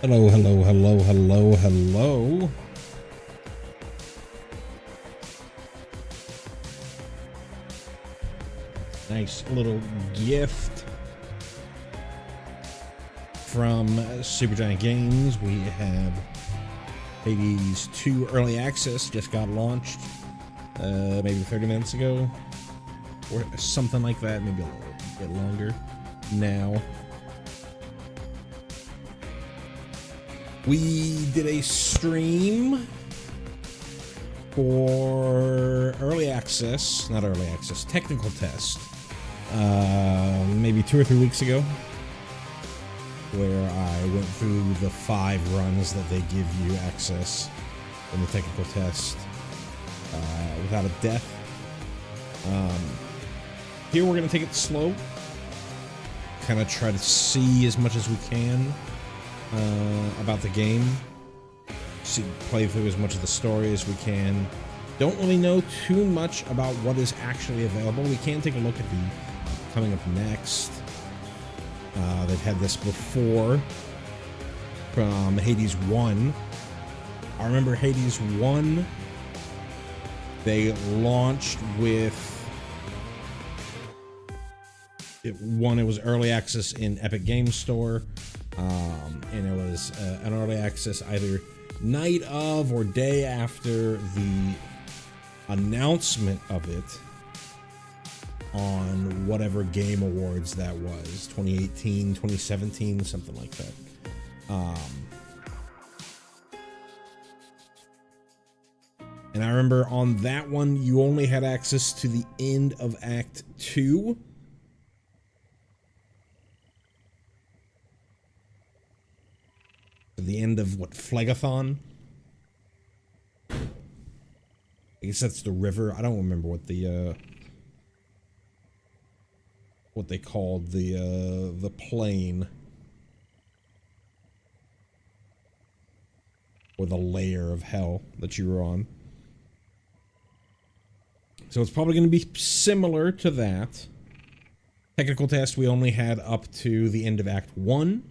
Hello, hello, hello, hello, hello. Nice little gift from Supergiant Games. We have Hades 2 Early Access, just got launched maybe 30 minutes ago, or something like that, maybe a little bit longer now. We did a stream for early access, not early access, technical test, maybe 2 or 3 weeks ago, where I went through the 5 runs that they give you access in the technical test without a death. Here we're going to take it slow, kind of try to see as much as we can about the game, play through as much of the story as we can. Don't really know too much about what is actually available. We can take a look at the coming up next. They've had this before from Hades 1. I remember Hades 1, they launched with it was early access in Epic Games Store, and it was an early access either night of or day after the announcement of it on whatever game awards that was, 2018, 2017, something like that. And I remember on that one, you only had access to the end of Act 2. The end of what, Phlegathon? I guess that's the river. I don't remember what the what they called the plane or the layer of hell that you were on. So it's probably going to be similar to that. Technical test, we only had up to the end of Act 1.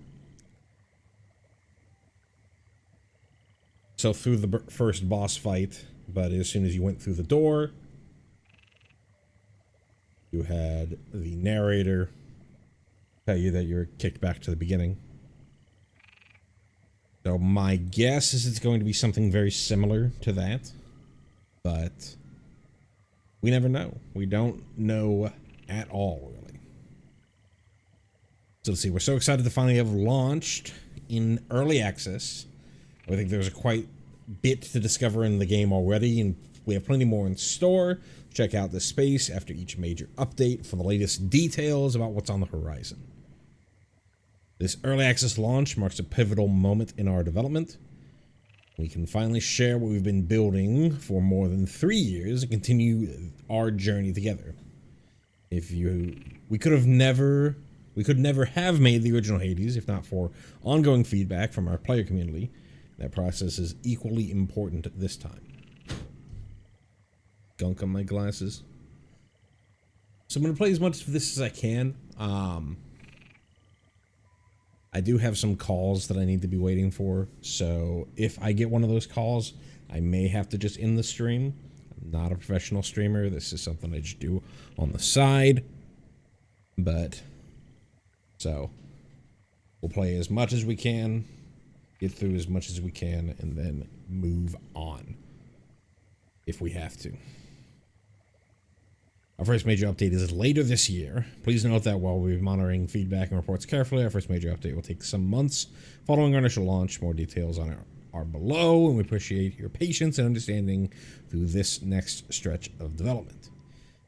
So through the first boss fight, but as soon as you went through the door, you had the narrator tell you that you're kicked back to the beginning. So my guess is it's going to be something very similar to that, but we never know. We don't know at all, really. So let's see, we're so excited to finally have launched in early access. I think there's a quite bit to discover in the game already, and we have plenty more in store. Check out this space after each major update for the latest details about what's on the horizon. This early access launch marks a pivotal moment in our development. We can finally share what we've been building for more than 3 years and continue our journey together. We could never have made the original Hades if not for ongoing feedback from our player community. That process is equally important this time. Gunk on my glasses. So I'm going to play as much of this as I can. I do have some calls that I need to be waiting for. So if I get one of those calls, I may have to just end the stream. I'm not a professional streamer. This is something I just do on the side. But, so, we'll play as much as we can. Get through as much as we can, and then move on if we have to. Our first major update is later this year. Please note that while we're monitoring feedback and reports carefully, our first major update will take some months following our initial launch. More details on it are below, and we appreciate your patience and understanding through this next stretch of development.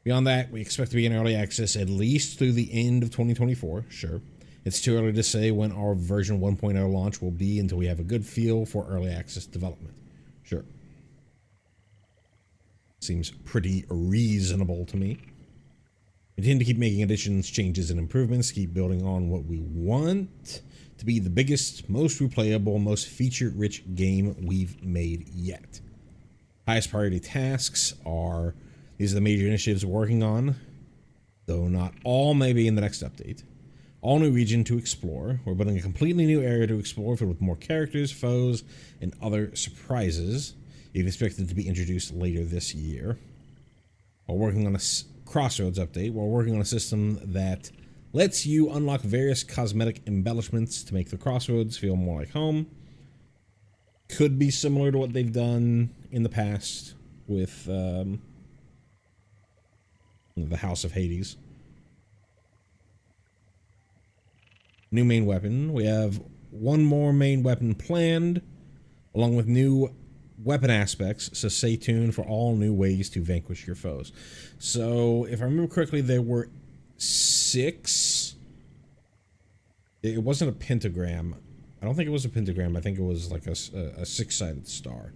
Beyond that, we expect to be in early access at least through the end of 2024, sure. It's too early to say when our version 1.0 launch will be until we have a good feel for early access development. Sure. Seems pretty reasonable to me. We intend to keep making additions, changes, and improvements, keep building on what we want to be the biggest, most replayable, most feature-rich game we've made yet. Highest priority tasks are, these are the major initiatives we're working on, though not all may be in the next update. all new region to explore. We're building a completely new area to explore, filled with more characters, foes, and other surprises. You can expect it to be introduced later this year. While working on a Crossroads update, we're working on a system that lets you unlock various cosmetic embellishments to make the Crossroads feel more like home. Could be similar to what they've done in the past with the House of Hades. New main weapon. We have one more main weapon planned, along with new weapon aspects, so stay tuned for all new ways to vanquish your foes. So, if I remember correctly, there were 6. It wasn't a pentagram. I don't think it was a pentagram. I think it was like a 6-sided star.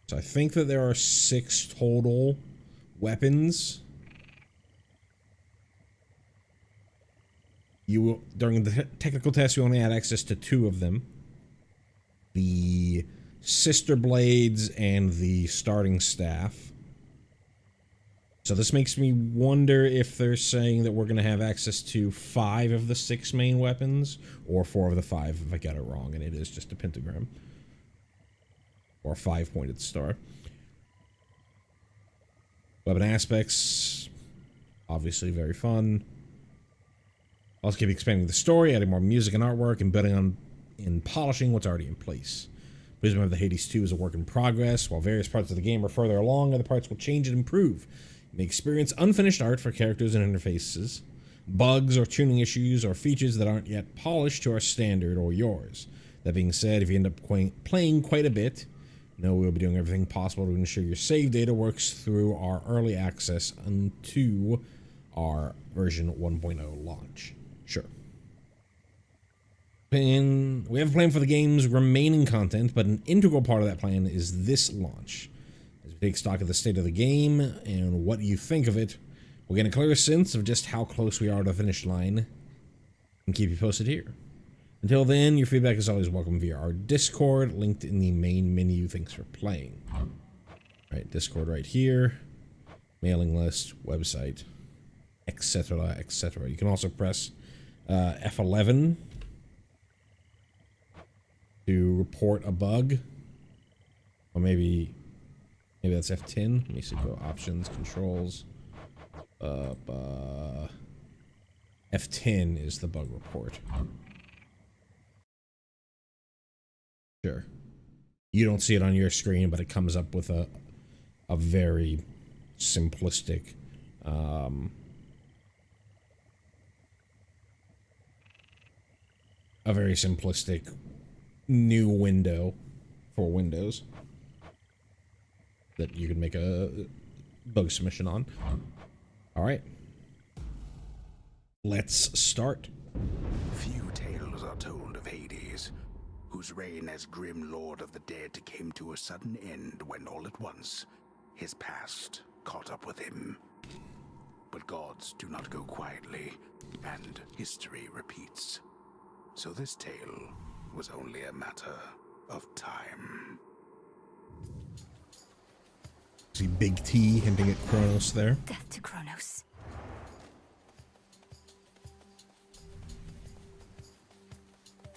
So I think that there are 6 total weapons. You will, during the technical test, you only had access to 2 of them. The Sister Blades and the Starting Staff. So this makes me wonder if they're saying that we're going to have access to 5 of the 6 main weapons, or 4 of the 5 if I got it wrong, and it is just a pentagram. Or a 5-pointed star. Weapon aspects, obviously very fun. Also keep expanding the story, adding more music and artwork, and building on and polishing what's already in place. Please remember that Hades 2 is a work in progress. While various parts of the game are further along, other parts will change and improve. You may experience unfinished art for characters and interfaces, bugs or tuning issues, or features that aren't yet polished to our standard or yours. That being said, if you end up playing quite a bit, know we'll be doing everything possible to ensure your save data works through our early access into our version 1.0 launch. Sure. And we have a plan for the game's remaining content, but an integral part of that plan is this launch. As we take stock of the state of the game and what you think of it, we'll get a clearer sense of just how close we are to the finish line and keep you posted here. Until then, your feedback is always welcome via our Discord, linked in the main menu. Thanks for playing. Alright, Discord right here. Mailing list, website, etc., etc. You can also press F11 to report a bug. Or maybe that's F10. Let me see, go options, controls. F10 is the bug report. Sure. You don't see it on your screen, but it comes up with a very simplistic new window for Windows that you can make a bug submission on. Alright. Let's start. Few tales are told of Hades, whose reign as grim lord of the dead came to a sudden end when all at once his past caught up with him. But gods do not go quietly, and history repeats. So this tale was only a matter of time. See Big T hinting at Kronos there. Death to Kronos.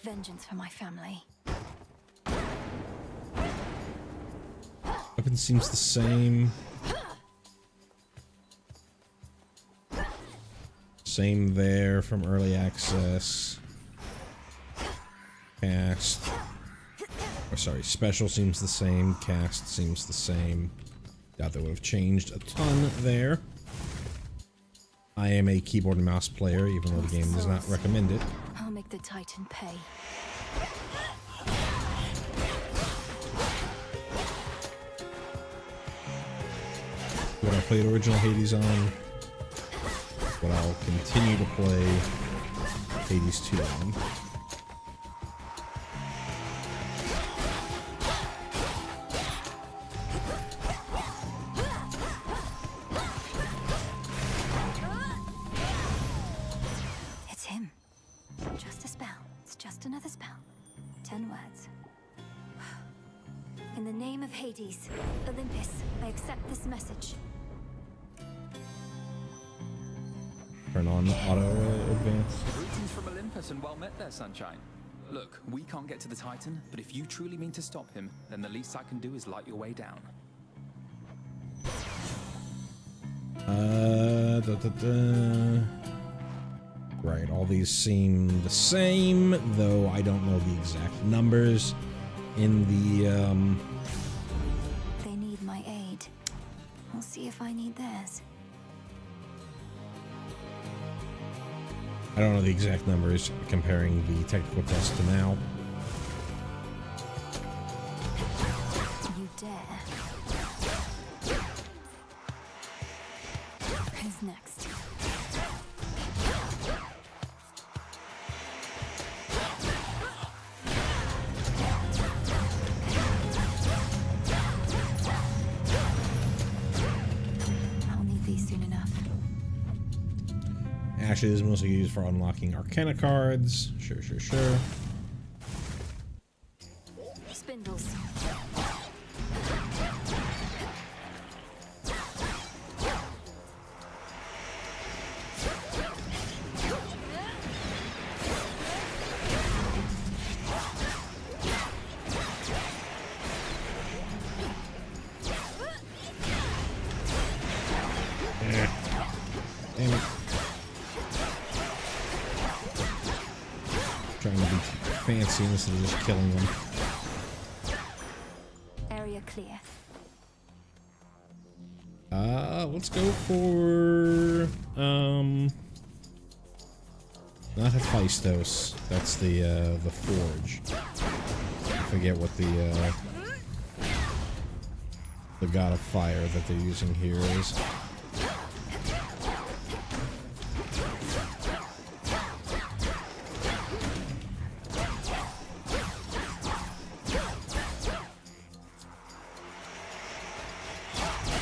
Vengeance for my family. Weapon seems the same. Same there from early access. Cast. Or sorry, special seems the same. Cast seems the same. Doubt that would have changed a ton there. I am a keyboard and mouse player, even though the game does not recommend it. I'll make the Titan pay. What I played original Hades on. What I'll continue to play Hades 2 on. It's him. Just a spell. It's just another spell. 10 words. In the name of Hades, Olympus, I accept this message. turn on auto advance. Greetings from Olympus and well met there, Sunshine. Look, we can't get to the Titan, but if you truly mean to stop him, then the least I can do is light your way down. Right, all these seem the same, though I don't know the exact numbers in the, They need my aid. We'll see if I need theirs. I don't know the exact numbers comparing the technical test to now. You dare. Who's next? I'll need these soon enough. Ashes is mostly used for unlocking Arcana cards. Sure. Spindles. Damn it. Trying to be fancy instead of just killing them. Area clear. Let's go for not Hephaestus. That's the forge. I forget what the god of fire that they're using here is.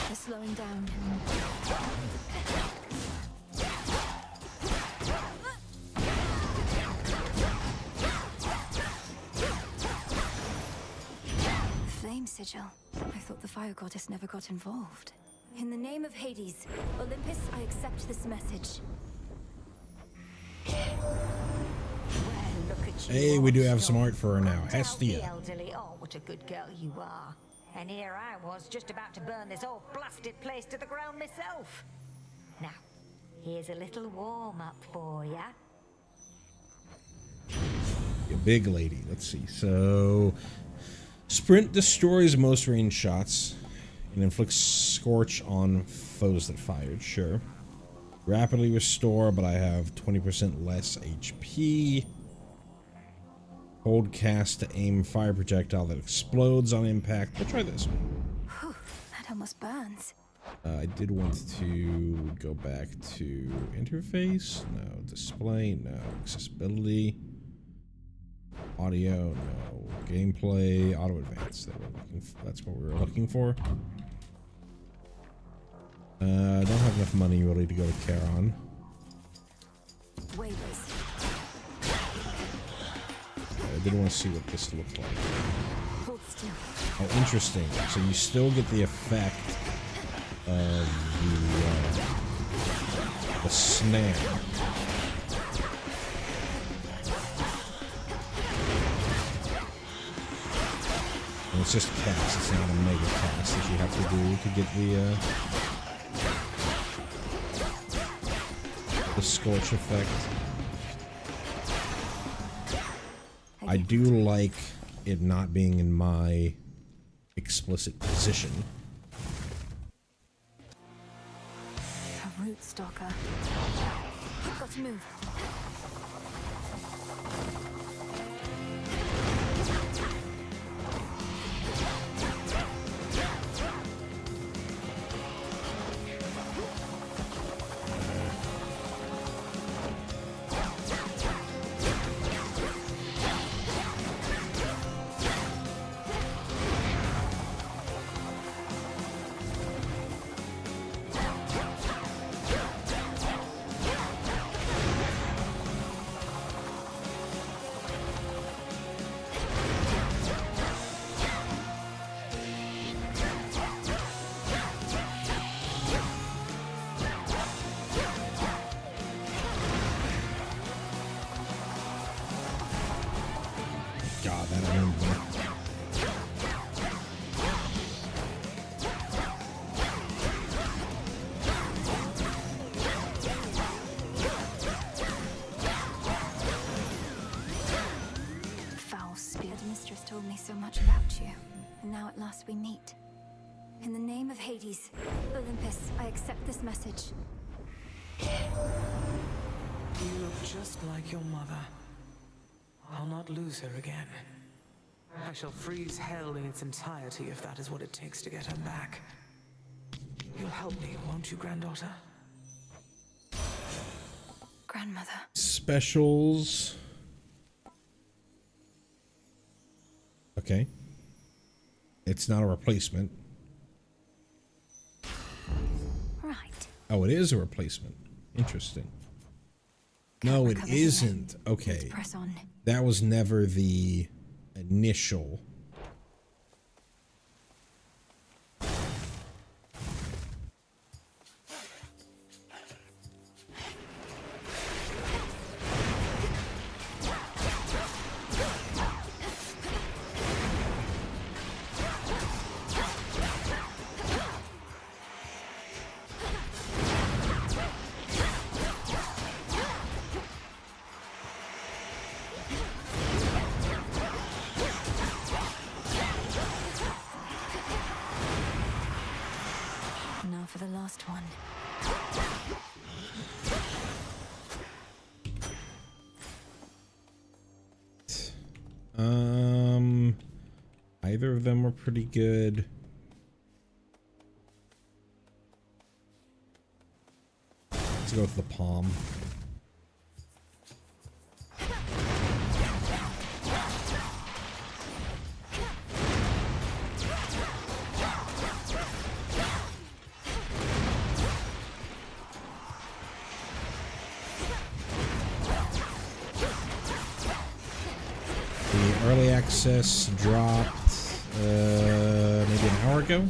They're slowing down. Flame sigil. I thought the fire goddess never got involved. In the name of Hades, Olympus, I accept this message. Well, look at you. Hey, we do have some watchdog. art for her now. Out the Hestia. elderly. Oh, what a good girl you are. And here I was, just about to burn this whole blasted place to the ground myself. Now, here's a little warm-up for ya. A big lady. Let's see. So, sprint destroys most range shots and inflicts scorch on foes that fired. Sure. Rapidly restore, but I have 20% less HP. Hold cast to aim fire projectile that explodes on impact. We'll try this one. Whew, that almost burns. I did want to go back to interface. No. Display. No. Accessibility. Audio. No. Gameplay. Auto advance. That's what we were looking for. Don't have enough money really to go to Charon. Waivers. I did want to see what this looked like. Hold still. Oh, interesting. So you still get the effect of the snare. And it's just cast. It's not a mega cast that you have to do to get the scorch effect. I do like it not being in my explicit position. A root stalker. Got to move. this message? You look just like your mother. I'll not lose her again. I shall freeze hell in its entirety if that is what it takes to get her back. You'll help me, won't you, granddaughter? Grandmother. Specials. Okay. It's not a replacement. Right. Oh, it is a replacement. Interesting. No, it recover here. isn't. Okay. Let's press on. That was never the initial. Now for the last one. Either of them were pretty good. Let's go with the palm. The early access dropped maybe an hour ago.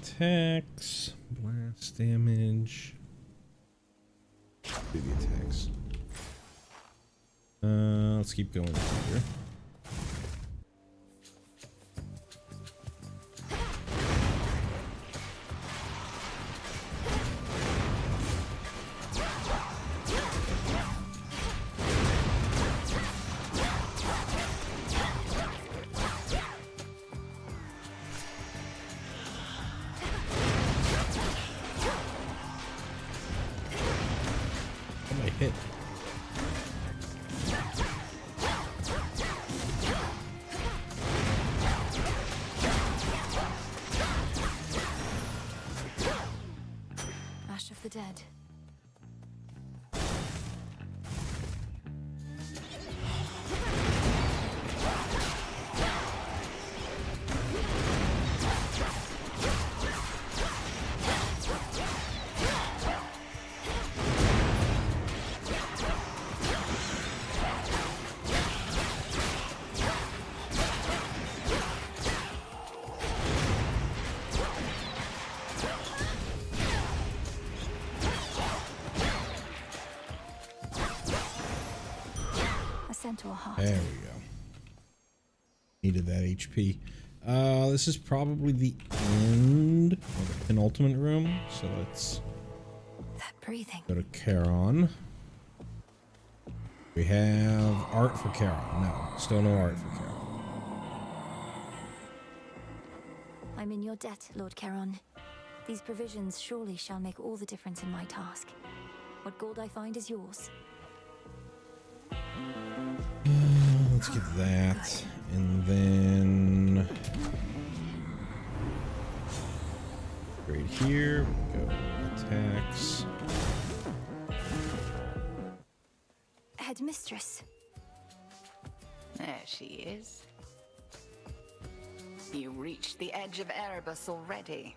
Attacks, blast damage. Do the attacks. Let's keep going here. Hit. Ash of the Dead. A centaur heart. There we go. Needed that HP. This is probably the end of the penultimate room, so let's That breathing. go to Charon. We have art for Charon. No, still no art for Charon. I'm in your debt, Lord Charon. These provisions surely shall make all the difference in my task. What gold I find is yours. Let's get that, and then right here we go attacks. Headmistress. There she is. You reached the edge of Erebus already.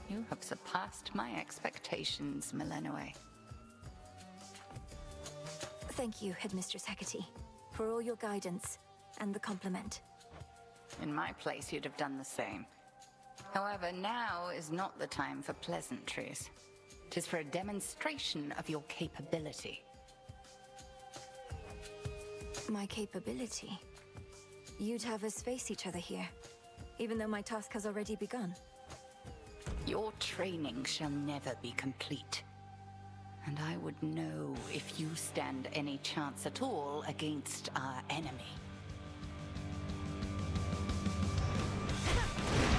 You have surpassed my expectations, Melinoe. Thank you, Headmistress Hecate, for all your guidance and the compliment. In my place, you'd have done the same. However, now is not the time for pleasantries. 'Tis for a demonstration of your capability. My capability? You'd have us face each other here, even though my task has already begun. Your training shall never be complete. and I would know if you stand any chance at all against our enemy.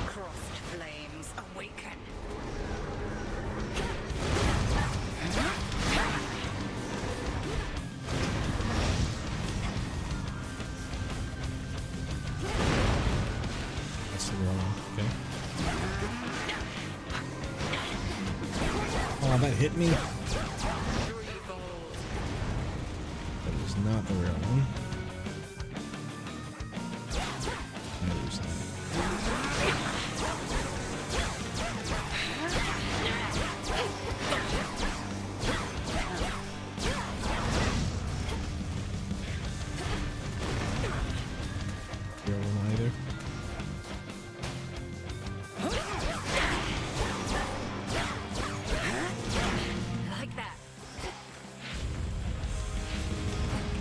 Crossed flames awaken. That's the wrong one. Okay. Oh, that hit me. That is not the real one. I lose that. Real one either. Like that.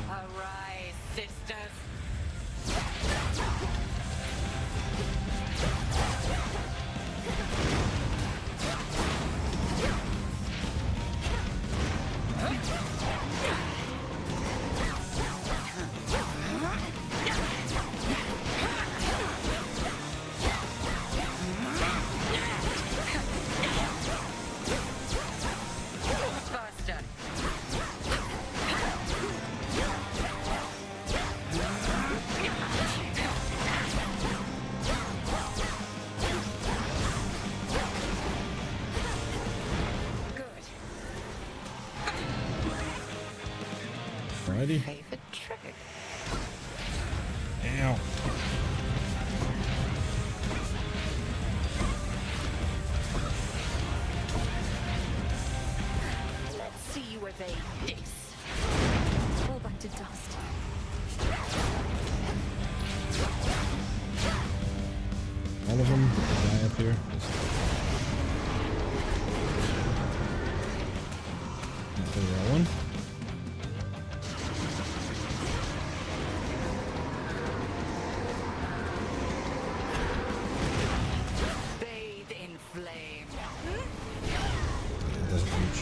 Arise, sisters. Faster. Good. Alrighty. Favorite trick. Ow. Let's see you evade this. Fall back to dust. All of them die up here. Not the real one. Bathe in flame. It doesn't reach.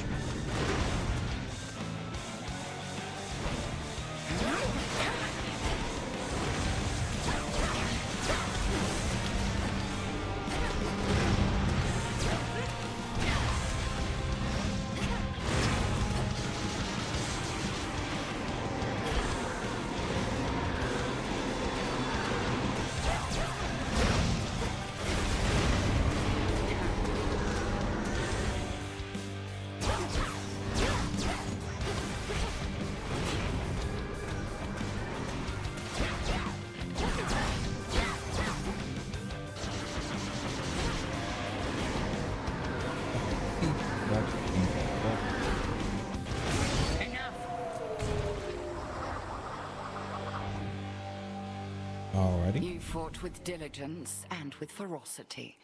Alrighty. You fought with diligence and with ferocity,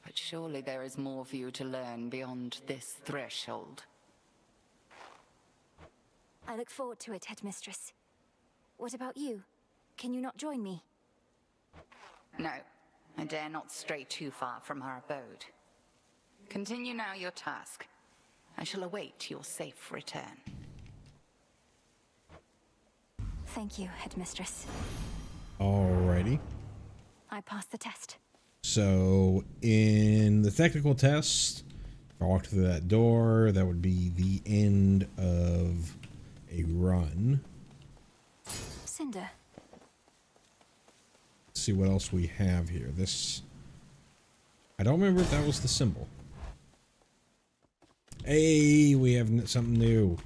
but surely there is more for you to learn beyond this threshold. I look forward to it, Headmistress. What about you? Can you not join me? No, I dare not stray too far from our abode. Continue now your task. I shall await your safe return. Thank you, Headmistress. Alrighty. I passed the test. So, in the technical test, if I walked through that door, that would be the end of a run. Cinder. Let's see what else we have here. This... I don't remember if that was the symbol. Hey, we have something new.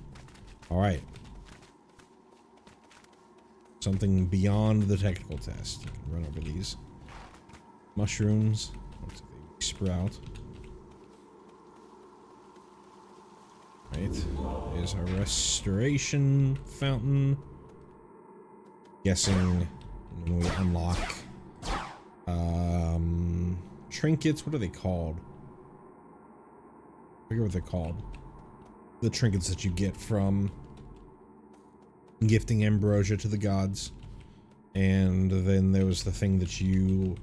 Alright. Something beyond the technical test. You can run over these. Mushrooms. Looks like they sprout. Right. There's a restoration fountain. Guessing when we unlock trinkets. What are they called? I forget what they're called. The trinkets that you get from gifting ambrosia to the gods. And then there was the thing that you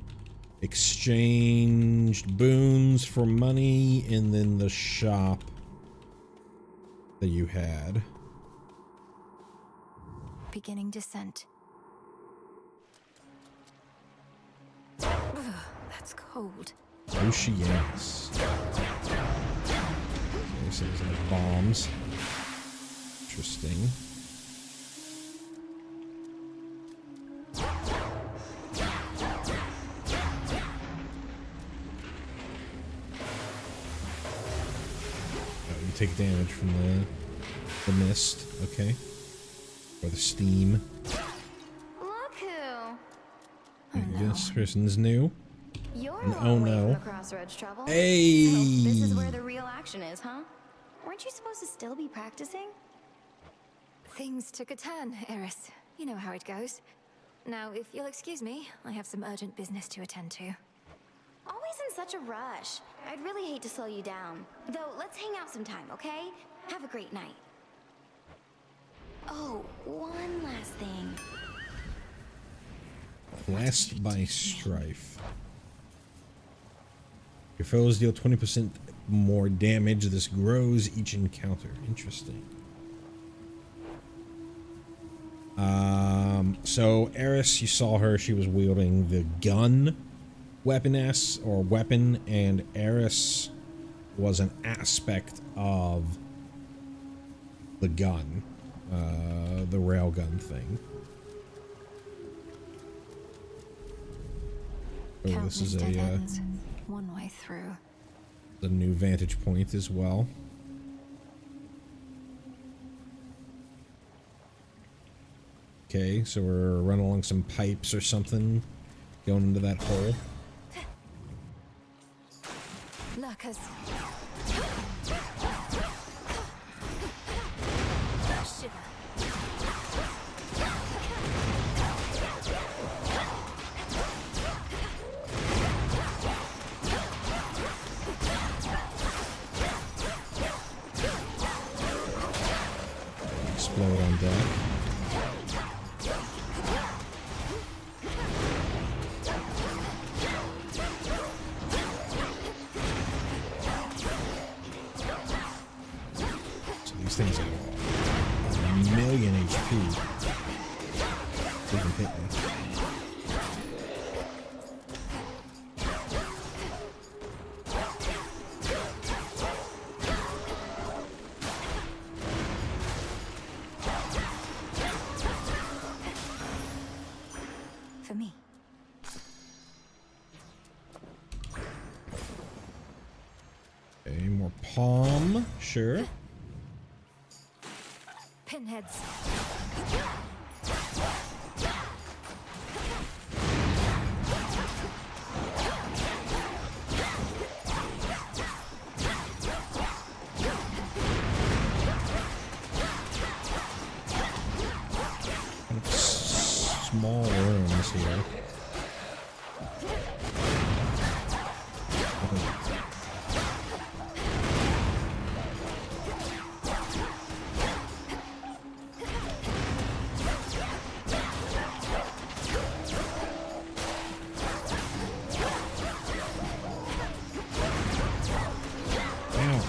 exchanged boons for money, and then the shop that you had. Beginning descent. Ugh, that's cold. Oceanus. Okay, so there's like bombs. Interesting. Oh, you take damage from the mist, okay. Or the steam. Look who! This person's new. You're And a oh long way no. from the crossroads trouble. Hey! So this is where the real action is, huh? Weren't you supposed to still be practicing? Things took a turn, Eris. You know how it goes. Now, if you'll excuse me, I have some urgent business to attend to. Always in such a rush. I'd really hate to slow you down. Though, let's hang out sometime, okay? Have a great night. Oh, one last thing. Blessed by Strife. Your foes deal 20% more damage. This grows each encounter. Interesting. So Eris, you saw her. She was wielding the gun weaponess or weapon, and Eris was an aspect of the gun, the railgun thing. Oh, this is Countless dead a ends. One way through. new vantage point as well. Okay, so we're running along some pipes or something, going into that hole. Lurkers. Shiver. Explode on deck. So these things have a million HP. They can hit me. For me. Okay, more palm. Sure. Pinheads. Kind of small rooms here. Ow.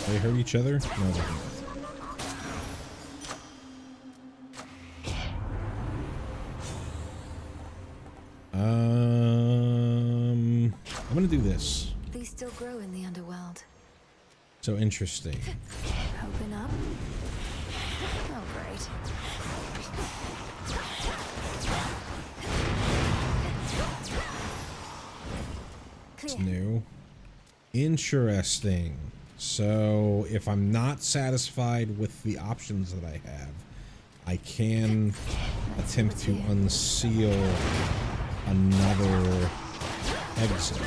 They hurt each other? No, they didn't. I'm gonna do this. These still grow in the underworld. So interesting. Open up. Oh, great. It's Clear. new. Interesting. So if I'm not satisfied with the options that I have, I can attempt to unseal another exit.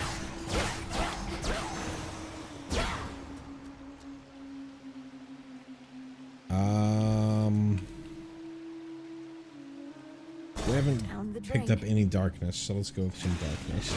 We haven't Down the picked drain. up any darkness, so let's go with some darkness.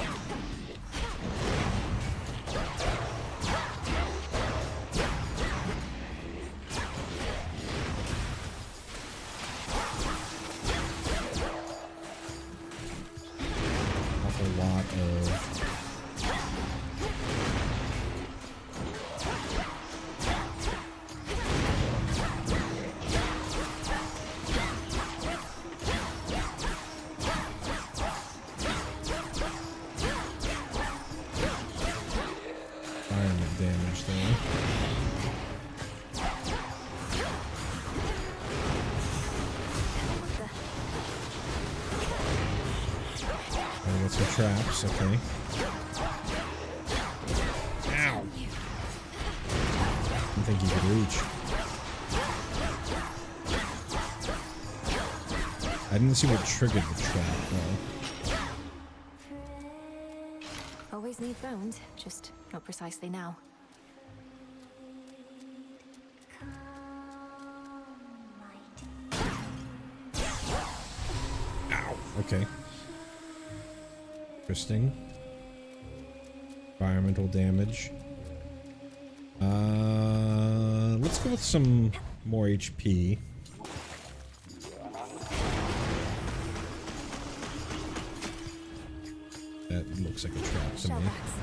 Environment damage there. And what's her traps? Okay. Ow! I didn't think you could reach. I didn't see what triggered the trap, though. Always need phones, just not precisely now. Ow! Okay. Interesting. Environmental damage. Let's go with some more HP. That looks like a trap to Shell me. rats.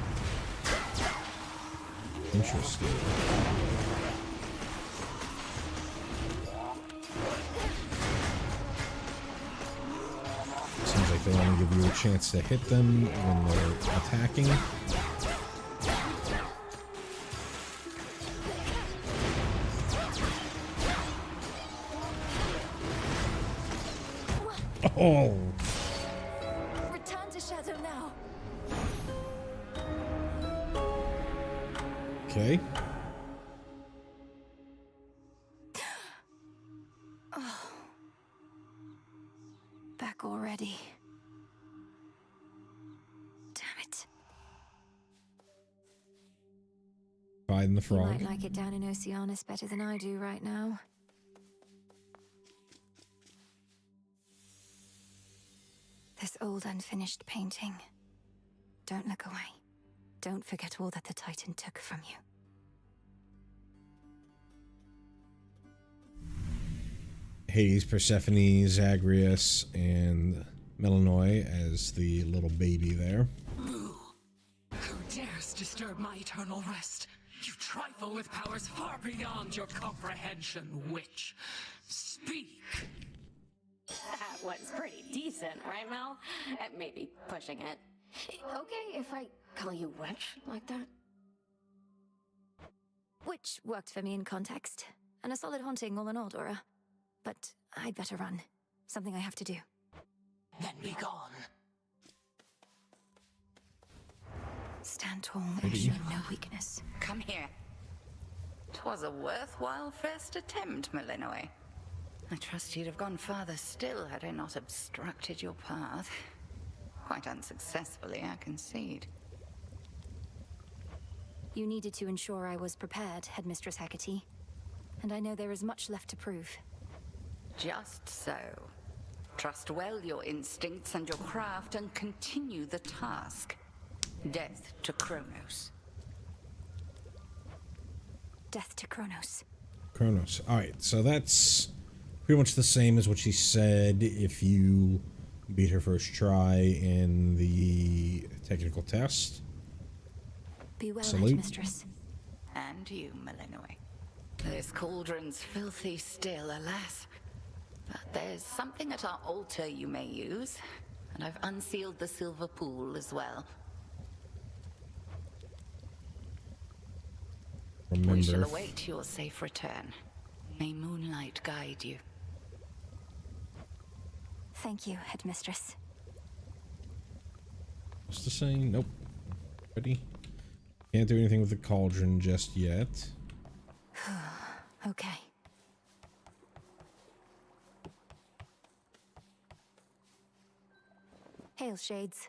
Interesting. Seems like they only give you a chance to hit them when they're attacking. Oh! Return to Shadow now. Okay. Back already. Damn it. Fighting the You frog. might like it down in Oceanus better than I do right now. This old unfinished painting. Don't look away. Don't forget all that the Titan took from you. Hades, Persephone, Zagreus, and Melanoi as the little baby there. Who dares disturb my eternal rest? You trifle with powers far beyond your comprehension, witch. Speak! That was pretty decent, right, Mel? Maybe pushing it. Okay if I call you witch like that? Which worked for me in context. And a solid haunting all in all, Dora. But I'd better run. Something I have to do. Then be gone. Stand tall and show no weakness. Come here. 'Twas a worthwhile first attempt, Melanoi. I trust you'd have gone farther still had I not obstructed your path. Quite unsuccessfully, I concede. You needed to ensure I was prepared, Headmistress Hecate. And I know there is much left to prove. Just so. Trust well your instincts and your craft and continue the task. Death to Kronos. Death to Kronos. Kronos. Alright, so that's pretty much the same as what she said if you beat her first try in the technical test. Be well, Salute. Headmistress. And you, Melanoi. This cauldron's filthy still, alas. But there's something at our altar you may use. And I've unsealed the silver pool as well. Remember. We shall await your safe return. May moonlight guide you. Thank you, Headmistress. What's the saying? Nope. Ready? Can't do anything with the cauldron just yet. Okay. Hail, Shades.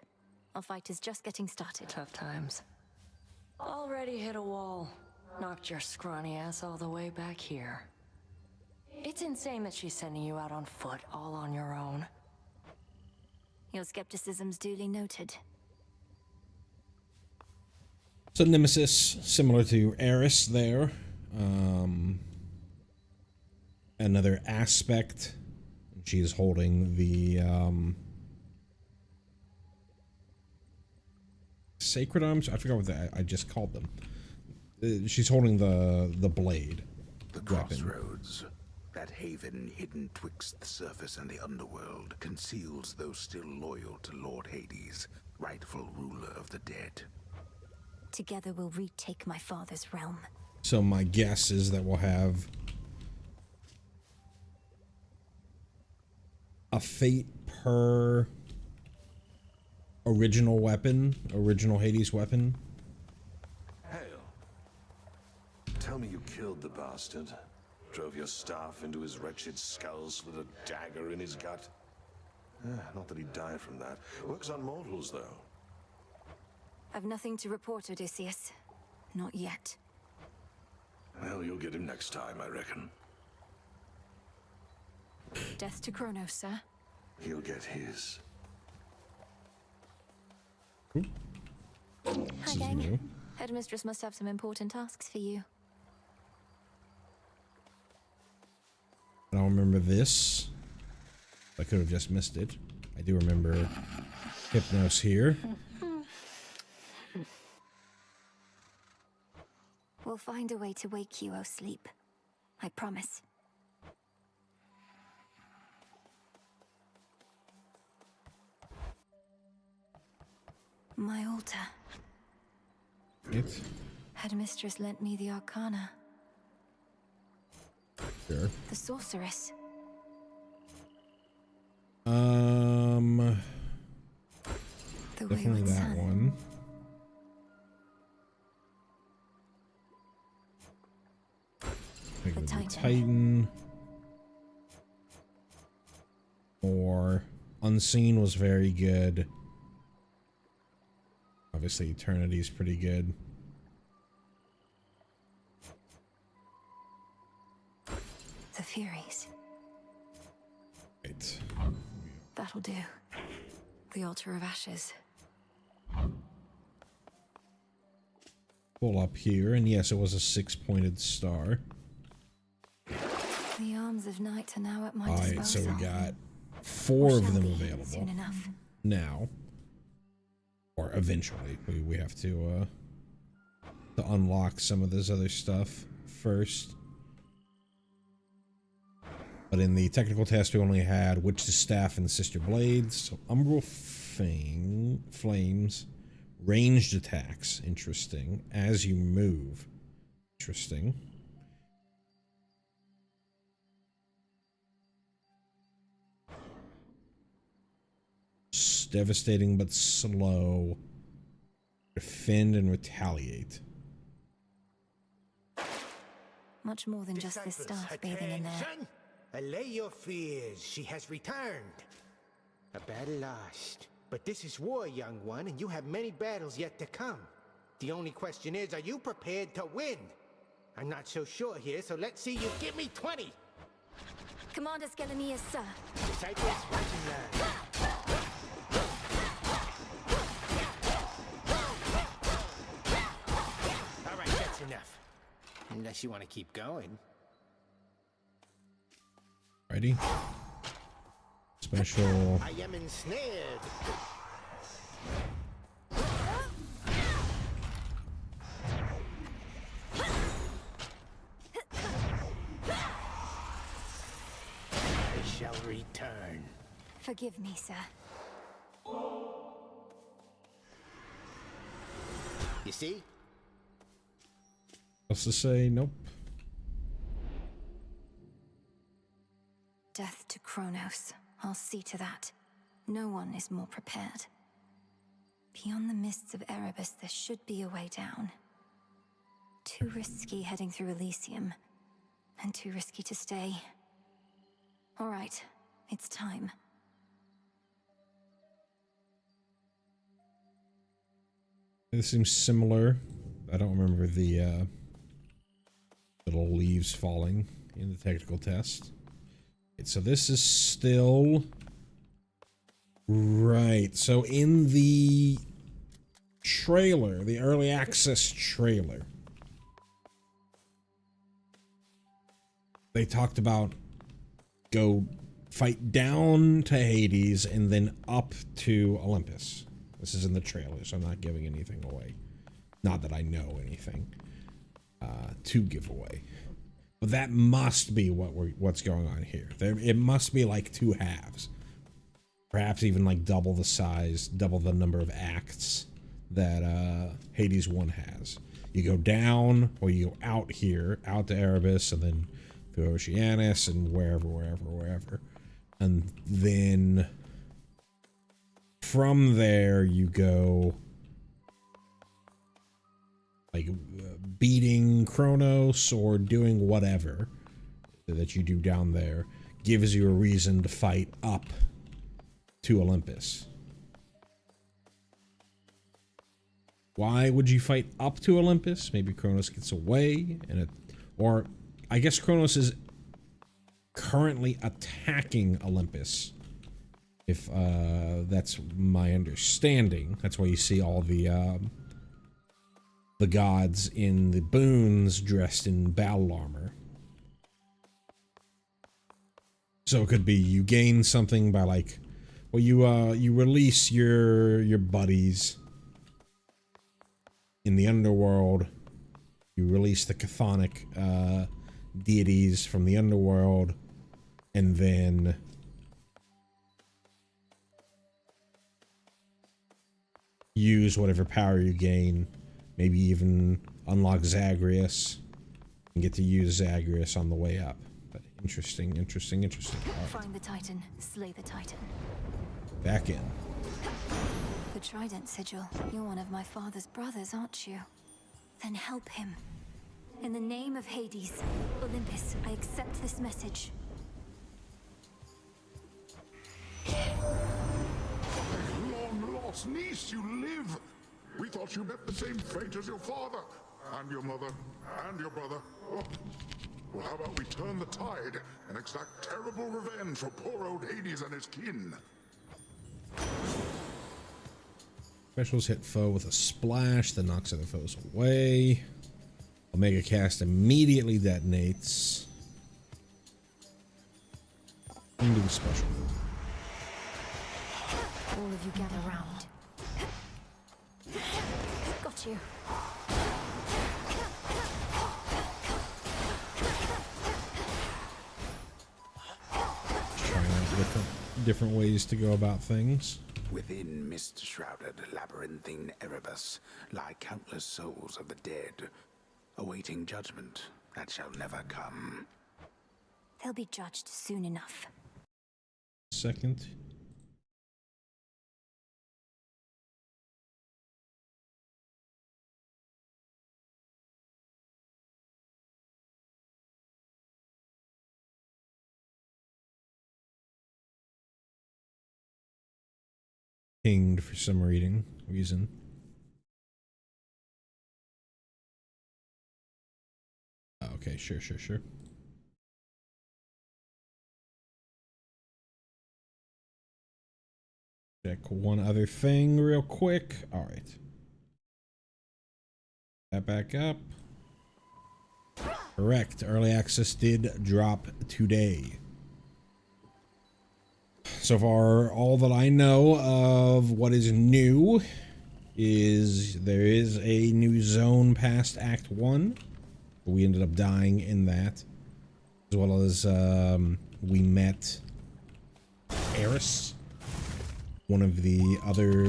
Our fight is just getting started. Tough times. Already hit a wall. Knocked your scrawny ass all the way back here. It's insane that she's sending you out on foot, all on your own. Your skepticism's duly noted. So Nemesis, similar to Eris there. Another aspect. She is holding the sacred arms. I forgot what I just called them. She's holding the blade. The weapon. crossroads. That haven hidden twixt the surface and the underworld conceals those still loyal to Lord Hades, rightful ruler of the dead. Together we'll retake my father's realm. So my guess is that we'll have a fate per original weapon, original Hades weapon. Hail. Tell me you killed the bastard. Drove your staff into his wretched skull, slid a dagger in his gut. Not that he died from that. Works on mortals, though. I've nothing to report, Odysseus. Not yet. Well, you'll get him next time, I reckon. Death to Kronos, sir. He'll get his. Hi, gang. Headmistress must have some important tasks for you. I don't remember this. I could have just missed it. I do remember Hypnos here. We'll find a way to wake you, O sleep. I promise. My altar. It. Headmistress lent me the Arcana. Sure. The sorceress. The Definitely wayward that sun. one. The Titan. Titan. Or Unseen was very good. Obviously, Eternity's pretty good. The Furies. Right. That'll do. The Altar of Ashes. Pull up here, and yes, it was a 6-pointed star. The arms of night are now at my Alright, disposal. so we got 4 of Shall them be available soon enough. now, or eventually. We have to unlock some of this other stuff first. But in the technical test, we only had Witch's Staff and Sister Blades. So Umbral Flames, ranged attacks, interesting. As you move, interesting. Devastating but slow. Defend and retaliate. Much more than just this staff bathing in there. Attention! Allay your fears. She has returned. A battle lost. But this is war, young one, and you have many battles yet to come. The only question is, are you prepared to win? I'm not so sure here, so let's see you give me 20. Commander Skelemius, sir. Disciples, watch and learn. All right, that's enough. Unless you want to keep going. Ready? Special. I am ensnared. I shall return. Forgive me, sir. You see? Else to say? Nope. Death to Kronos. I'll see to that. No one is more prepared. Beyond the mists of Erebus, there should be a way down. Too risky heading through Elysium. And too risky to stay. All right, it's time. This seems similar. I don't remember the little leaves falling in the technical test. Right, so this is still right. So in the trailer, the early access trailer, they talked about go fight down to Hades and then up to Olympus. This is in the trailer, so I'm not giving anything away. Not that I know anything to give away. But that must be what's going on here. It must be like two halves. Perhaps even like double the size, double the number of acts that Hades 1 has. You go down, or you go out here, out to Erebus, and then through Oceanus, and wherever. And then from there you go like beating Kronos or doing whatever that you do down there gives you a reason to fight up to Olympus. Why would you fight up to Olympus? Maybe Kronos gets away, and or I guess Kronos is currently attacking Olympus. If that's my understanding, that's why you see all the gods in the boons dressed in battle armor. So it could be you gain something by like, well, you release your buddies in the underworld. You release the chthonic deities from the underworld, and then use whatever power you gain. Maybe even unlock Zagreus and get to use Zagreus on the way up. But interesting. Right. Find the Titan, slay the Titan. Back in. The Trident Sigil. You're one of my father's brothers, aren't you? Then help him. In the name of Hades, Olympus, I accept this message. Long-lost niece, you live! We thought you met the same fate as your father, and your mother, and your brother. Oh. Well, how about we turn the tide and exact terrible revenge for poor old Hades and his kin? Specials hit foe with a splash that knocks other foes away. Omega cast immediately detonates. Into the special. All of you gather round. Got you. Trying out different ways to go about things. Within mist-shrouded labyrinthine Erebus lie countless souls of the dead, awaiting judgment that shall never come. They'll be judged soon enough. Second. Pinged for some reason. Okay, sure. Check one other thing real quick. All right. That back up. Correct. Early access did drop today. So far, all that I know of what is new is there is a new zone past Act 1. We ended up dying in that. As well as we met Eris, one of the other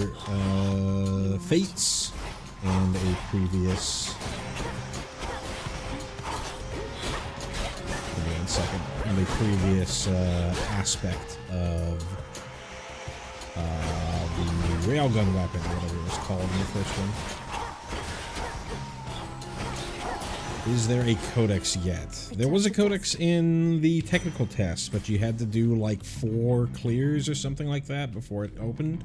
fates, and a previous... Give me 1 second. And a previous aspect of the railgun weapon, whatever it was called in the first one. Is there a codex yet? There was a codex in the technical test, but you had to do like 4 clears or something like that before it opened.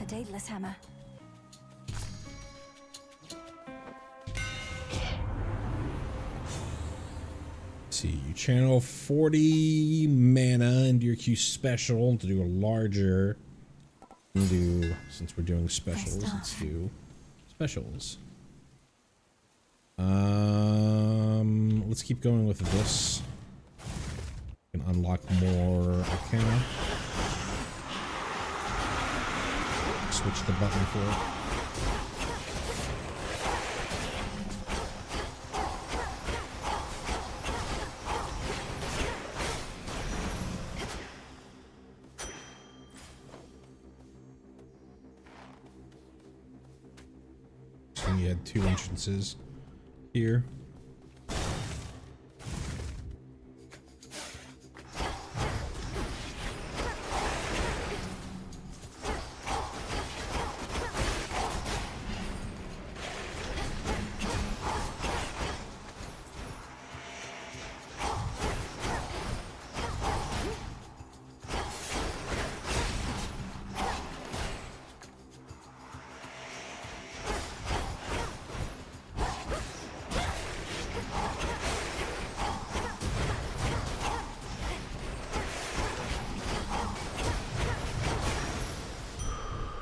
A Daedalus hammer. See, you channel 40 mana into your Q special to do a larger do, since we're doing specials, let's do specials. Let's keep going with this. We can unlock more Arcana. Switch the button for it. So you had 2 entrances here.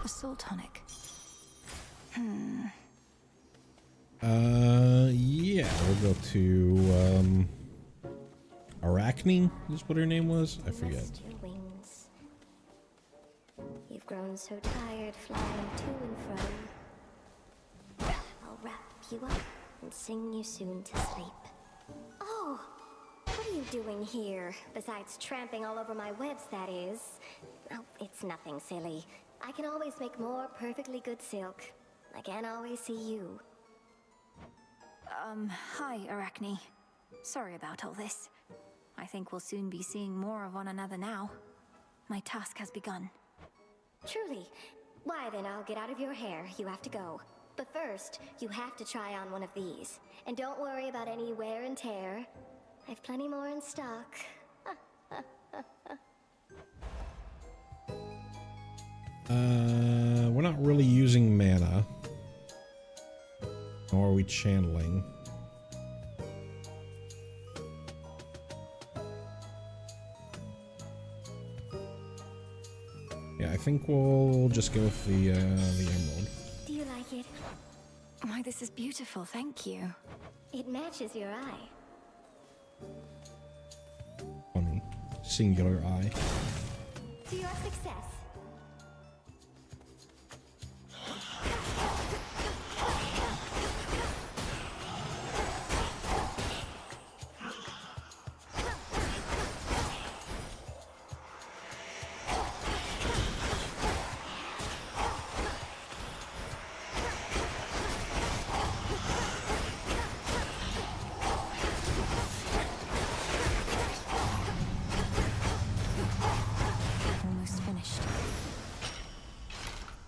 Soul tonic. Yeah, we'll go to, Arachne is what her name was? I forget. Rest your wings. You've grown so tired flying to and fro. I'll wrap you up and sing you soon to sleep. Oh, what are you doing here? Besides tramping all over my webs, that is. Oh, it's nothing silly. I can always make more perfectly good silk. I can't always see you. Hi, Arachne. Sorry about all this. I think we'll soon be seeing more of one another now. My task has begun. Truly. Why then, I'll get out of your hair. You have to go. But first, you have to try on one of these. And don't worry about any wear and tear. I've plenty more in stock. We're not really using mana. Nor are we channeling. Yeah, I think we'll just go with the emerald. Do you like it? Why, this is beautiful, thank you. It matches your eye. Funny. Singular eye. To your success.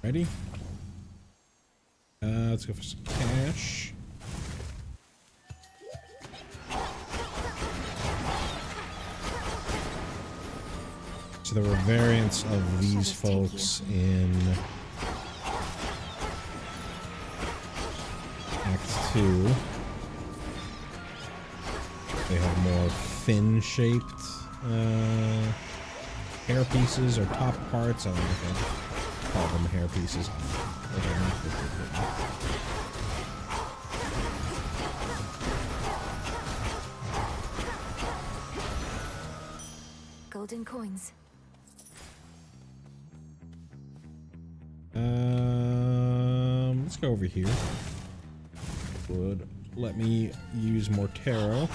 Ready? Let's go for some cash. So there were variants of these folks in Act 2. They have more fin-shaped hair pieces or top parts. I don't know if I call them hair pieces. Golden coins. Let's go over here. Would let me use more tarot.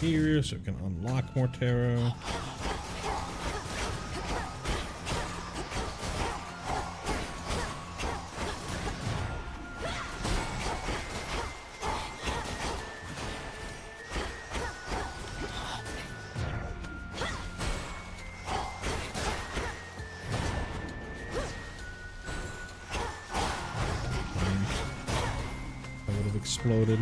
Here, so we can unlock more tarot. exploded.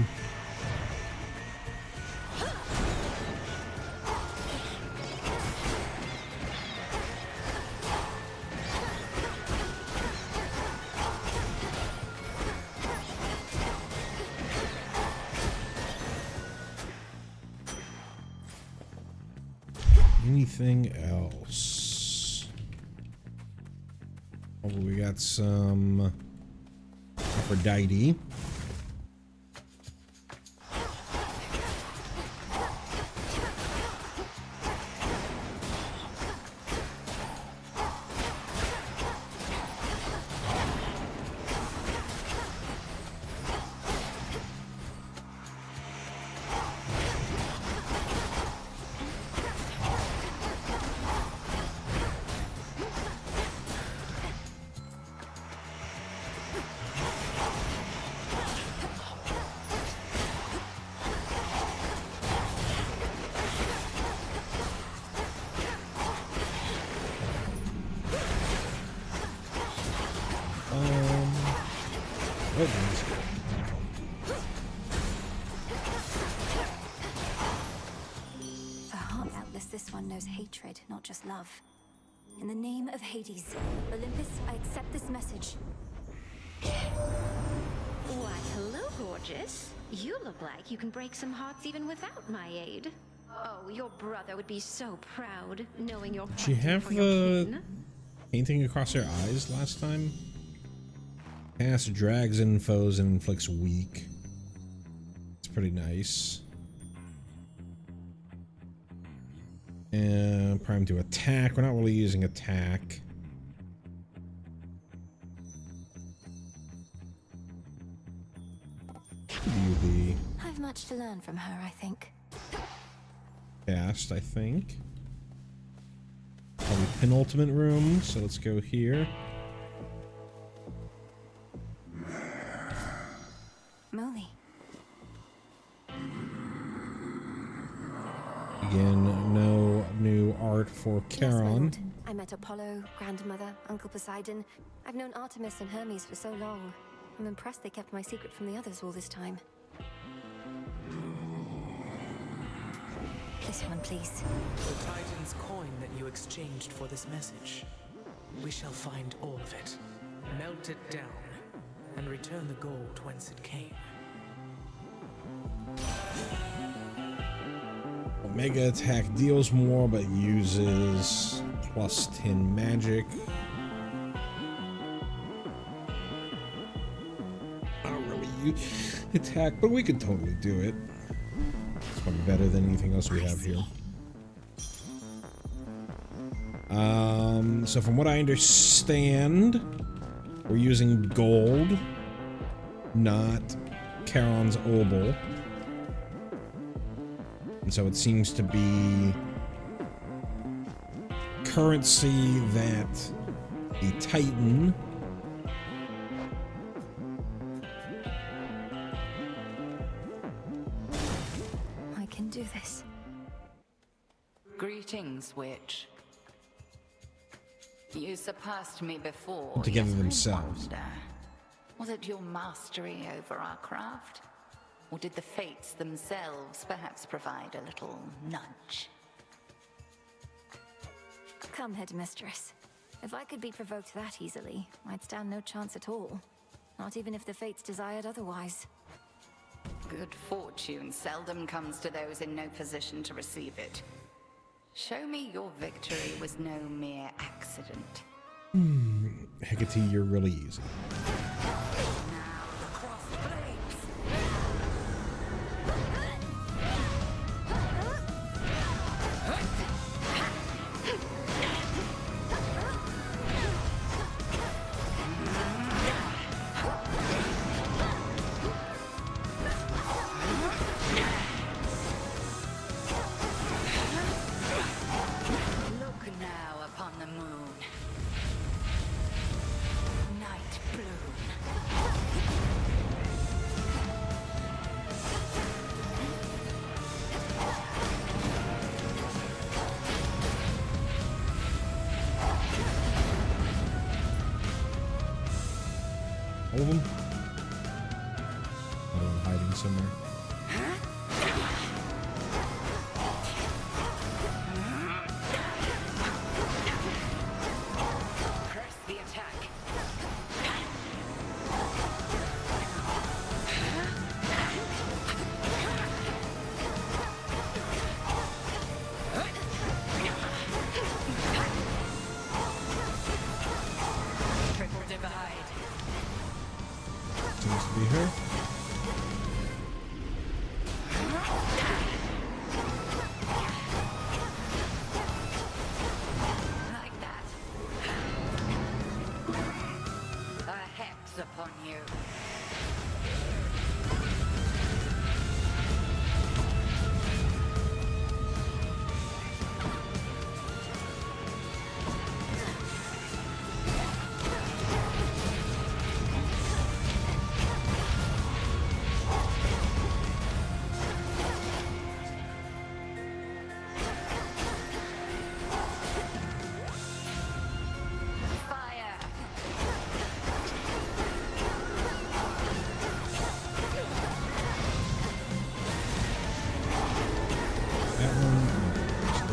Anything else? Oh, we got some Aphrodite. The heart Atlas, this one knows hatred, not just love. In the name of Hades, Olympus, I accept this message. Why, hello, gorgeous. You look like you can break some hearts even without my aid. Oh, your brother would be so proud, knowing you're Did she fighting have for your the kin. painting across her eyes last time? Cast drags in foes and inflicts weak. It's pretty nice. And prime to attack. We're not really using attack. UV. I've much to learn from her, I think. Cast, I think. Probably penultimate room, so let's go here. Molly. Again, no new art for Yes, my Charon. lord. I met Apollo, Grandmother, Uncle Poseidon. I've known Artemis and Hermes for so long. I'm impressed they kept my secret from the others all this time. This one, please. The Titan's coin that you exchanged for this message. We shall find all of it, melt it down, and return the gold whence it came. Omega attack deals more, but uses plus 10 magic. I don't really use attack, but we could totally do it. It's probably better than anything else we have here. So from what I understand, we're using gold, not Charon's obol. And so it seems to be currency that a Titan I can do this. Greetings, witch. You surpassed me before. together yet I themselves. wonder, was it your mastery over our craft? Or did the fates themselves perhaps provide a little nudge? Come, headmistress. If I could be provoked that easily, I'd stand no chance at all. Not even if the fates desired otherwise. Good fortune seldom comes to those in no position to receive it. Show me your victory was no mere accident. Hecate, you're really easy. Look now upon the moon. Night bloom. All of them? Everyone hiding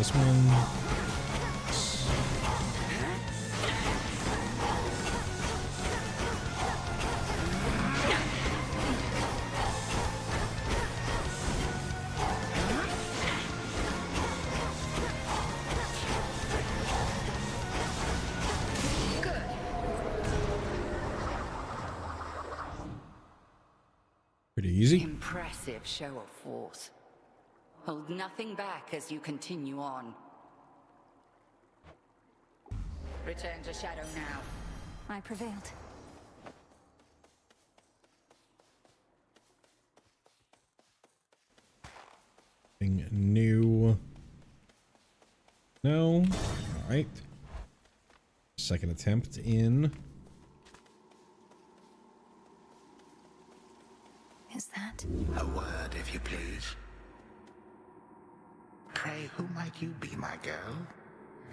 this one. Pretty easy. Impressive show of force. Hold nothing back as you continue on. Return to Shadow now. I prevailed. Thing new. No. All right. Second attempt in. Is that? A word, if you please. Pray, who might you be, my girl?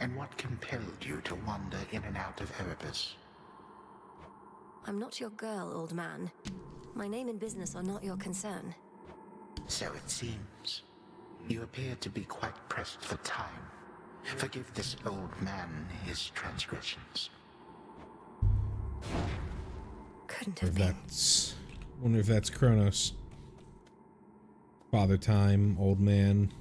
And what compelled you to wander in and out of Erebus? I'm not your girl, old man. My name and business are not your concern. So it seems. You appear to be quite pressed for time. Forgive this old man his transgressions. Couldn't have been. Wonder if that's Kronos. Father Time, old man.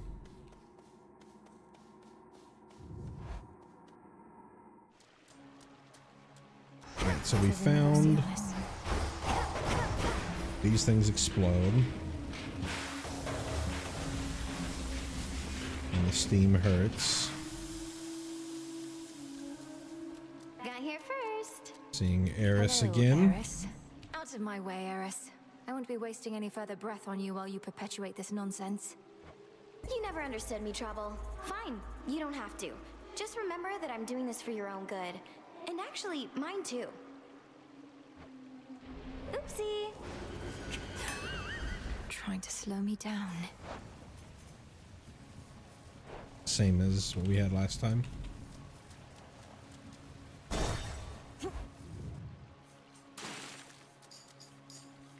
Alright, so we found these things explode. And the steam hurts. Got here first. Seeing Eris Hello, again. Eris. Out of my way, Eris. I won't be wasting any further breath on you while you perpetuate this nonsense. You never understood me, Trouble. Fine, you don't have to. Just remember that I'm doing this for your own good. And actually, mine too. Oopsie! Trying to slow me down. Same as what we had last time.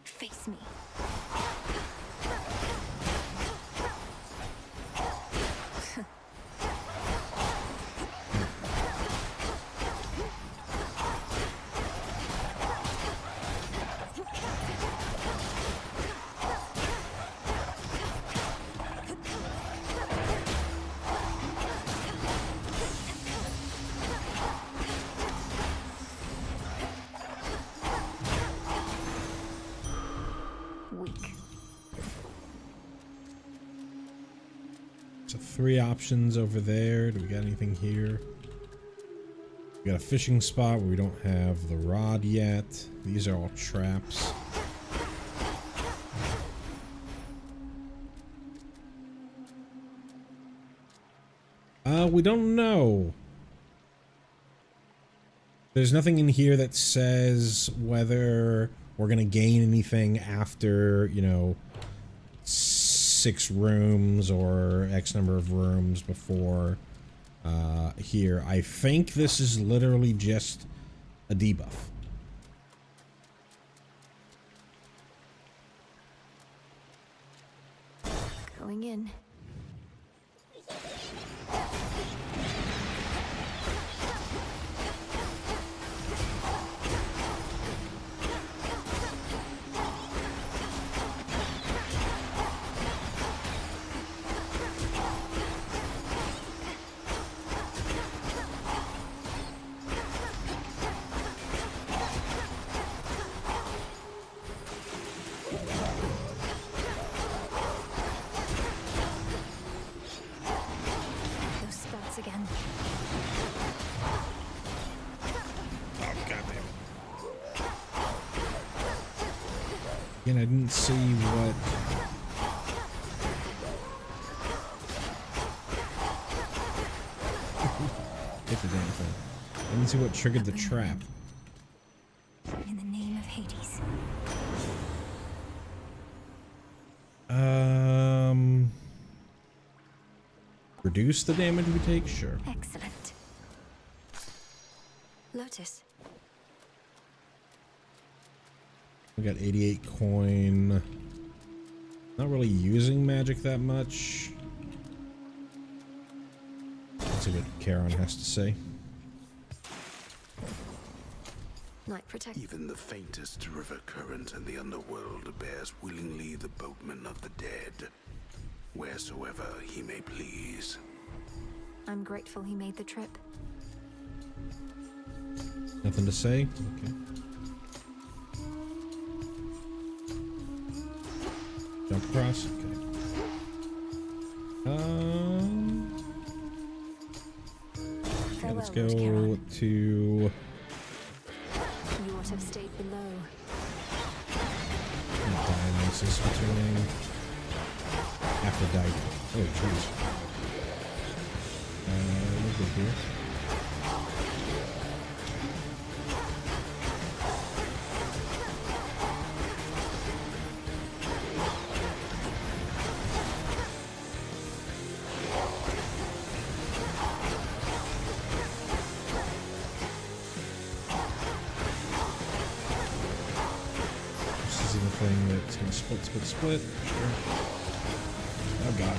Face me. So 3 options over there. Do we got anything here? We got a fishing spot where we don't have the rod yet. These are all traps. We don't know. There's nothing in here that says whether we're gonna gain anything after, you know, 6 rooms or X number of rooms before here. I think this is literally just a debuff. Going in. Those spouts again. Again, I didn't see what... Hit the damn thing. I didn't see what triggered the trap. In the name of Hades. Reduce the damage we take? Sure. Excellent. Lotus. We got 88 coin. Not really using magic that much. Let's see what Charon has to say. Night protect. Even the faintest river current in the underworld bears willingly the boatman of the dead, wheresoever he may please. I'm grateful he made the trip. Nothing to say? Okay. Jump across? Okay. Okay, let's go to... You ought to have stayed below. Dionysus, what's her name? Aphrodite. Oh, jeez. We'll go here. Thing that's gonna split. Sure. Oh god.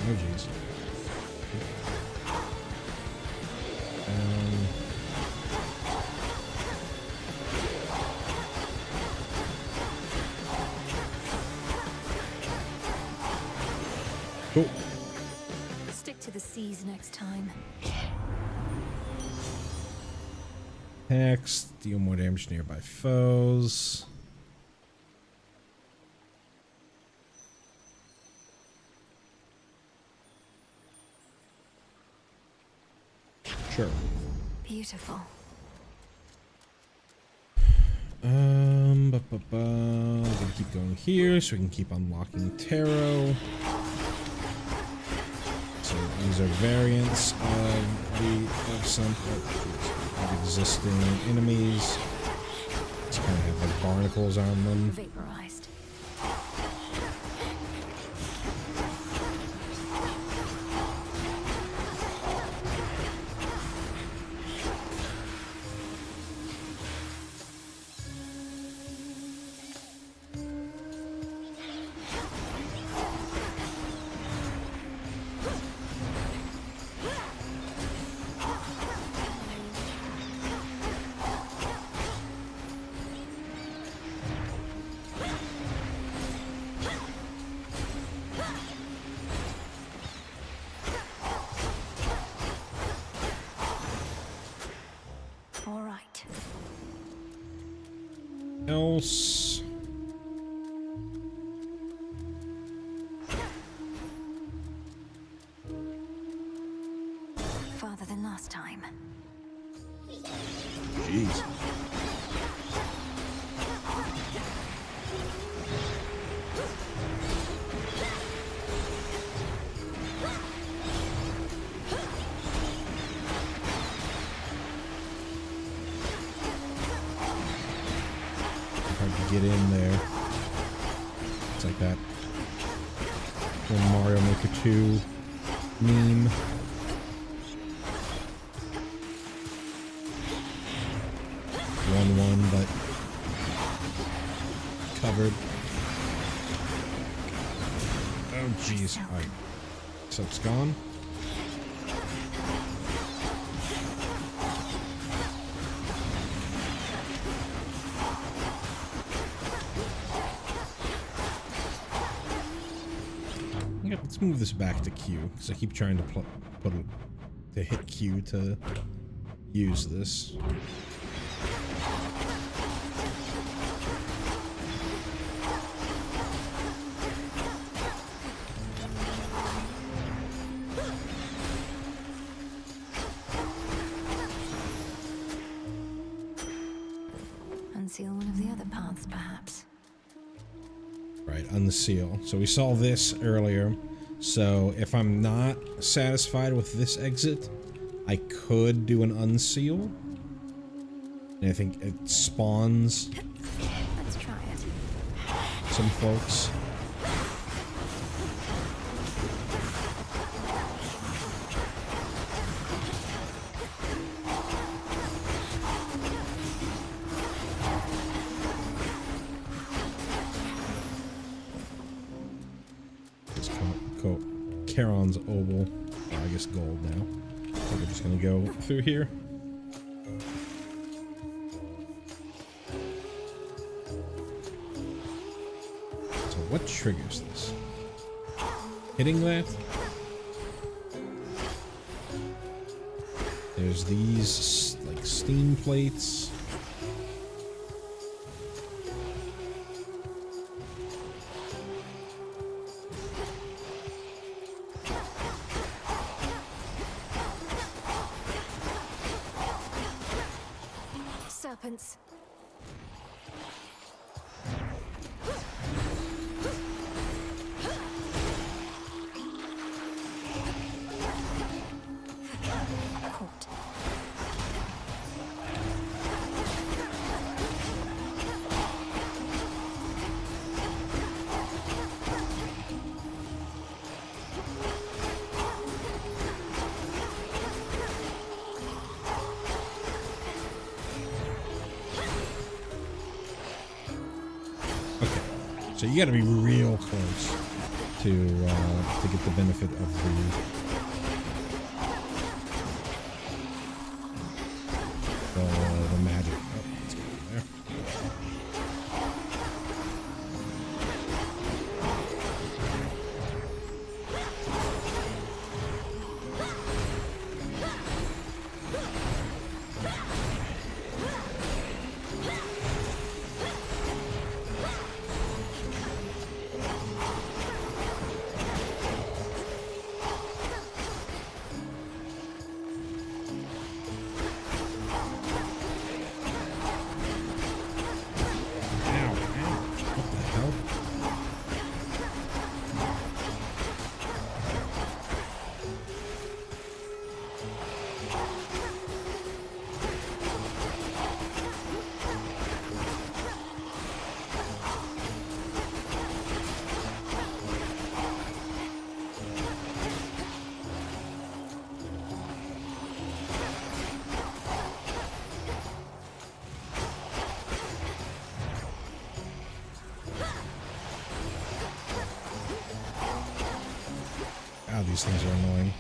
Oh jeez. Cool. Stick to the seas next time. Hex, deal more damage to nearby foes. Sure. Beautiful. We're gonna keep going here so we can keep unlocking tarot. So these are variants of some of existing enemies. It's kind of have like barnacles on them. Vaporized. All right. Else. Farther than last time. Jeez. Get in there. It's like that when Mario Maker 2 meme. One, but covered. Oh jeez. Alright. So it's gone. Let's move this back to Q, because I keep trying to put to hit Q to use this. Unseal one of the other paths, perhaps. Right, unseal. So we saw this earlier. So if I'm not satisfied with this exit, I could do an unseal. And I think it spawns Let's try it. some folks. Charon's Oval. Oh, I guess gold now. So we're just gonna go through here. So what triggers this? Hitting that? There's these like steam plates. Serpents. Caught. So you got to be real close to get the benefit of the magic. Oh, let's get in there. God, these things are annoying.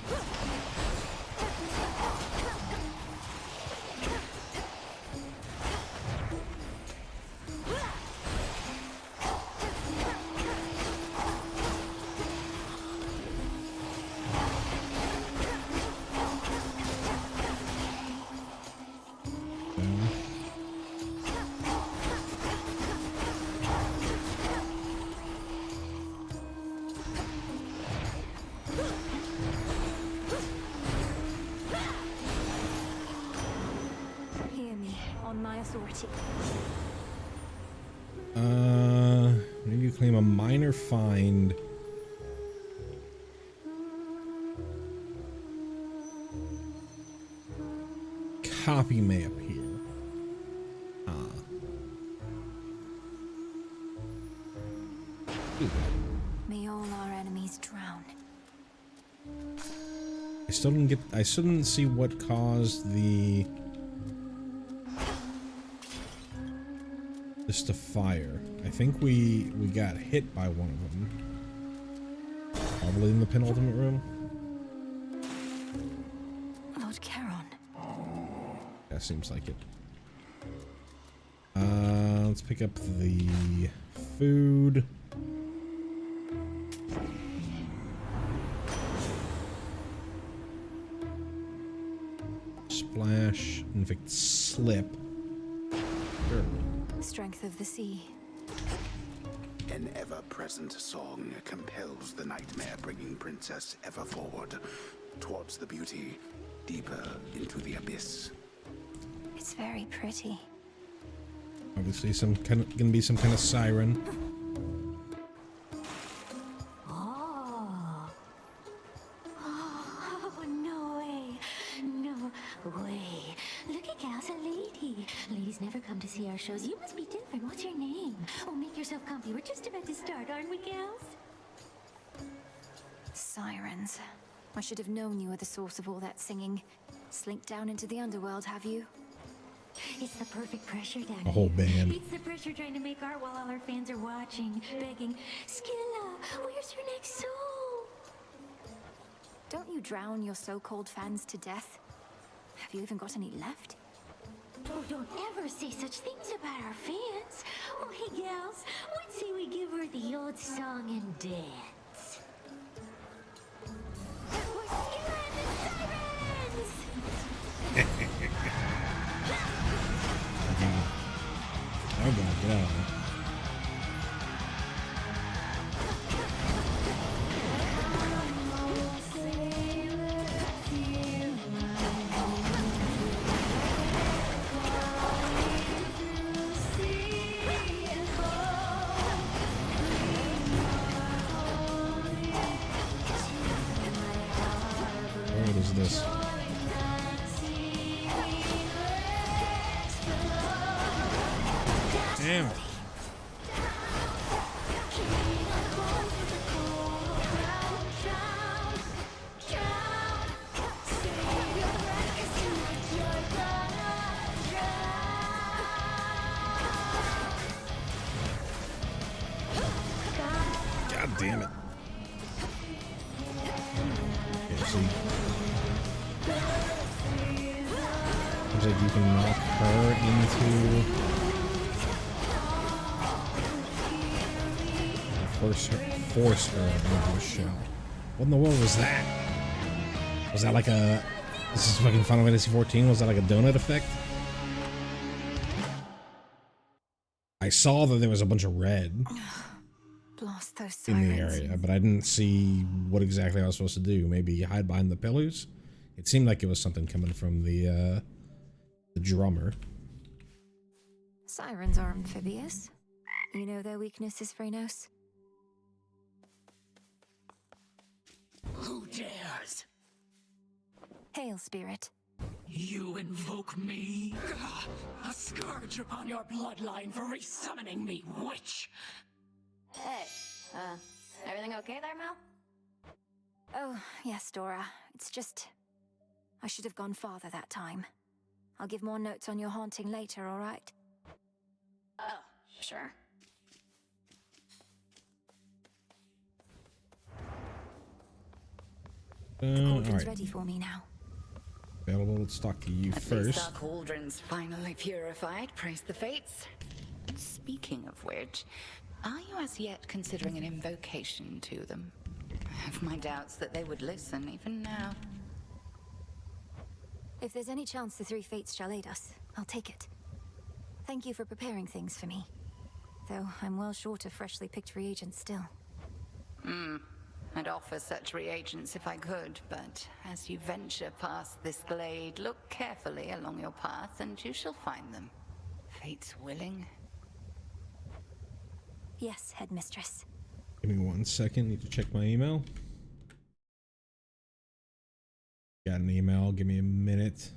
Authority. Maybe you claim a minor find. Copy may appear. May all our enemies drown. I still didn't see what caused this to fire. I think we got hit by one of them. Probably in the penultimate room. Lord Charon. That seems like it. Let's pick up the food. Splash. Infect slip. Sure. Strength of the sea. An ever-present song compels the nightmare-bringing princess ever forward, towards the beauty, deeper into the abyss. It's very pretty. Obviously, gonna be some kind of siren. Oh. Oh, no way. No way. Look at Gal's a lady. Ladies never come to see our shows. You must be different. What's your name? Oh, make yourself comfy. We're just about to start, aren't we, Gals? Sirens. I should have known you were the source of all that singing. Slinked down into the underworld, have you? It's the perfect pressure, Danny. A whole band. It's the pressure trying to make art while all our fans are watching, begging, Skilla, where's your next soul? Don't you drown your so-called fans to death? Have you even got any left? Oh, don't ever say such things about our fans. Oh, hey, gals, let's say we give her the old song and dance. We're Skilla and the Sirens! Oh god, get out of there. What is this? Damn it. God damn it. Okay, see. Looks like you can knock her into... Force her into a shell. What in the world was that? Was that like a... This is fucking Final Fantasy 14? Was that like a donut effect? I saw that there was a bunch of red Blast those in sirens. the area, but I didn't see what exactly I was supposed to do. Maybe hide behind the pillars? It seemed like it was something coming from the drummer. Sirens are amphibious. You know their weaknesses, Phrenos? Who dares? Hail, spirit. You invoke me? A scourge upon your bloodline for resummoning me, witch! Hey, everything okay there, Mel? Oh, yes, Dora. It's just... I should have gone farther that time. I'll give more notes on your haunting later, all right? Oh, sure. The cauldron's Alright. ready for me now. Available, let's talk to you At least first. our cauldron's finally purified, praise the fates. Speaking of which, are you as yet considering an invocation to them? I have my doubts that they would listen even now. If there's any chance the three fates shall aid us, I'll take it. Thank you for preparing things for me. Though I'm well short of freshly picked reagents still. I'd offer such reagents if I could, but as you venture past this glade, look carefully along your path and you shall find them. Fate's willing. Yes, headmistress. Give me 1 second, need to check my email. Got an email, give me a minute.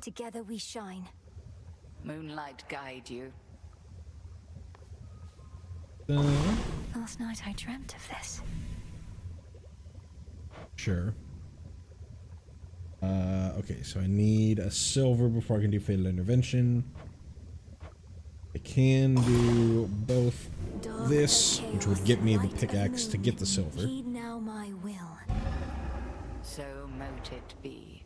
Together we shine. Moonlight guide you. Last night I dreamt of this. Sure. Okay, so I need a silver before I can do Fatal Intervention. I can do both this, which would get me the pickaxe to get the silver. Heed now my will. mote it be.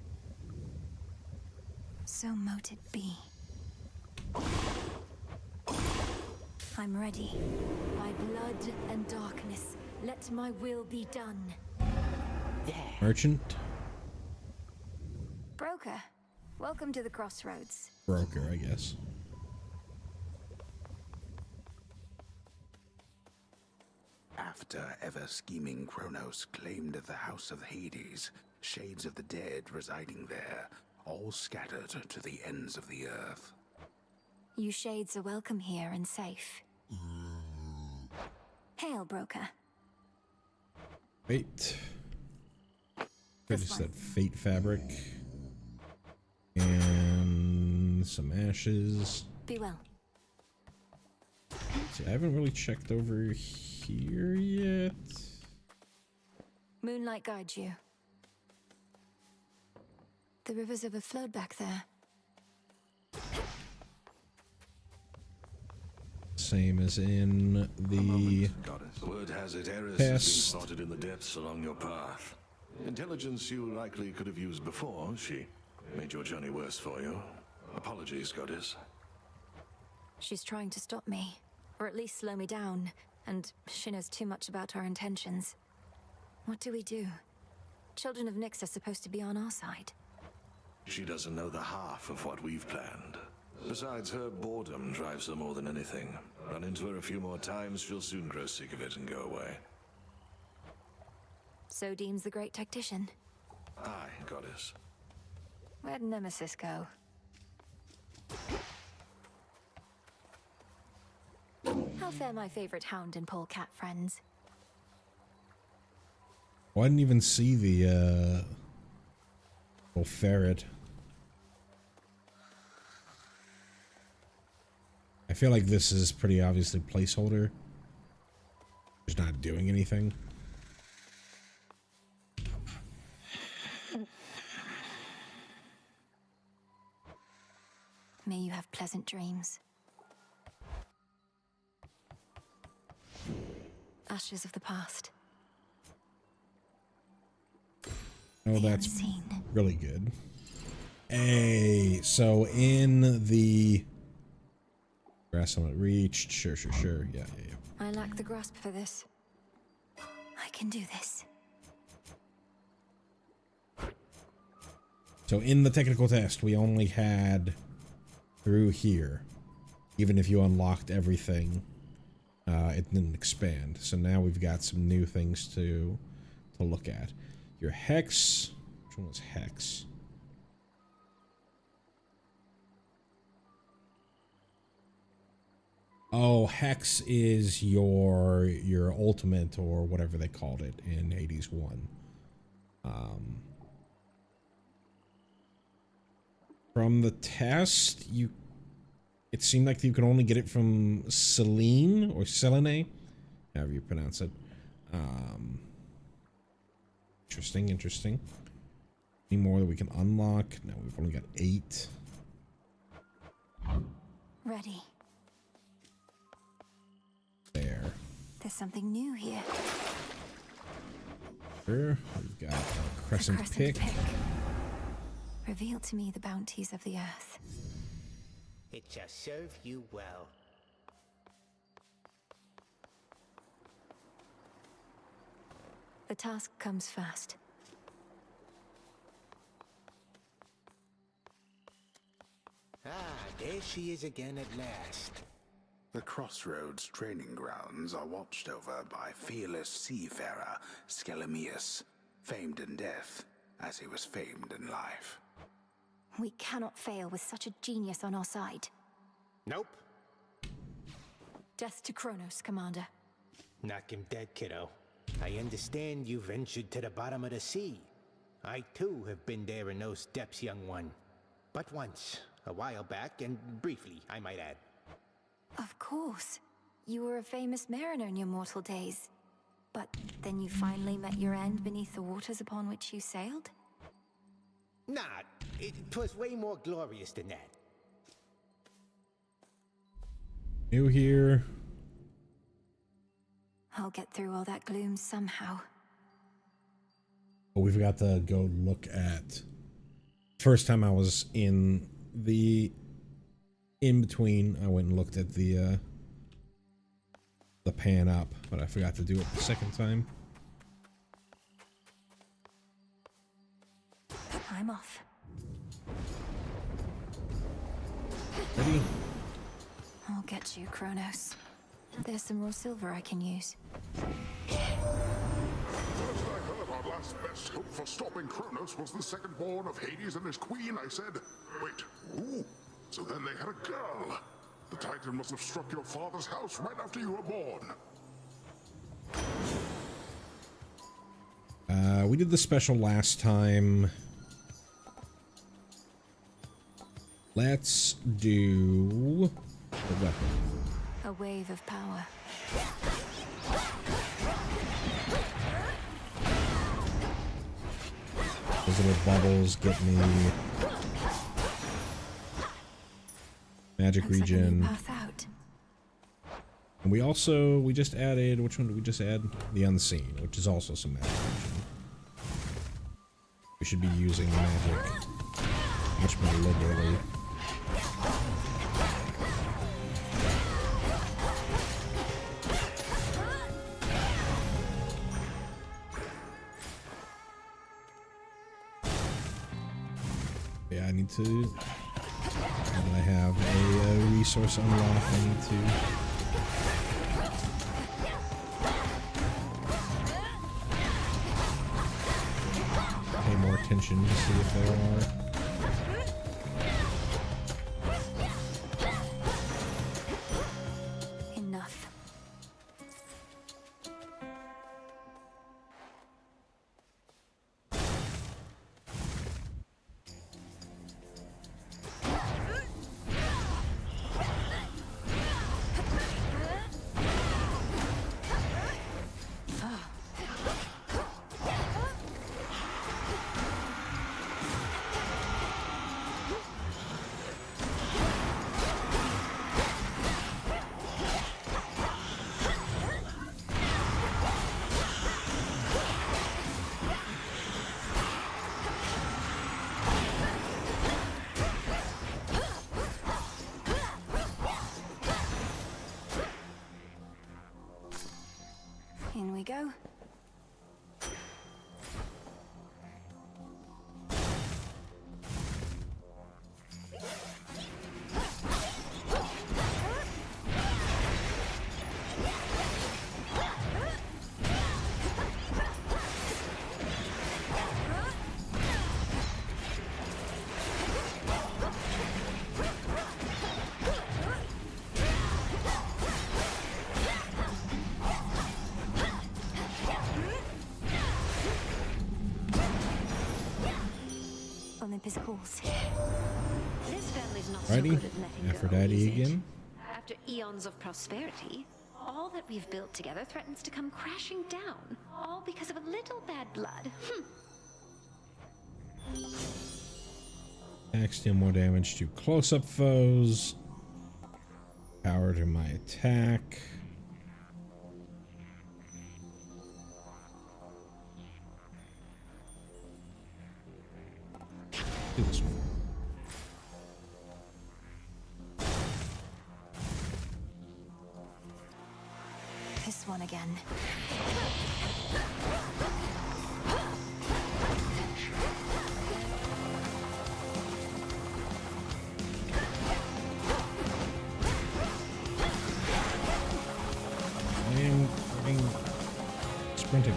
So mote it be. I'm ready. By blood and darkness, let my will be done. Merchant? Broker, welcome to the crossroads. Broker, I guess. After ever-scheming Kronos claimed the House of Hades, shades of the dead residing there, all scattered to the ends of the earth. You shades are welcome here and safe. Hail, broker. Wait. Purchase that fate fabric. And some ashes. Be well. See, I haven't really checked over here yet. Moonlight guides you. The river's overflowed back there. Same as in the Word has it Eris has past. been spotted in the depths along your path. Intelligence you likely could have used before. She made your journey worse for you. Apologies, Goddess. She's trying to stop me, or at least slow me down, and she knows too much about our intentions. What do we do? Children of Nyx are supposed to be on our side. She doesn't know the half of what we've planned. Besides, her boredom drives her more than anything. Run into her a few more times, she'll soon grow sick of it and go away. So deems the great tactician. Aye, Goddess. Where'd Nemesis go? How fare my favorite hound and polecat friends? Oh, I didn't even see the little ferret. I feel like this is pretty obviously placeholder. It's not doing anything. May you have pleasant dreams. Ashes of the past. Oh, that's really good. Hey, so in the grass summit reached. Sure. Yeah. I lack the grasp for this. I can do this. So in the technical test, we only had through here. Even if you unlocked everything, it didn't expand. So now we've got some new things to look at. Your hex. Which one was hex? Oh, hex is your ultimate or whatever they called it in Hades 1. From the test, it seemed like you could only get it from Selene or Selene, however you pronounce it. Interesting. Any more that we can unlock? No, we've only got 8. Ready. There. There's something new here. Sure. We've got a crescent pick. Reveal to me the bounties of the earth. It shall serve you well. The task comes first. Ah, there she is again at last. The Crossroads training grounds are watched over by fearless seafarer Skelemius, famed in death as he was famed in life. We cannot fail with such a genius on our side. Nope. Death to Kronos, Commander. Knock him dead, kiddo. I understand you ventured to the bottom of the sea. I too have been there in those depths, young one. But once, a while back, and briefly, I might add. Of course. You were a famous mariner in your mortal days. But then you finally met your end beneath the waters upon which you sailed? Nah, it was way more glorious than that. New here. I'll get through all that gloom somehow. But we forgot to go look at. First time I was in the in-between, I went and looked at the pan up, but I forgot to do it the second time. I'm off. Ready? I'll get you, Kronos. There's some raw silver I can use. First I heard our last best hope for stopping Kronos was the second-born of Hades and his queen, I said, wait, who? So then they had a girl. The Titan must have struck your father's house right after you were born. We did the special last time. Let's do the weapon. A wave of power. Those little bubbles get me magic Looks regen. like a new path out. And we just added, which one did we just add? The Unseen, which is also some magic regen. We should be using magic much more liberally. Yeah, I need to. Now that I have a resource unlocked, I need to. Pay more attention to see if there are. Enough. In we go. Olympus calls. This family's not Righty. so good at letting go, Aphrodite is it? again. After eons of prosperity, all that we've built together threatens to come crashing down. All because of a little bad blood. Attacks deal more damage to close-up foes. Power to my attack. Do this one. This one again. I am sprinting.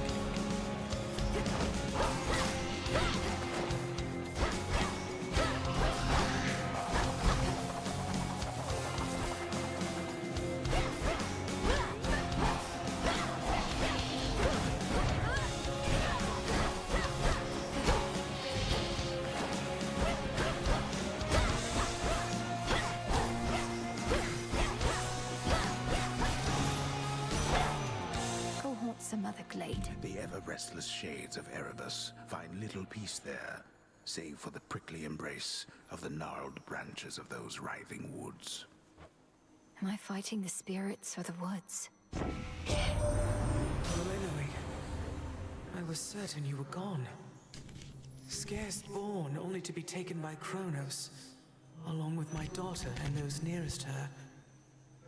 Go haunt some other glade. The ever-restless shades of Erebus find little peace there, save for the prickly embrace of the gnarled branches of those writhing woods. Am I fighting the spirits or the woods? Melinoe, I was certain you were gone. Scarce born, only to be taken by Kronos, along with my daughter and those nearest her.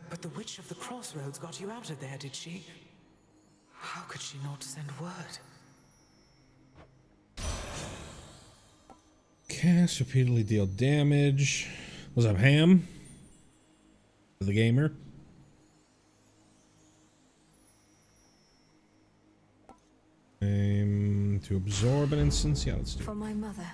But the Witch of the Crossroads got you out of there, did she? How could she not send word? Cast, repeatedly deal damage. What's up, Ham? For the gamer. To absorb an instance. Yeah, let's do it. For my mother.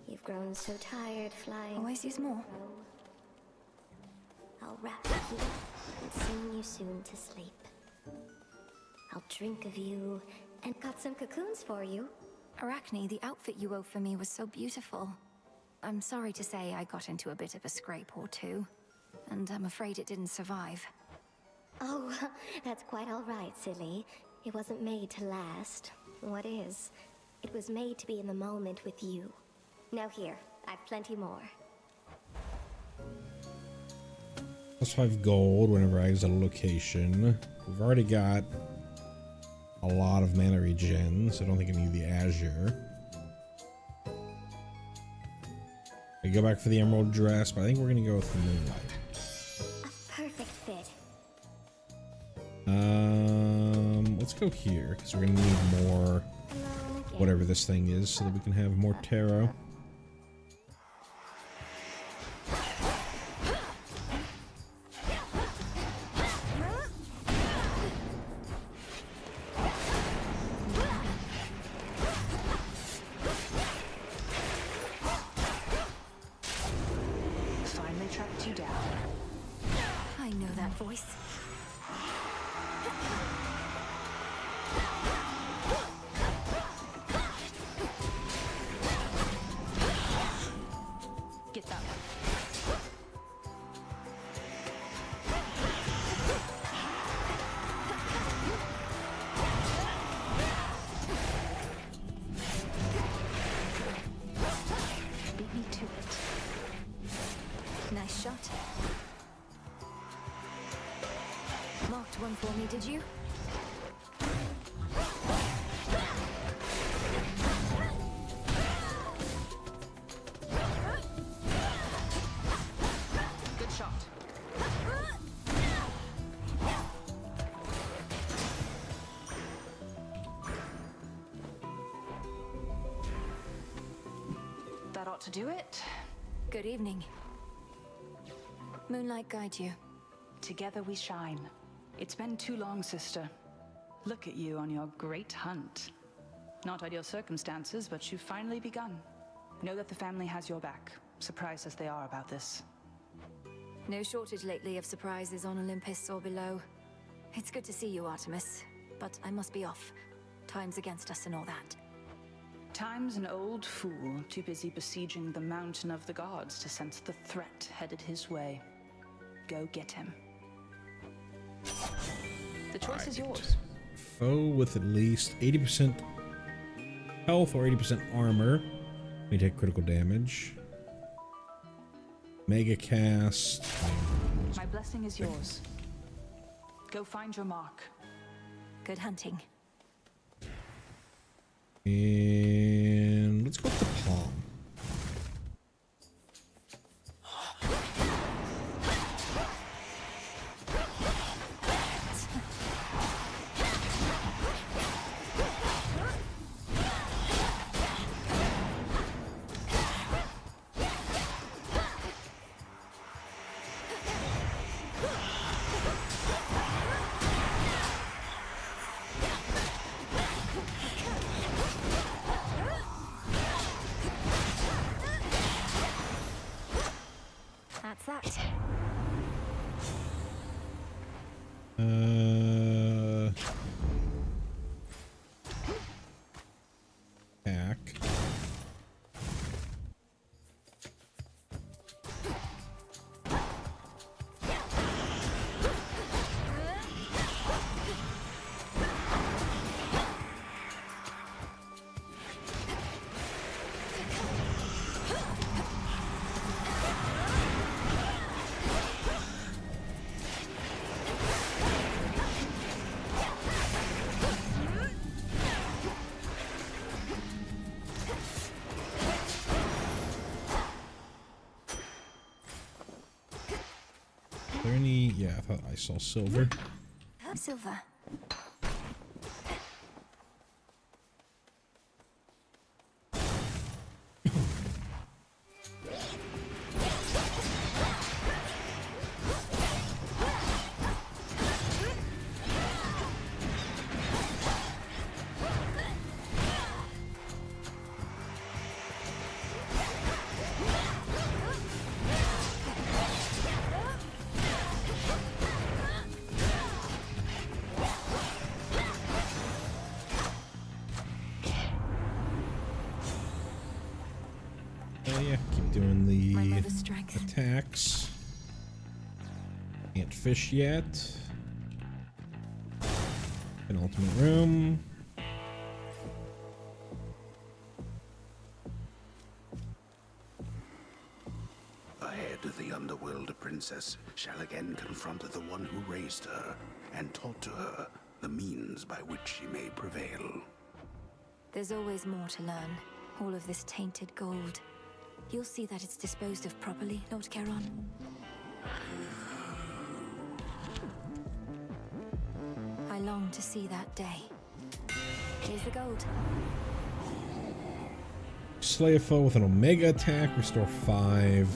You've grown so tired flying. Always use more. I'll wrap you up and sing you soon to sleep. I'll drink of you and got some cocoons for you. Arachne, the outfit you wove for me was so beautiful. I'm sorry to say I got into a bit of a scrape or two, and I'm afraid it didn't survive. Oh, that's quite all right, silly. It wasn't made to last. What is? It was made to be in the moment with you. Now here, I've plenty more. +5 gold whenever I exit a location. We've already got a lot of mana regen, so I don't think I need the Azure. I go back for the emerald dress, but I think we're gonna go with the moonlight. A perfect fit. Let's go here because we're gonna need more, whatever this thing is, so that we can have more tarot. Nice shot. Marked one for me, did you? Good shot. That ought to do it. Good evening. Moonlight guide you. Together we shine. It's been too long, sister. Look at you on your great hunt. Not ideal circumstances, but you've finally begun. Know that the family has your back, surprised as they are about this. No shortage lately of surprises on Olympus or below. It's good to see you, Artemis, but I must be off. Time's against us and all that. Time's an old fool, too busy besieging the mountain of the gods to sense the threat headed his way. Go get him. The choice is yours. Foe with at least 80% health or 80% armor may take critical damage. Mega cast. My blessing is yours. Go find your mark. Good hunting. And let's go with the palm. there any? Yeah, I thought I saw silver. Silver. Yeah, keep doing the My mother's strength. attacks. Can't fish yet. Penultimate room. Ahead, the underworld princess shall again confront the one who raised her and taught to her the means by which she may prevail. There's always more to learn. All of this tainted gold. You'll see that it's disposed of properly, Lord Charon. I long to see that day. Here's the gold. Slay a foe with an Omega attack. Restore 5.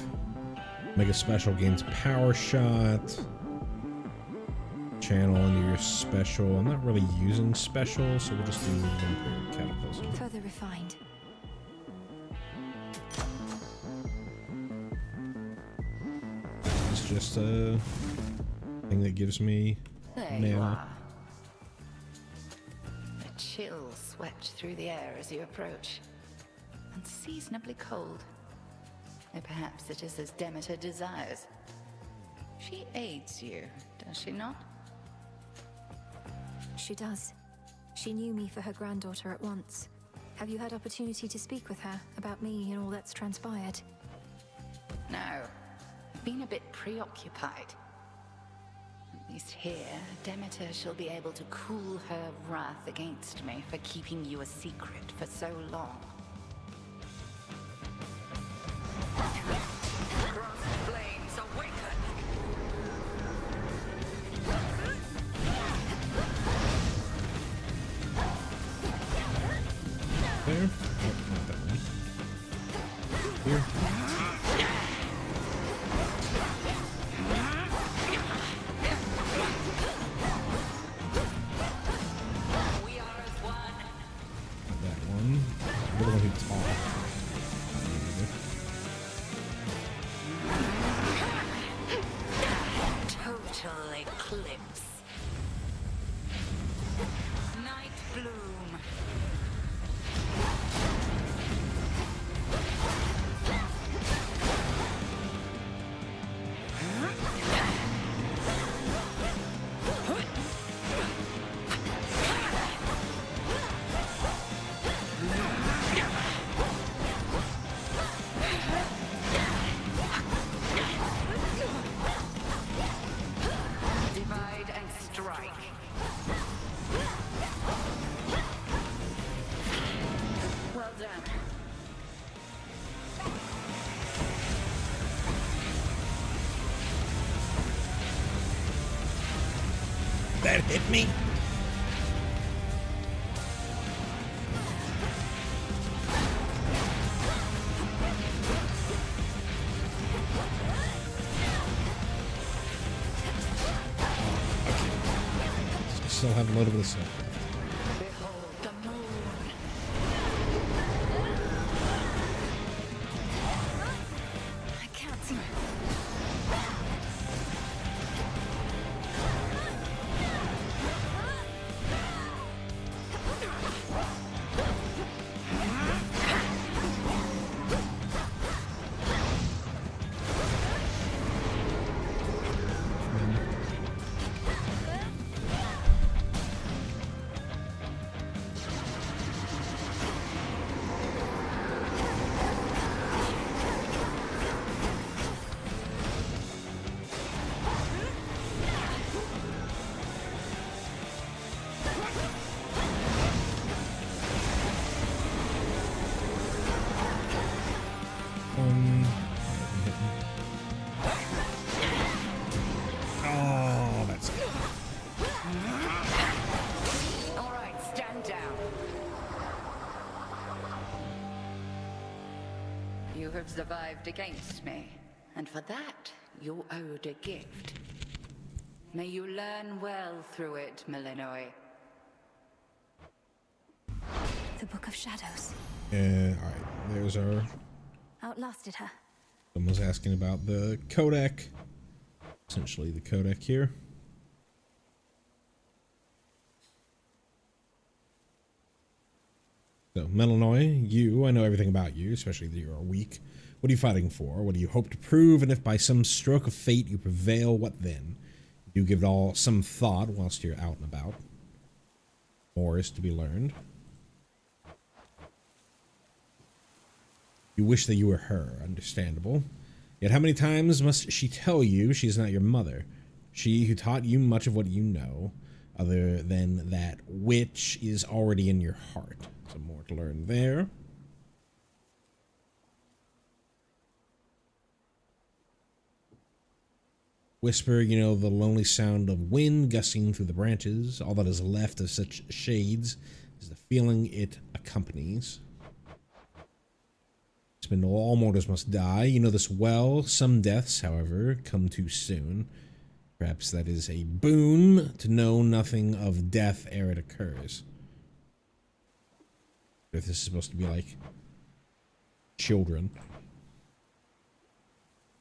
Mega special gains power shot. Channel into your special. I'm not really using special, so we'll just do Vampire Cataclysm. Further refined. It's just a thing that gives me There you mana. are. A chill swept through the air as you approach. Unseasonably cold. Or perhaps it is as Demeter desires. She aids you, does she not? She does. She knew me for her granddaughter at once. Have you had opportunity to speak with her about me and all that's transpired? No. I've been a bit preoccupied. At least here, Demeter shall be able to cool her wrath against me for keeping you a secret for so long. Cross flames awaken! There. Oh, not that one. Here. We are as one. Not that one. You're the one who talked. Total eclipse. Night bloom. Divide and strike. Well done. That hit me. I still have a little bit of stuff. The moon. I can't see. You have survived against me, and for that, you're owed a gift. May you learn well through it, Malinois. The Book of Shadows. Alright, there's our... Outlasted her. Someone's asking about the Codex. Essentially the Codex here. So, Malinois, I know everything about you, especially that you're weak. What are you fighting for? What do you hope to prove? And if by some stroke of fate you prevail, what then? Do give it all some thought whilst you're out and about. More is to be learned. You wish that you were her, understandable. Yet how many times must she tell you she is not your mother? She who taught you much of what you know, other than that which is already in your heart. So more to learn there. Whisper, you know, the lonely sound of wind gusting through the branches. All that is left of such shades is the feeling it accompanies. Spindle, all mortals must die. You know this well. Some deaths, however, come too soon. Perhaps that is a boon to know nothing of death ere it occurs. If this is supposed to be like children.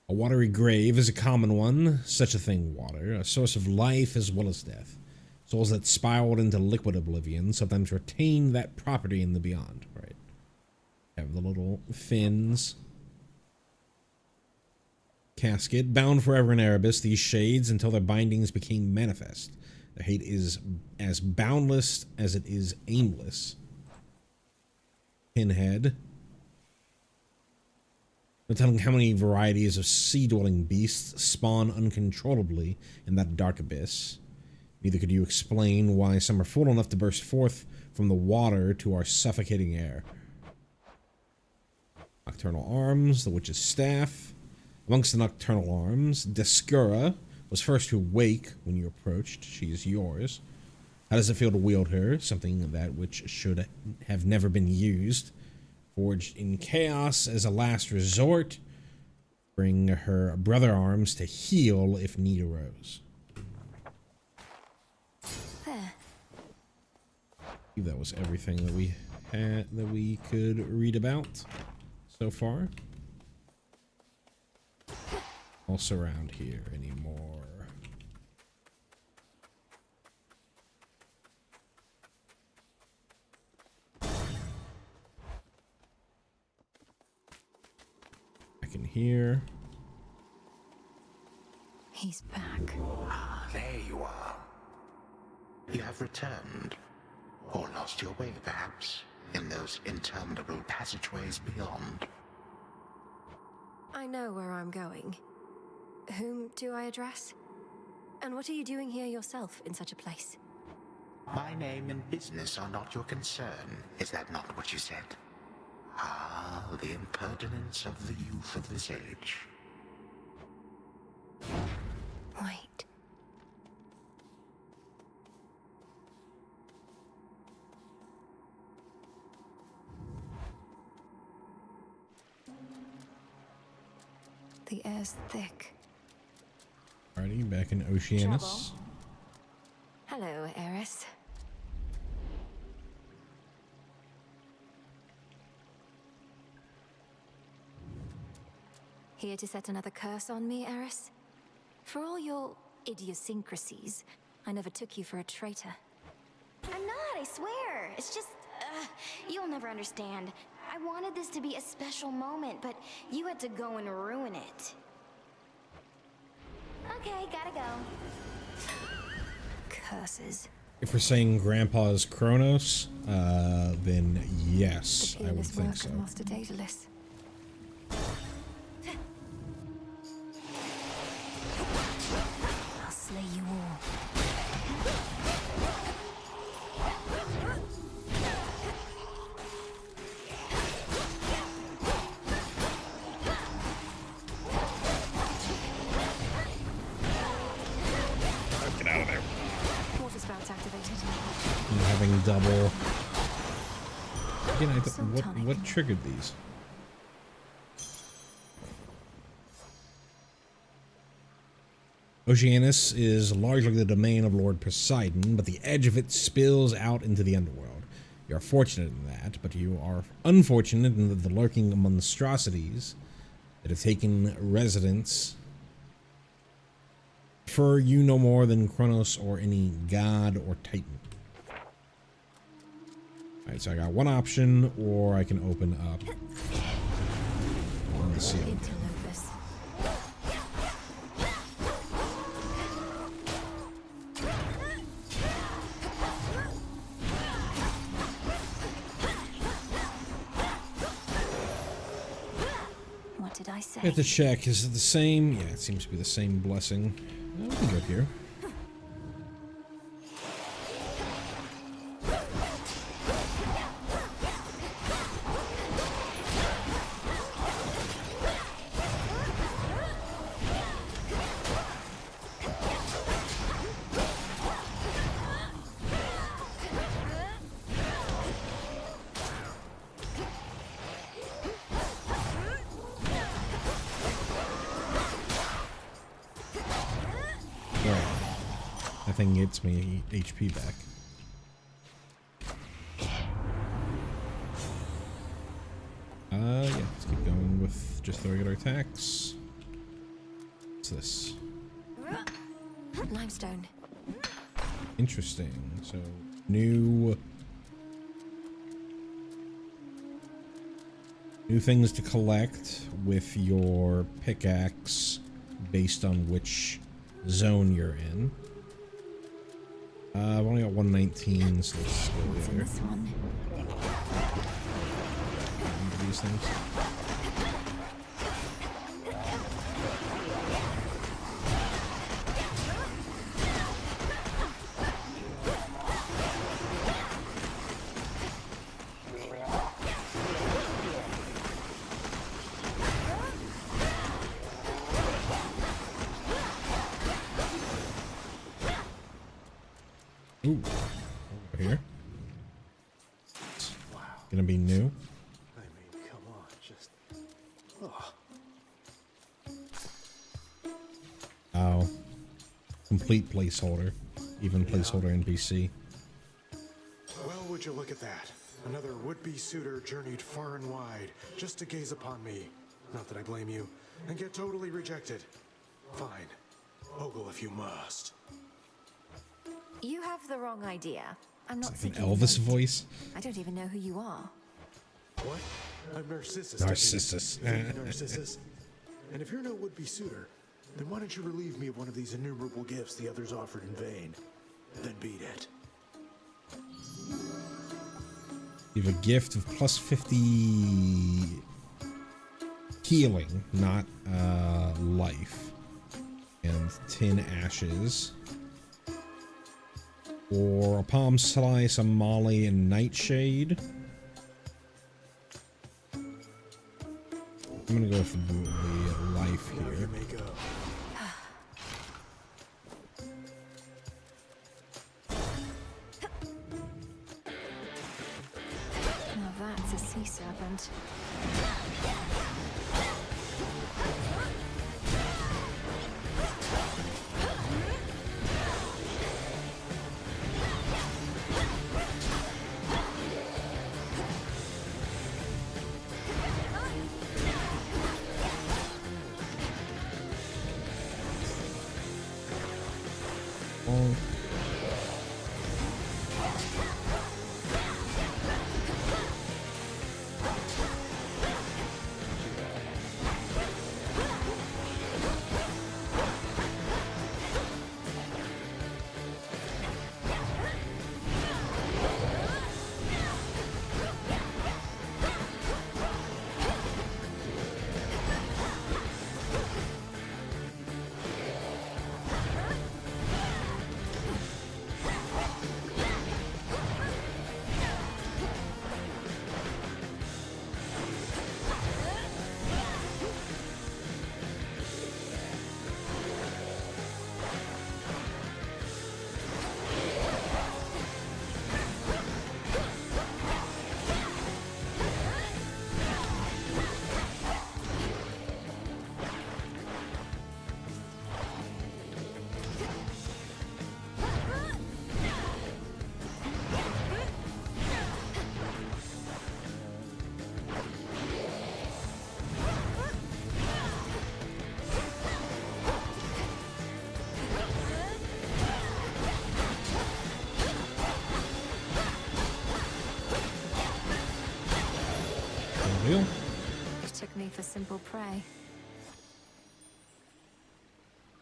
A watery grave is a common one. Such a thing, water. A source of life as well as death. Souls that spiraled into liquid oblivion sometimes retain that property in the beyond, right? Have the little fins. Casket. Bound forever in Erebus, these shades, until their bindings became manifest. Their hate is as boundless as it is aimless. Pinhead. No telling how many varieties of sea-dwelling beasts spawn uncontrollably in that dark abyss. Neither could you explain why some are fool enough to burst forth from the water to our suffocating air. Nocturnal arms, the witch's staff. Amongst the nocturnal arms, Descura was first to wake when you approached. She is yours. How does it feel to wield her? Something that which should have never been used. Forged in chaos as a last resort. Bring her brother arms to heal if need arose. There. I believe that was everything that we had that we could read about so far. Also around here anymore. Back in here. He's back. Ah, there you are. You have returned. Or lost your way, perhaps, in those interminable passageways beyond. I know where I'm going. Whom do I address? And what are you doing here yourself in such a place? My name and business are not your concern. Is that not what you said? Ah, the impertinence of the youth of this age. Wait. The air's thick. Alrighty, back in Oceanus. Hello, Eris. Here to set another curse on me, Eris? For all your idiosyncrasies, I never took you for a traitor. I'm not, I swear. It's just, you'll never understand. I wanted this to be a special moment, but you had to go and ruin it. Okay, gotta go. Curses. If we're saying Grandpa's Kronos, then yes, I would think so. Master Daedalus. I'll slay you all. Get out of there. Water sprouts activated. And having double. Again, what triggered these? Oceanus is largely the domain of Lord Poseidon, but the edge of it spills out into the underworld. You are fortunate in that, but you are unfortunate in that the lurking monstrosities that have taken residence prefer you no more than Kronos or any god or titan. Alright, so I got one option, or I can open up on the seal. What did I say? I have to check. Is it the same? Yeah, it seems to be the same blessing. We can go here. That thing gets me HP back. Yeah, let's keep going with just the regular attacks. What's this? Limestone. Interesting. So, new things to collect with your pickaxe based on which zone you're in. I've only got 119, so let's go there. This one. Into these things. Ooh, over here. Wow. Gonna be new. I mean, come on, just... Oh. Complete placeholder. Even placeholder NPC. Well, would you look at that? Another would-be suitor journeyed far and wide just to gaze upon me. Not that I blame you. And get totally rejected. Fine. Ogle if you must. You have the wrong idea. I'm not It's like an seeking Elvis vote. voice. I don't even know who you are. What? I'm Narcissus. Narcissus. Deputy. Narcissus. And if you're no would-be suitor, then why don't you relieve me of one of these innumerable gifts the others offered in vain? Then beat it. You have a gift of plus 50 healing, not life. And 10 ashes. Or a palm slice, a molly, and nightshade. I'm gonna go for the life here. Now that's a sea serpent. only for simple prey.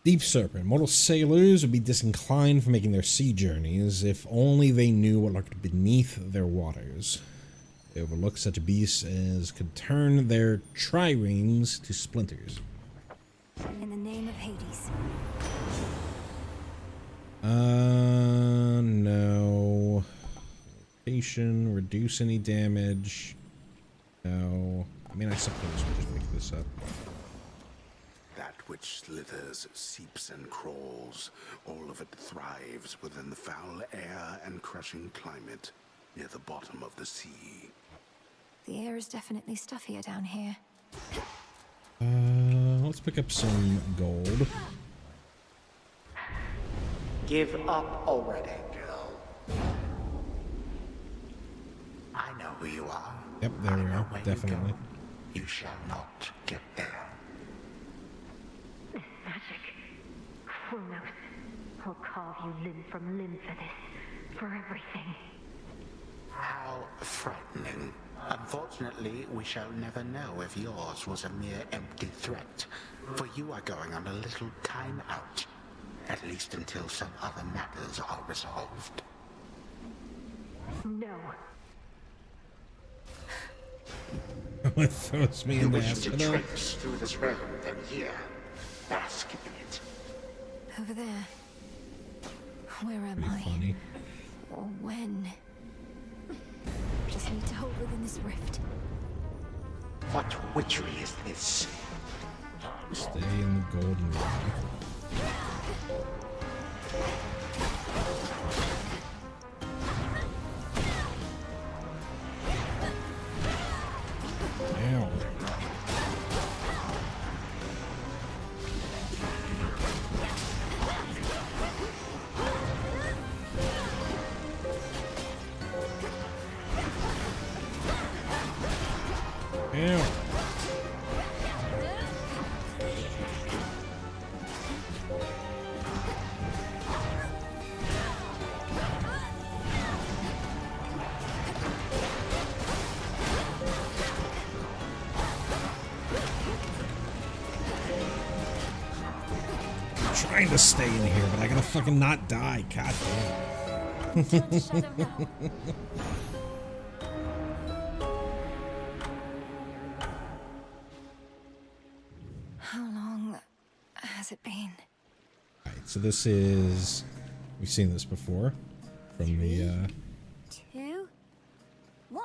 Deep Serpent. Mortal sailors would be disinclined from making their sea journeys if only they knew what lurked beneath their waters. They overlook such a beast as could turn their triremes to splinters. In the name of Hades. No. Location, reduce any damage. No. I mean, I suppose we'll just make this up. That which slithers, seeps, and crawls, all of it thrives within the foul air and crushing climate near the bottom of the sea. The air is definitely stuffier down here. Let's pick up some gold. Give up already, girl. I know who you are. Yep, there we are. Definitely. You shall not get there. Magic. Kronos. I'll carve you limb from limb for this. For everything. How frightening. Unfortunately, we shall never know if yours was a mere empty threat, for you are going on a little time out, at least until some other matters are resolved. No. It throws me You in the wish ass. to traipse through this realm, then here, bask in it. Over there. Where am I? Funny. Or when? Just need to hold within this rift. What witchery is this? Stay in the golden realm. Ow. Ow. I'm trying to stay in here, but I gotta fucking not die. God damn. How long has it been? Alright, so this is... We've seen this before. From the, 2, 1.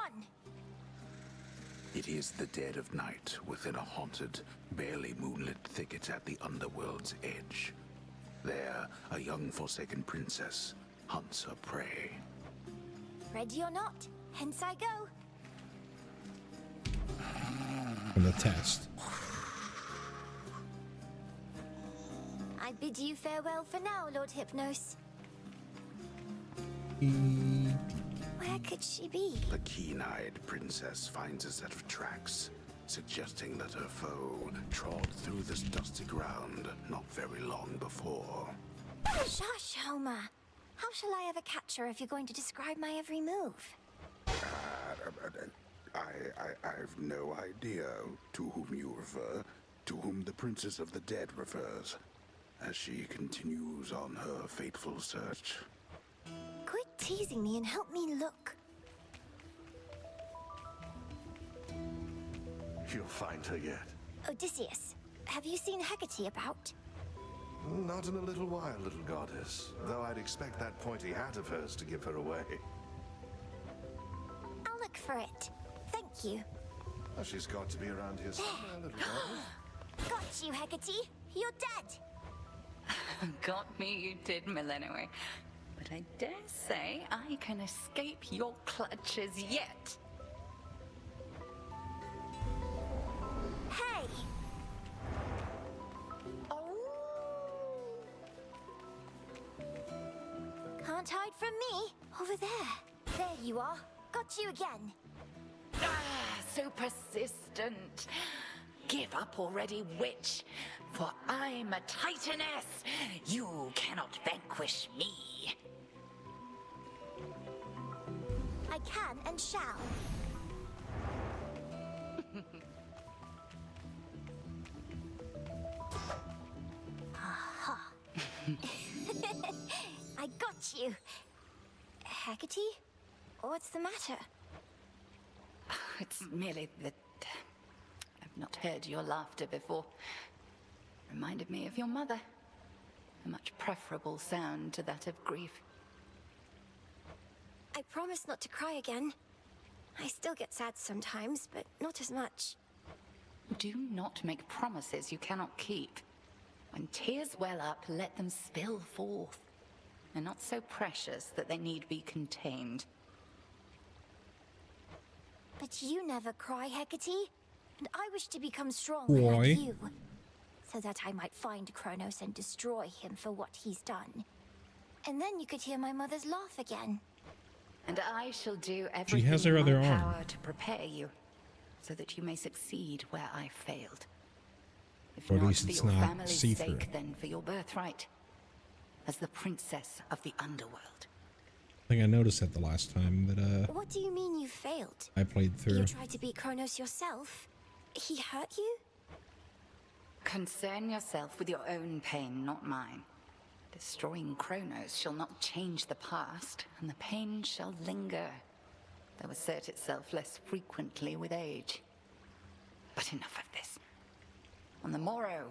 It is the dead of night within a haunted, barely moonlit thicket at the underworld's edge. There, a young forsaken princess hunts her prey. Ready or not, hence I go. from the test. I bid you farewell for now, Lord Hypnos. Where could she be? The keen-eyed princess finds a set of tracks, suggesting that her foe trod through this dusty ground not very long before. Shush, Homer. How shall I ever catch her if you're going to describe my every move? I've no idea to whom you refer, to whom the Princess of the Dead refers, as she continues on her fateful search. Quit teasing me and help me look. You'll find her yet. Odysseus, have you seen Hecate about? Not in a little while, little goddess. Though I'd expect that pointy hat of hers to give her away. I'll look for it. Thank you. Oh, she's got to be around here somewhere, little goddess. Got you, Hecate. You're dead. Got me, you did, Millennium. But I dare say I can escape your clutches yet. Hey! Can't hide from me. Over there. There you are. Got you again. Ah, so persistent. Give up already, witch. For I'm a titaness. You cannot vanquish me. I can and shall. I got you. Hecate? What's the matter? It's merely that I've not heard your laughter before. Reminded me of your mother. A much preferable sound to that of grief. I promise not to cry again. I still get sad sometimes, but not as much. Do not make promises you cannot keep. When tears well up, let them spill forth. They're not so precious that they need be contained. But you never cry, Hecate. And I wish to become strong Why? like you. So that I might find Kronos and destroy him for what he's done. And then you could hear my mother's laugh again. And I shall do everything has her in my other arm. power to prepare you, so that you may succeed where I failed. If Or at not least for it's your not family's see-through. sake, then for your birthright. As the princess of the underworld. I think I noticed that the last time that What do you mean you failed? I played through. You tried to beat Kronos yourself? He hurt you? Concern yourself with your own pain, not mine. Destroying Kronos shall not change the past, and the pain shall linger, though assert itself less frequently with age. But enough of this. On the morrow,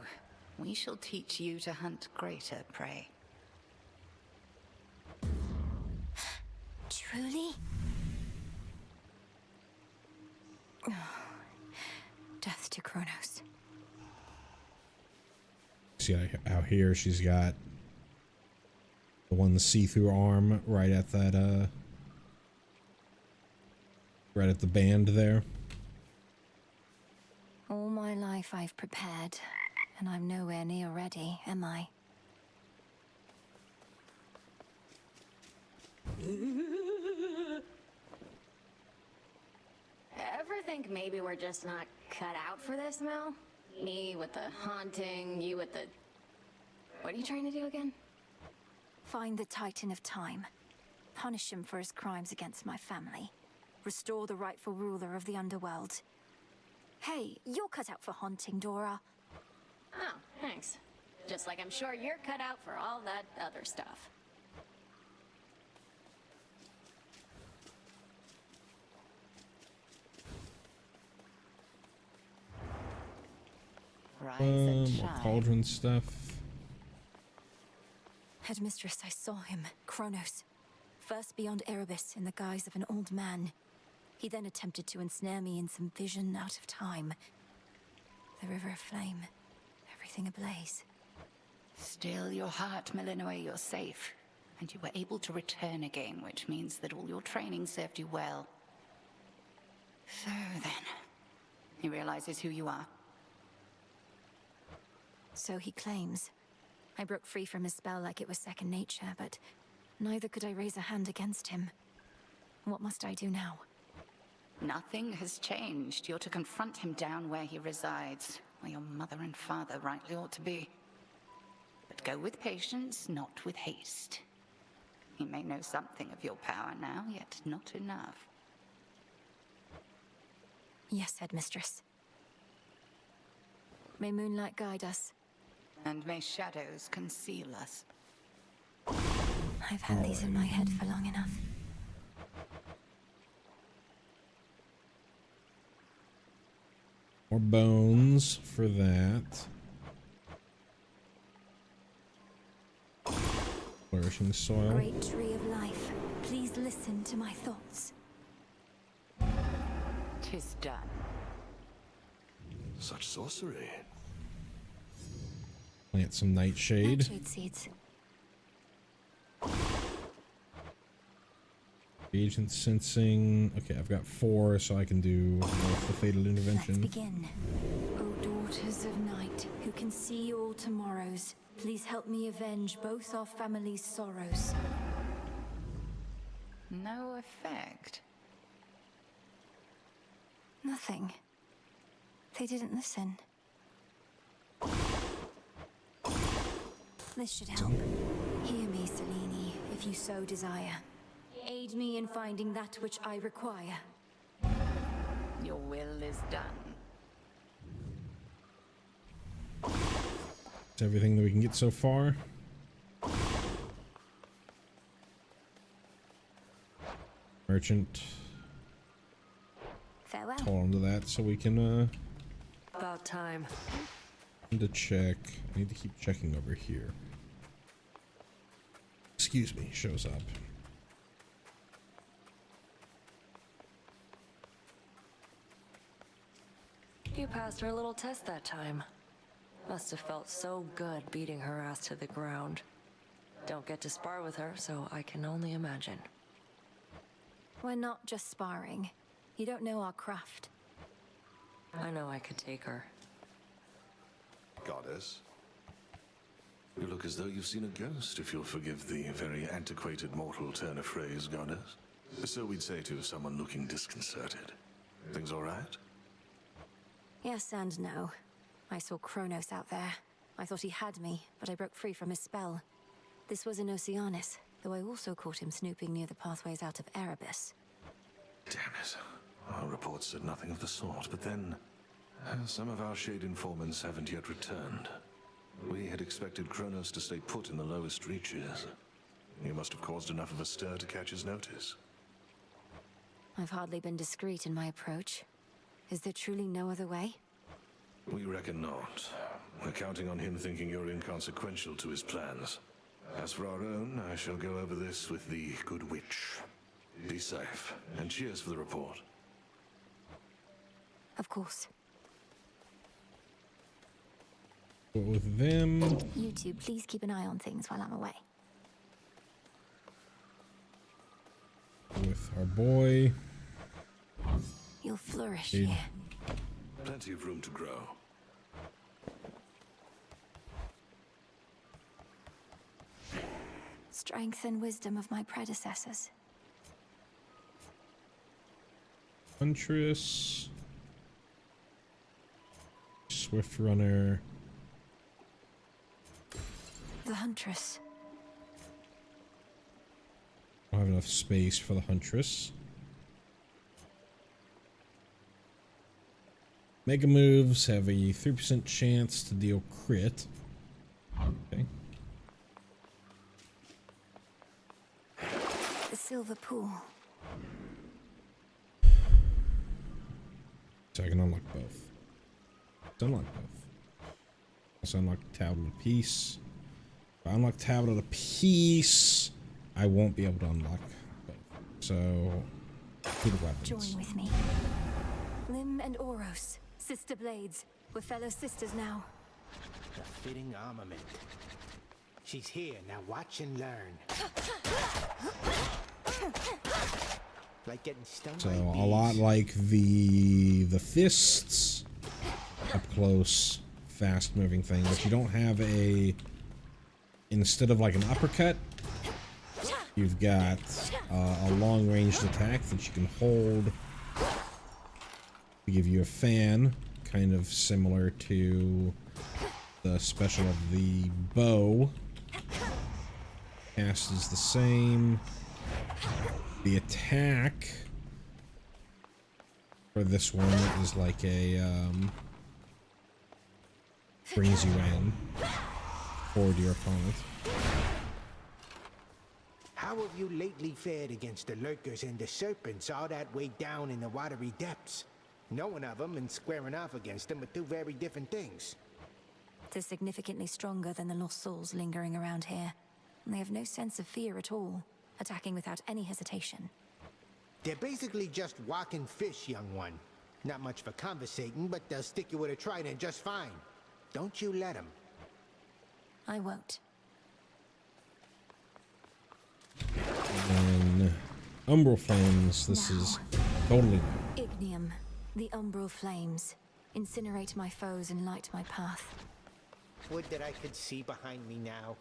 we shall teach you to hunt greater prey. Truly? Death to Kronos. See out here, she's got the one see-through arm right at that right at the band there. All my life I've prepared, and I'm nowhere near ready, am I? Ever think maybe we're just not cut out for this, Mel? Me with the haunting, you with the... What are you trying to do again? Find the Titan of Time. Punish him for his crimes against my family. Restore the rightful ruler of the underworld. Hey, you're cut out for haunting, Dora. Oh, thanks. Just like I'm sure you're cut out for all that other stuff. Rise and More shine. cauldron stuff. Headmistress, I saw him, Kronos. First beyond Erebus in the guise of an old man. He then attempted to ensnare me in some vision out of time. The river aflame, everything ablaze. Still your heart, Melinoe, you're safe. And you were able to return again, which means that all your training served you well. So then, he realizes who you are. So he claims. I broke free from his spell like it was second nature, but neither could I raise a hand against him. What must I do now? Nothing has changed. You're to confront him down where he resides, where your mother and father rightly ought to be. But go with patience, not with haste. He may know something of your power now, yet not enough. Yes, Headmistress. May moonlight guide us. And may shadows conceal us. I've had these in my head for long enough. More bones for that. Flourishing soil. Great tree of life, please listen to my thoughts. 'Tis done. Such sorcery. Plant some nightshade. Nightshade seeds. Agent sensing. Okay, I've got 4, so I can do the fatal intervention. Let's begin. O daughters of night, who can see all tomorrows, please help me avenge both our families' sorrows. No effect. Nothing. They didn't listen. This should help. Hear me, Selene, if you so desire. Aid me in finding that which I require. Your will is done. It's everything that we can get so far. merchant. Farewell. Hold on to that so we can About time. need to check. I need to keep checking over here. Excuse me, shows up. You passed her little test that time. Must have felt so good beating her ass to the ground. Don't get to spar with her, so I can only imagine. We're not just sparring. You don't know our craft. I know I could take her. Goddess. You look as though you've seen a ghost, if you'll forgive the very antiquated mortal turn of phrase, Goddess. So we'd say to someone looking disconcerted. Things all right? Yes and no. I saw Kronos out there. I thought he had me, but I broke free from his spell. This was in Oceanus, though I also caught him snooping near the pathways out of Erebus. Damn it. Our reports said nothing of the sort, but then some of our shade informants haven't yet returned. We had expected Kronos to stay put in the lowest reaches. You must have caused enough of a stir to catch his notice. I've hardly been discreet in my approach. Is there truly no other way? We reckon not. We're counting on him thinking you're inconsequential to his plans. As for our own, I shall go over this with the good witch. Be safe, and cheers for the report. Of course. But with them, You two, please keep an eye on things while I'm away. with our boy. You'll flourish Dude. here. Plenty of room to grow. Strength and wisdom of my predecessors. Huntress. Swift Runner. The Huntress. I don't have enough space for the Huntress. Mega moves have a 3% chance to deal crit. Okay. The Silver Pool. So I can unlock both. Let's unlock both. Let's unlock Tablet of Peace. If I unlock Tablet of Peace, I won't be able to unlock both. So, to the weapons. Join with me. Lim and Oros, sister blades. We're fellow sisters now. The fitting armament. She's here, now watch and learn. Like getting stung So by a bees. lot like the fists, up close, fast moving thing, but you don't have a, instead of like an uppercut, you've got a long ranged attack that you can hold to give you a fan, kind of similar to the special of the bow. Cast is the same. The attack for this one is like a brings you in toward your opponent. How have you lately fared against the lurkers and the serpents all that way down in the watery depths? Knowing of them and squaring off against them are two very different things. They're significantly stronger than the lost souls lingering around here. And they have no sense of fear at all, attacking without any hesitation. They're basically just walking fish, young one. Not much for conversating, but they'll stick you with a trident just fine. Don't you let them. I won't. And then Umbral Flames, this is totally new. Ignium, the umbral flames. Incinerate my foes and light my path. Would that I could see behind me now.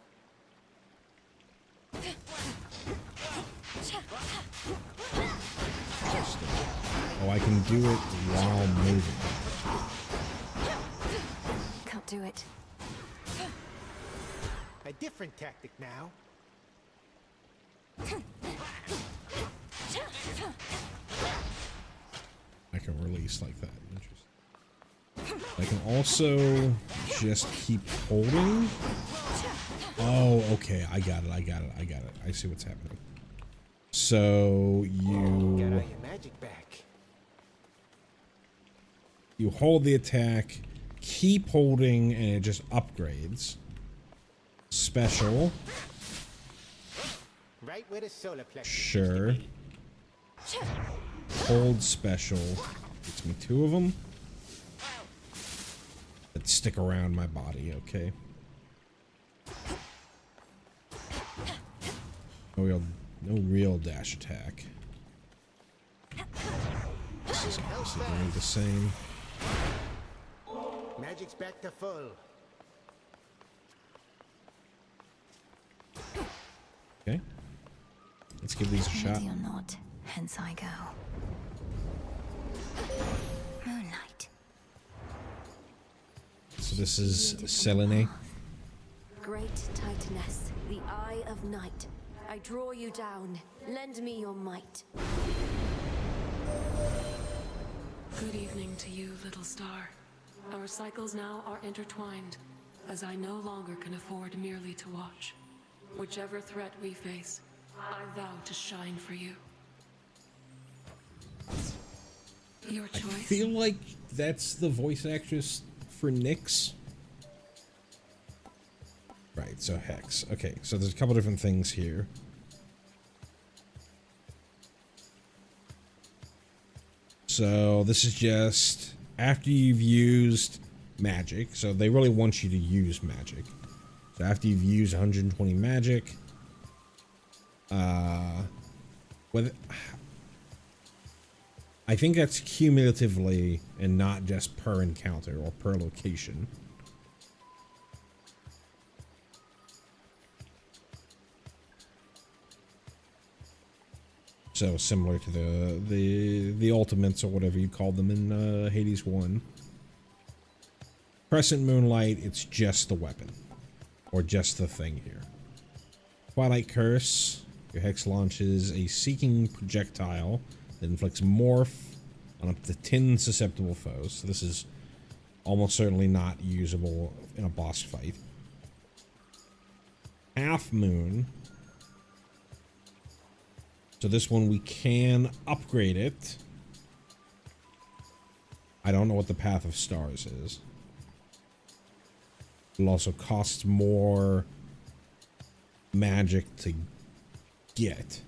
Oh, I can do it while moving. Can't do it. A different tactic now. I can release like that. Interesting. I can also just keep holding. Oh, okay. I got it. I see what's happening. So Got all you your magic back. hold the attack, keep holding, and it just upgrades. Special. Right where the solar plexus. Sure. Hold special. Gets me 2 of them. That stick around my body, okay. No real dash attack. This is obviously going to be the same. Magic's back to full. Okay. Let's give these a shot. Ready or not, hence I go. Moonlight. So this is Selene. Great Titaness, the Eye of Night. I draw you down. Lend me your might. Good evening to you, little star. Our cycles now are intertwined, as I no longer can afford merely to watch. Whichever threat we face, I vow to shine for you. Your I choice. feel like that's the voice actress for Nyx. Right, so Hex. Okay, so there's a couple different things here. So this is just after you've used magic. So they really want you to use magic. So after you've used 120 magic, whether I think that's cumulatively and not just per encounter or per location. So similar to the ultimates or whatever you call them in Hades 1. Crescent Moonlight, it's just the weapon. Or just the thing here. Twilight Curse, your Hex launches a seeking projectile that inflicts morph on up to 10 susceptible foes. So this is almost certainly not usable in a boss fight. Half Moon. So this one we can upgrade it. I don't know what the Path of Stars is. It also costs more magic to get.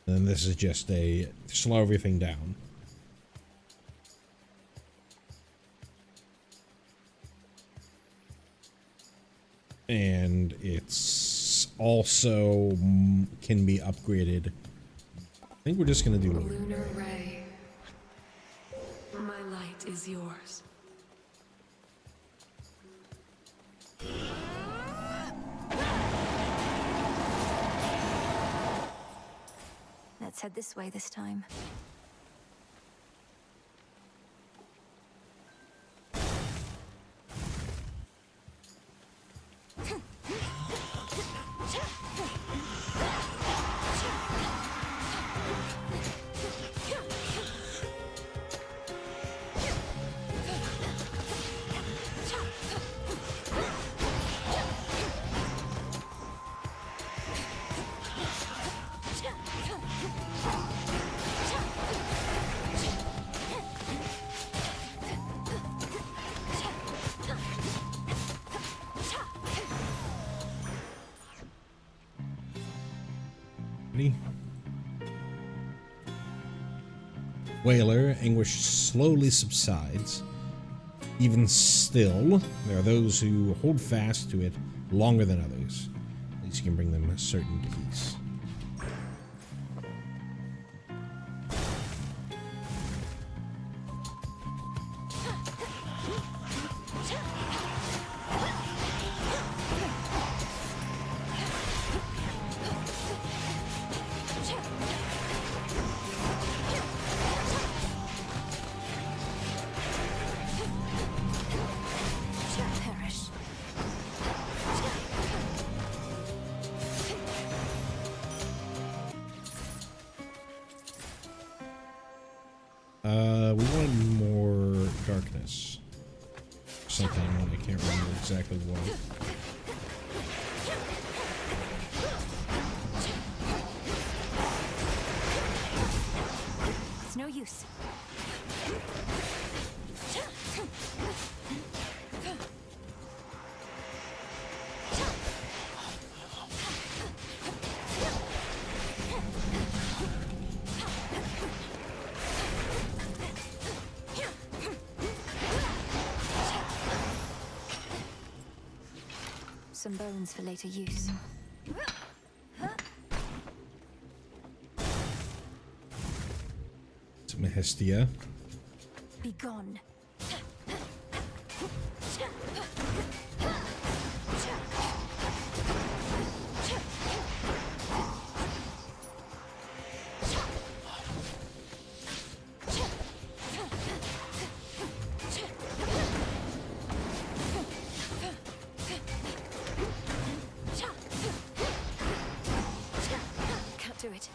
And this is just a slow everything down. And it's also can be upgraded. I think we're just gonna do Lunar Ray. My light is yours. Let's head this way this time. Wailer, anguish slowly subsides. Even still, there are those who hold fast to it longer than others. At least you can bring them a certain peace. Perish. We wanted more darkness. Something, I can't remember exactly what. use. Some bones for later use. Some Hestia. Be gone. Can't do it.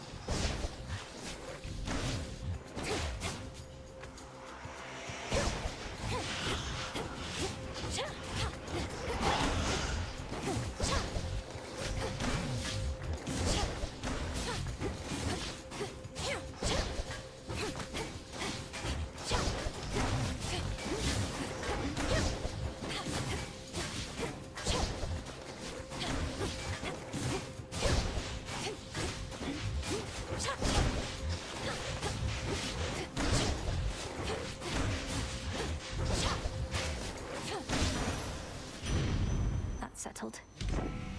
Settled.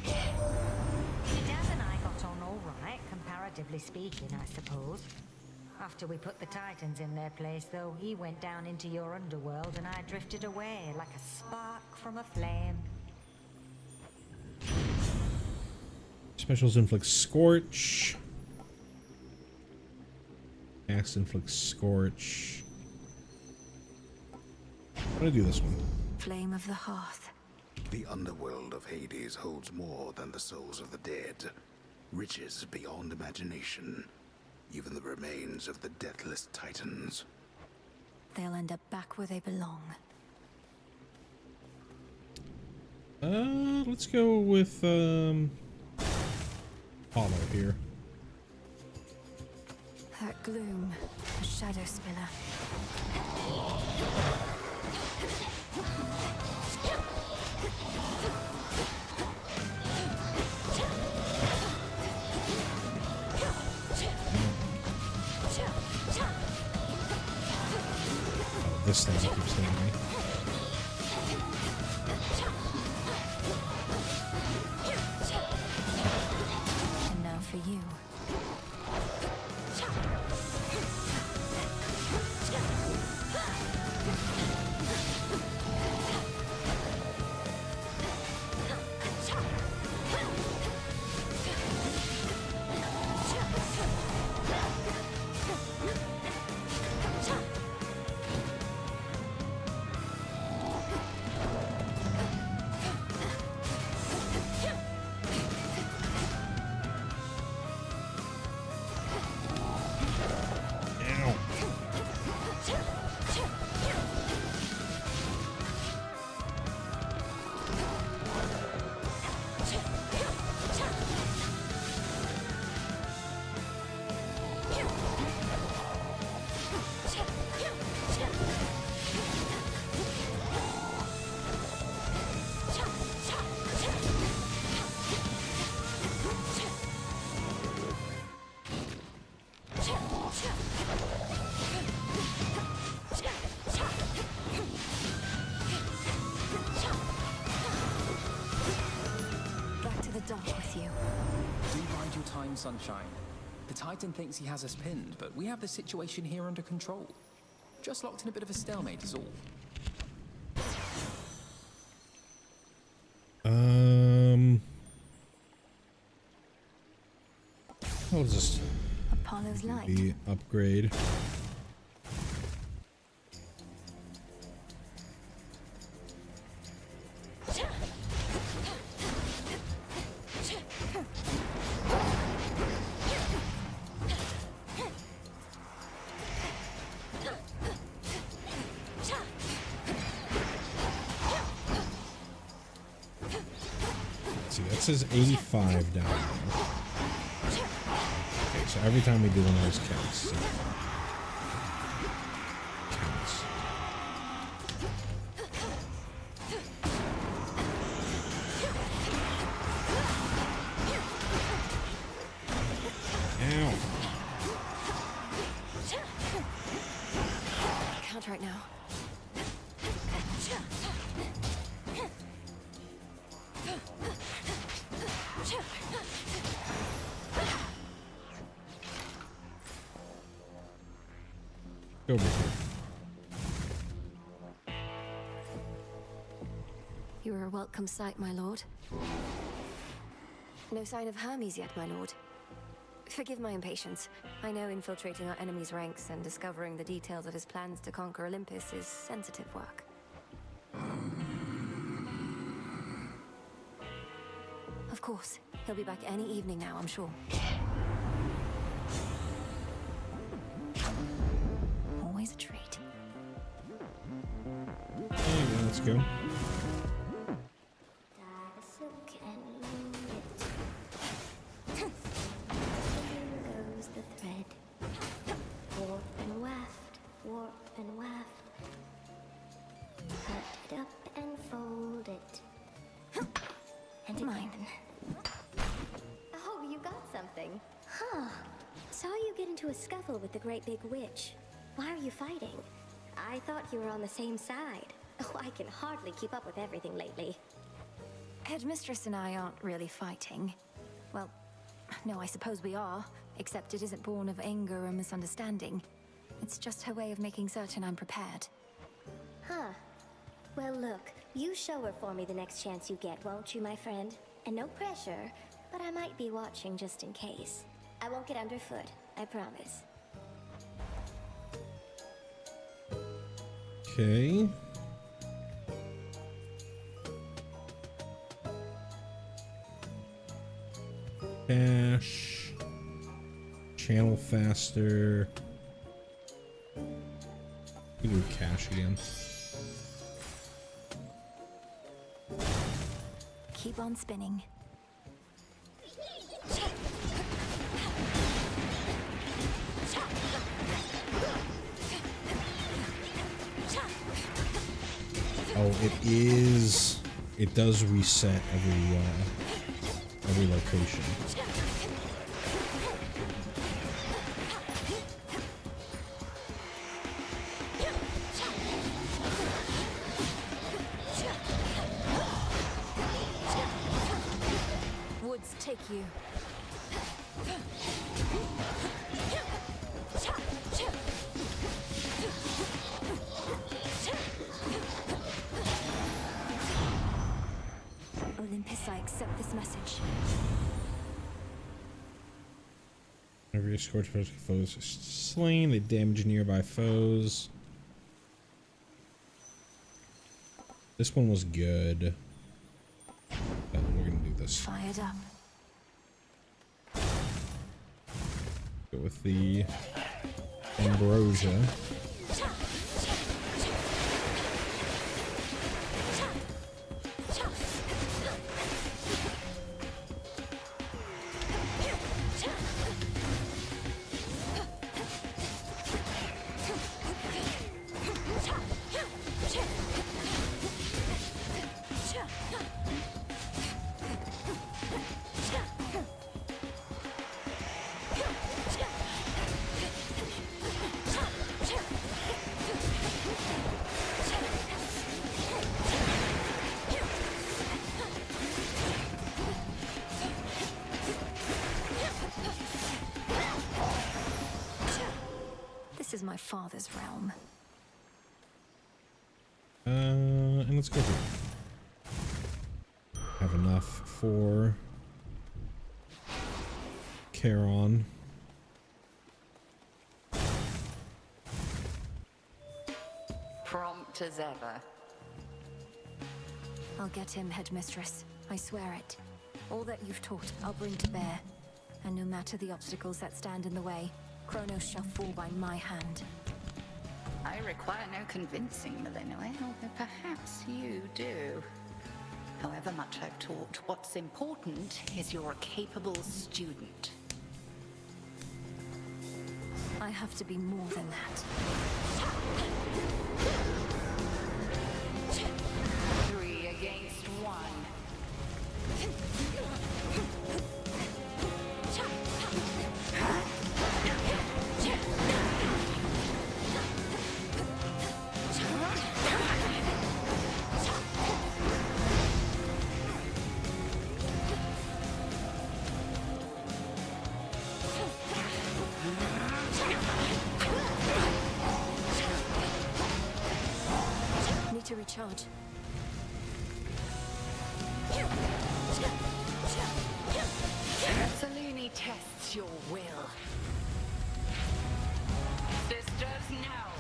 Daz and I got on all right, comparatively speaking, I suppose. After we put the Titans in their place, though, he went down into your underworld and I drifted away like a spark from a flame. Specials inflict Scorch. Cast inflict Scorch. I'm gonna do this one. Flame of the Hearth. The underworld of Hades holds more than the souls of the dead. Riches beyond imagination. Even the remains of the deathless Titans. They'll end up back where they belong. Let's go with Hollow here. That gloom, a shadow spiller. This thing keeps hitting me. And now for you. Sunshine. The Titan thinks he has us pinned, but we have the situation here under control. Just locked in a bit of a stalemate is all. I'll just Apollo's light. The upgrade. It says 85 down there. Okay, so every time we do one of those counts. So. over here. You are a welcome sight, my lord. No sign of Hermes yet, my lord. Forgive my impatience. I know infiltrating our enemy's ranks and discovering the details of his plans to conquer Olympus is sensitive work. Of course. He'll be back any evening now, I'm sure. Always a treat. Okay, let's go. Goes the thread. Warp and waft, warp and waft. Cut it up and fold it. And mine. Oh, you got something. Huh. Saw you get into a scuffle with the great big witch. Why are you fighting? I thought you were on the same side. Oh, I can hardly keep up with everything lately. Headmistress and I aren't really fighting. Well, no, I suppose we are, except it isn't born of anger or misunderstanding. It's just her way of making certain I'm prepared. Huh. Well, look, you show her for me the next chance you get, won't you, my friend? And no pressure, but I might be watching just in case. I won't get underfoot, I promise. Okay. Cash. Channel faster. We do cash again. Keep on spinning. Oh, it is. It does reset every location. Woods take you. Olympus, I accept this message. Whenever your scorched foes are slain, they damage nearby foes. This one was good. But we're gonna do this. Fired up. Go with the ambrosia. This is my father's realm. And let's go here. Have enough for Charon. Prompt as ever. I'll get him, Headmistress. I swear it. All that you've taught, I'll bring to bear. And no matter the obstacles that stand in the way, Kronos shall fall by my hand. I require no convincing, Malinois, although perhaps you do. However much I've taught, what's important is you're a capable student. I have to be more than that. 3 against 1. charge. Saluni tests your will. Sisters, now!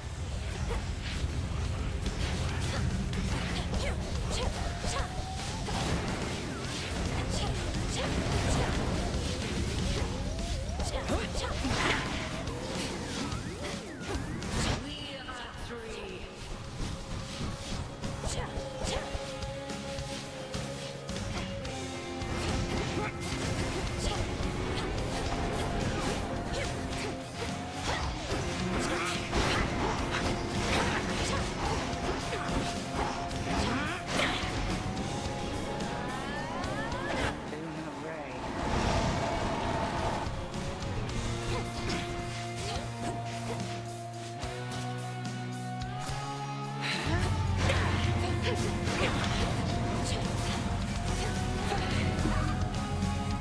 We are three.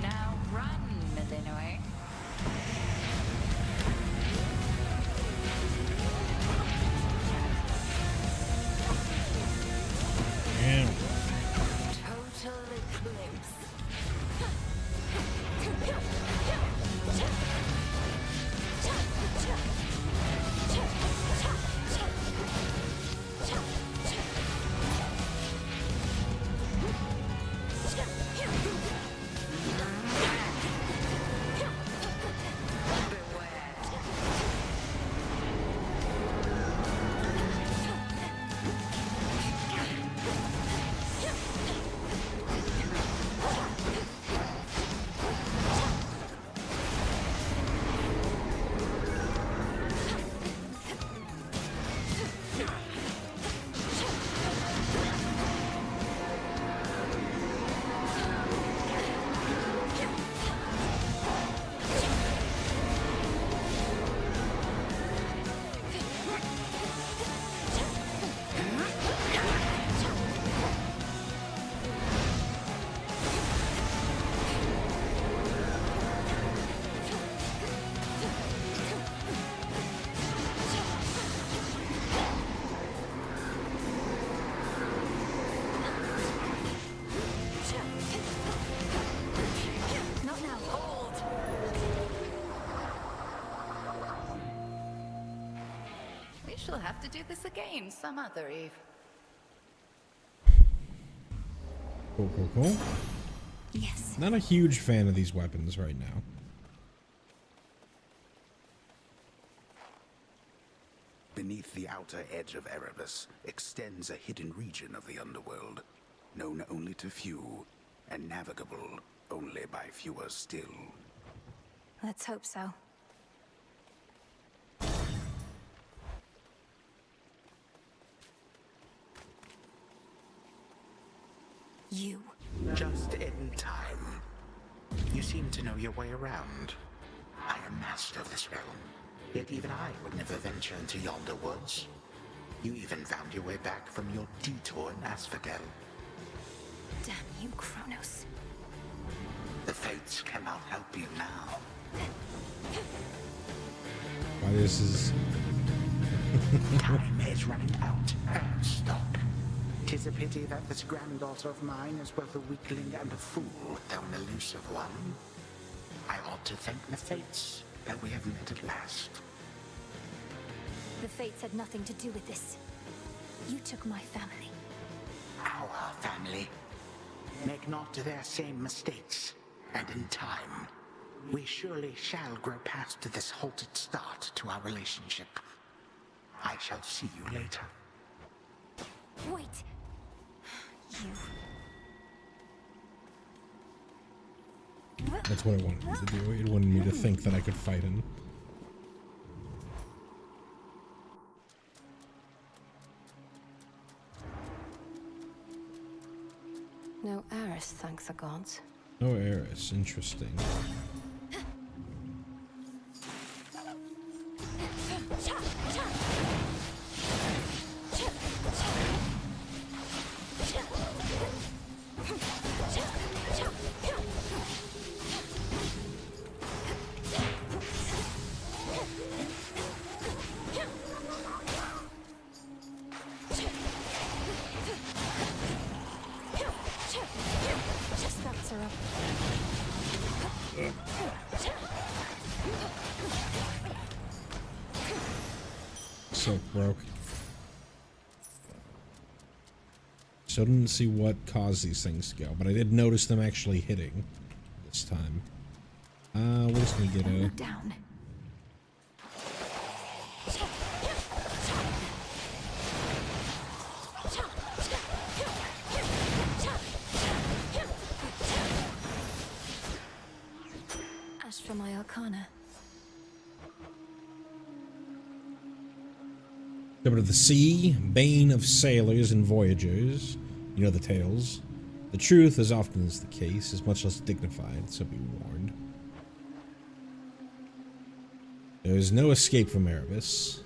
Now run, Milinoe. Yeah. Total eclipse. Not now. Hold! We shall have to do this again some other eve. Cool, cool, cool. Yes. Not a huge fan of these weapons right now. Beneath the outer edge of Erebus extends a hidden region of the underworld, known only to few, and navigable only by fewer still. Let's hope so. You. Just in time. You seem to know your way around. I am master of this realm, yet even I would never venture into yonder woods. You even found your way back from your detour in Asphodel. Damn you, Kronos. The fates cannot help you now. Why this is... Time is running out. Stop. 'Tis a pity that this granddaughter of mine is both a weakling and a fool, though an elusive one. I ought to thank the fates that we have met at last. The fates had nothing to do with this. You took my family. Our family. Make not their same mistakes, and in time, we surely shall grow past this halted start to our relationship. I shall see you later. Wait! You... That's what it wanted me to do. It wanted me to think that I could fight him. No Eris, thanks the gods. No Eris, interesting. Silk broke. So I didn't see what caused these things to go, but I did notice them actually hitting this time. We're just gonna get a... down. Ash for my arcana. Shepherd of the Sea, bane of sailors and voyagers. You know the tales. The truth, as often is the case, is much less dignified, so be warned. There is no escape from Erebus.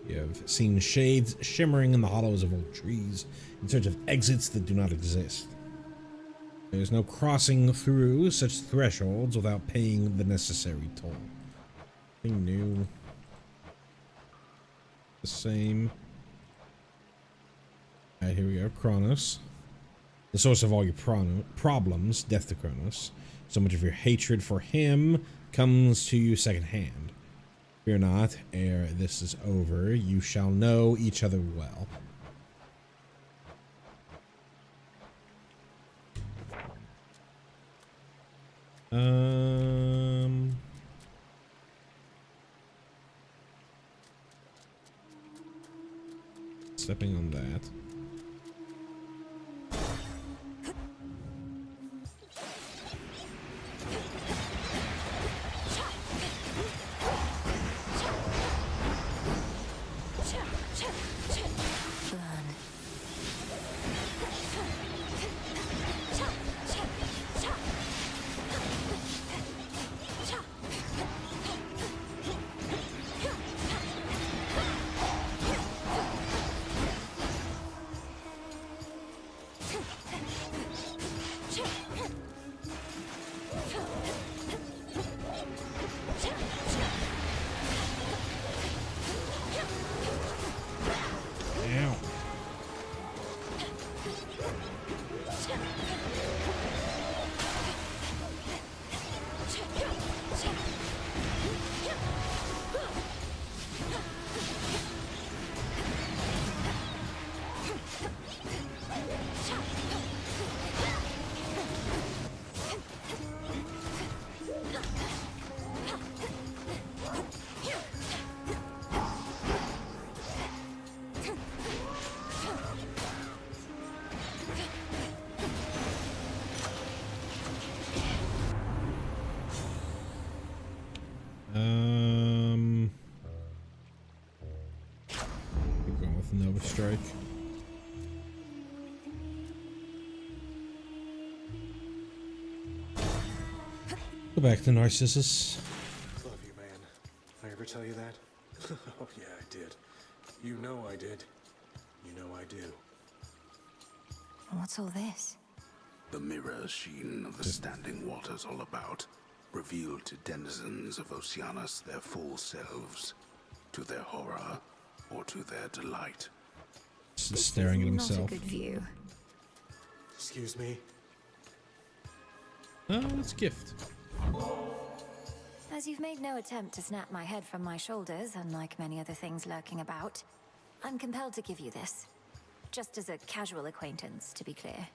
You have seen shades shimmering in the hollows of old trees in search of exits that do not exist. There is no crossing through such thresholds without paying the necessary toll. Nothing new. The same. Alright, here we go. Kronos. The source of all your problems, death to Kronos. So much of your hatred for him comes to you secondhand. Fear not, ere this is over, you shall know each other well. Stepping on that. We're going with Nova Strike. Go back to Narcissus. Love you, man. I ever tell you that? Oh yeah, I did. You know I did. You know I do. What's all this? The mirror sheen of the standing waters all about revealed to denizens of Oceanus their full selves, to their horror or to their delight. Just staring at himself. Not a good view. Excuse me? Oh, it's a gift. As you've made no attempt to snap my head from my shoulders, unlike many other things lurking about, I'm compelled to give you this. Just as a casual acquaintance, to be clear.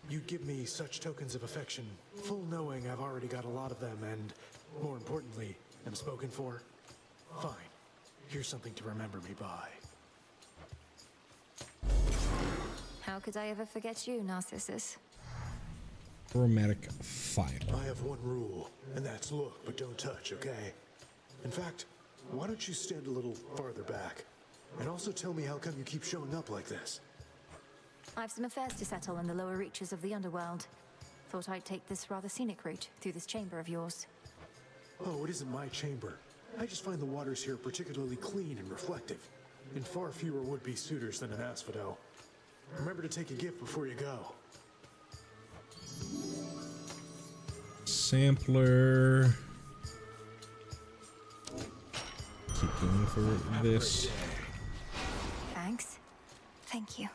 You give me such tokens of affection, full knowing I've already got a lot of them and, more importantly, am spoken for. Fine. Here's something to remember me by. How could I ever forget you, Narcissus? Chromatic fire. I have one rule, and that's look, but don't touch, okay? In fact, why don't you stand a little farther back? And also tell me how come you keep showing up like this? I've some affairs to settle in the lower reaches of the underworld. Thought I'd take this rather scenic route through this chamber of yours. Oh, it isn't my chamber. I just find the waters here particularly clean and reflective, and far fewer would-be suitors than an asphodel. Remember to take a gift before you go. Sampler. Keep going for this. Thanks. Thank you.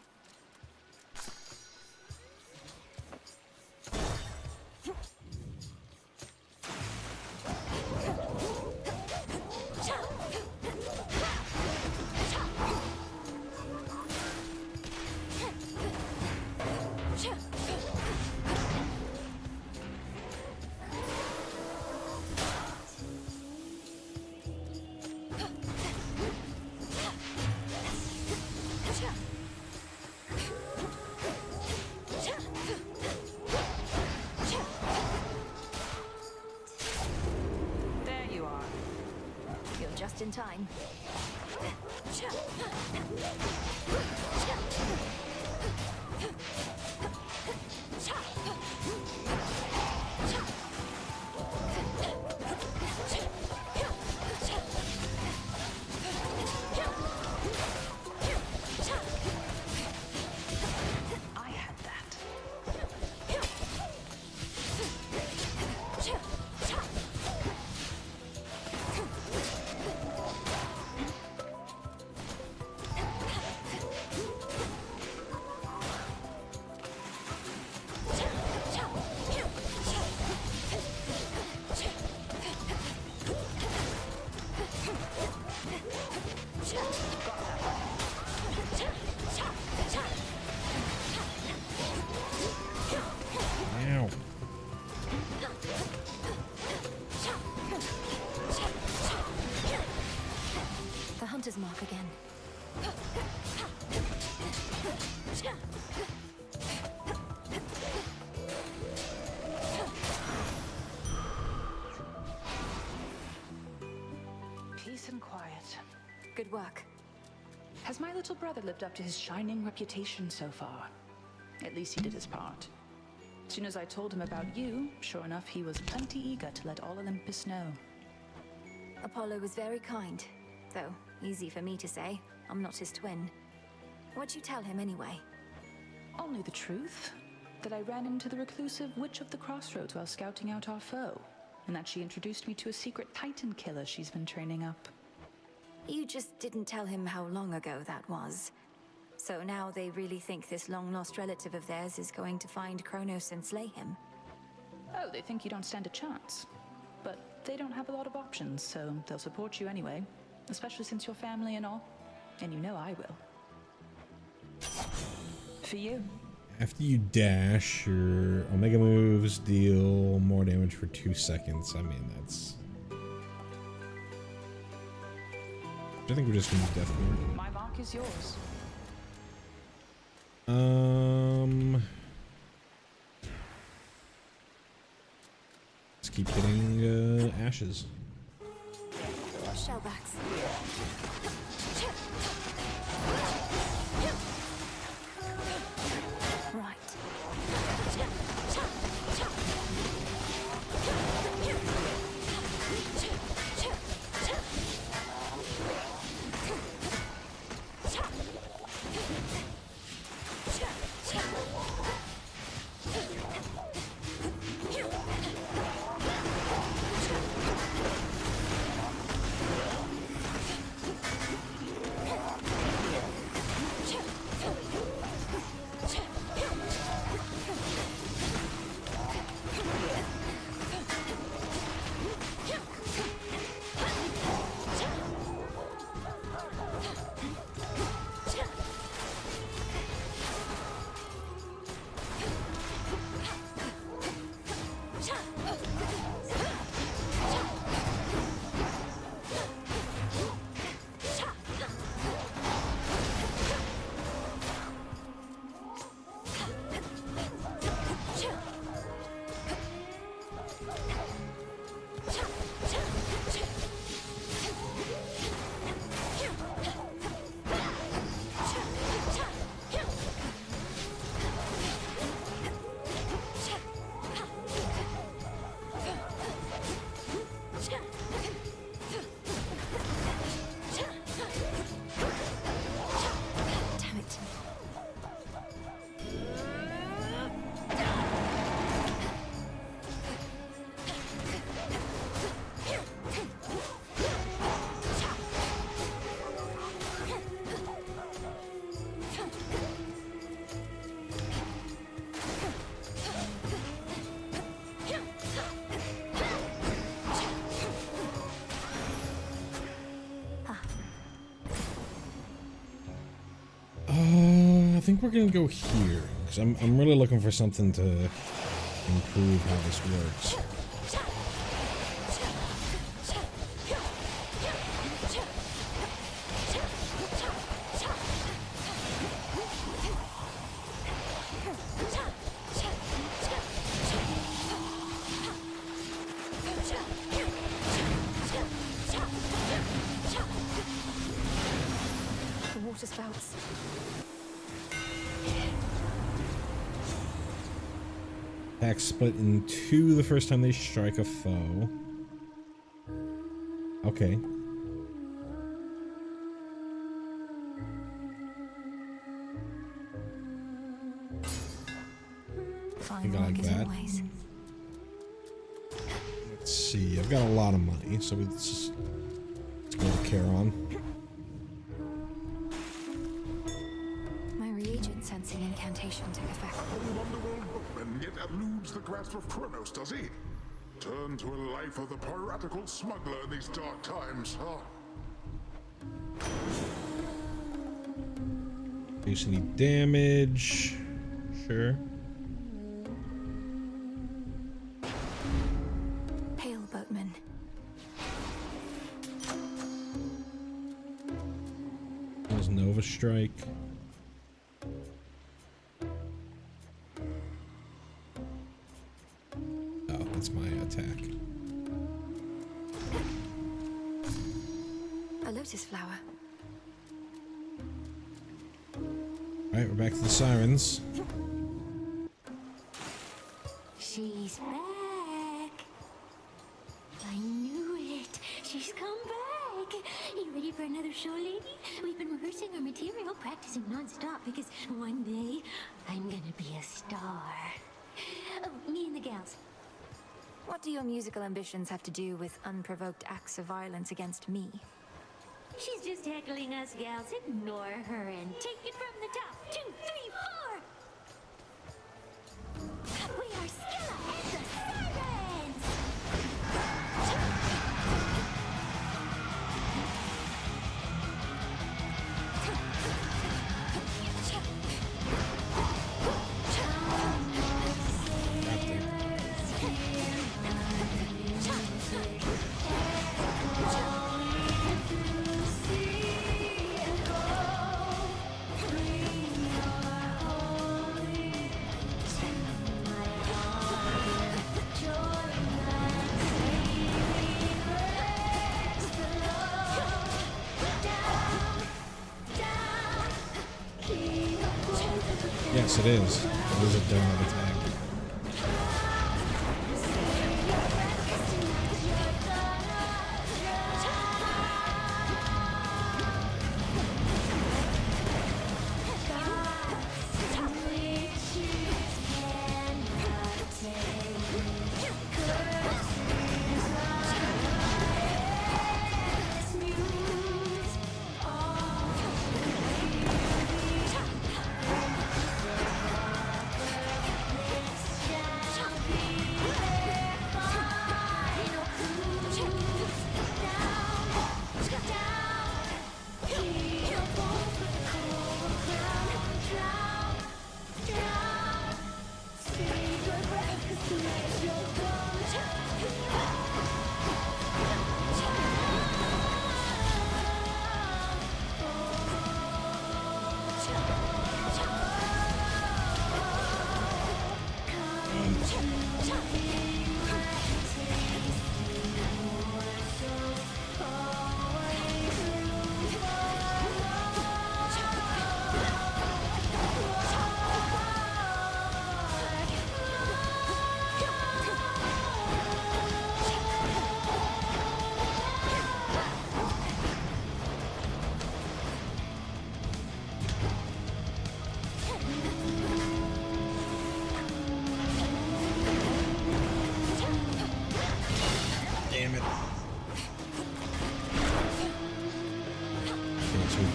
in time. I had that. Ow. The hunter's mark again. Peace and quiet. Good work. Has my little brother lived up to his shining reputation so far? At least he did his part. As soon as I told him about you, sure enough, he was plenty eager to let all Olympus know. Apollo was very kind, though easy for me to say. I'm not his twin. What'd you tell him anyway? Only the truth. That I ran into the reclusive Witch of the Crossroads while scouting out our foe, and that she introduced me to a secret Titan killer she's been training up. You just didn't tell him how long ago that was. So now they really think this long-lost relative of theirs is going to find Kronos and slay him? Oh, they think you don't stand a chance. But they don't have a lot of options, so they'll support you anyway. Especially since you're family and all. And you know I will. For you. After you dash, your Omega moves deal more damage for 2 seconds. I mean, that's... I think we're just gonna death mark. My mark is yours. Let's keep getting ashes. Shellbacks. Right. I think we're gonna go here because I'm really looking for something to improve how this works. Attack split in two the first time they strike a foe. Okay. I think I like that. Let's see. I've got a lot of money, so let's go to Charon. My reagent sensing incantation took effect. The Wonderworld bookman yet eludes the grasp of Kronos, does he? Turn to a life of the piratical smuggler in these dark times, huh? Reduce any damage. Sure. Hail, boatman. There's Nova Strike. Oh, that's my attack. A lotus flower. Alright, we're back to the sirens. She's back. I knew it. She's come back. You ready for another show, lady? We've been rehearsing our material, practicing non-stop because one day I'm gonna be a star. Oh, me and the gals. What do your musical ambitions have to do with unprovoked acts of violence against me? She's just heckling us gals. Ignore her and take it from the top. 2, 3, 4. We are Skella and the Sirens! Yes, it is. It is a donut attack.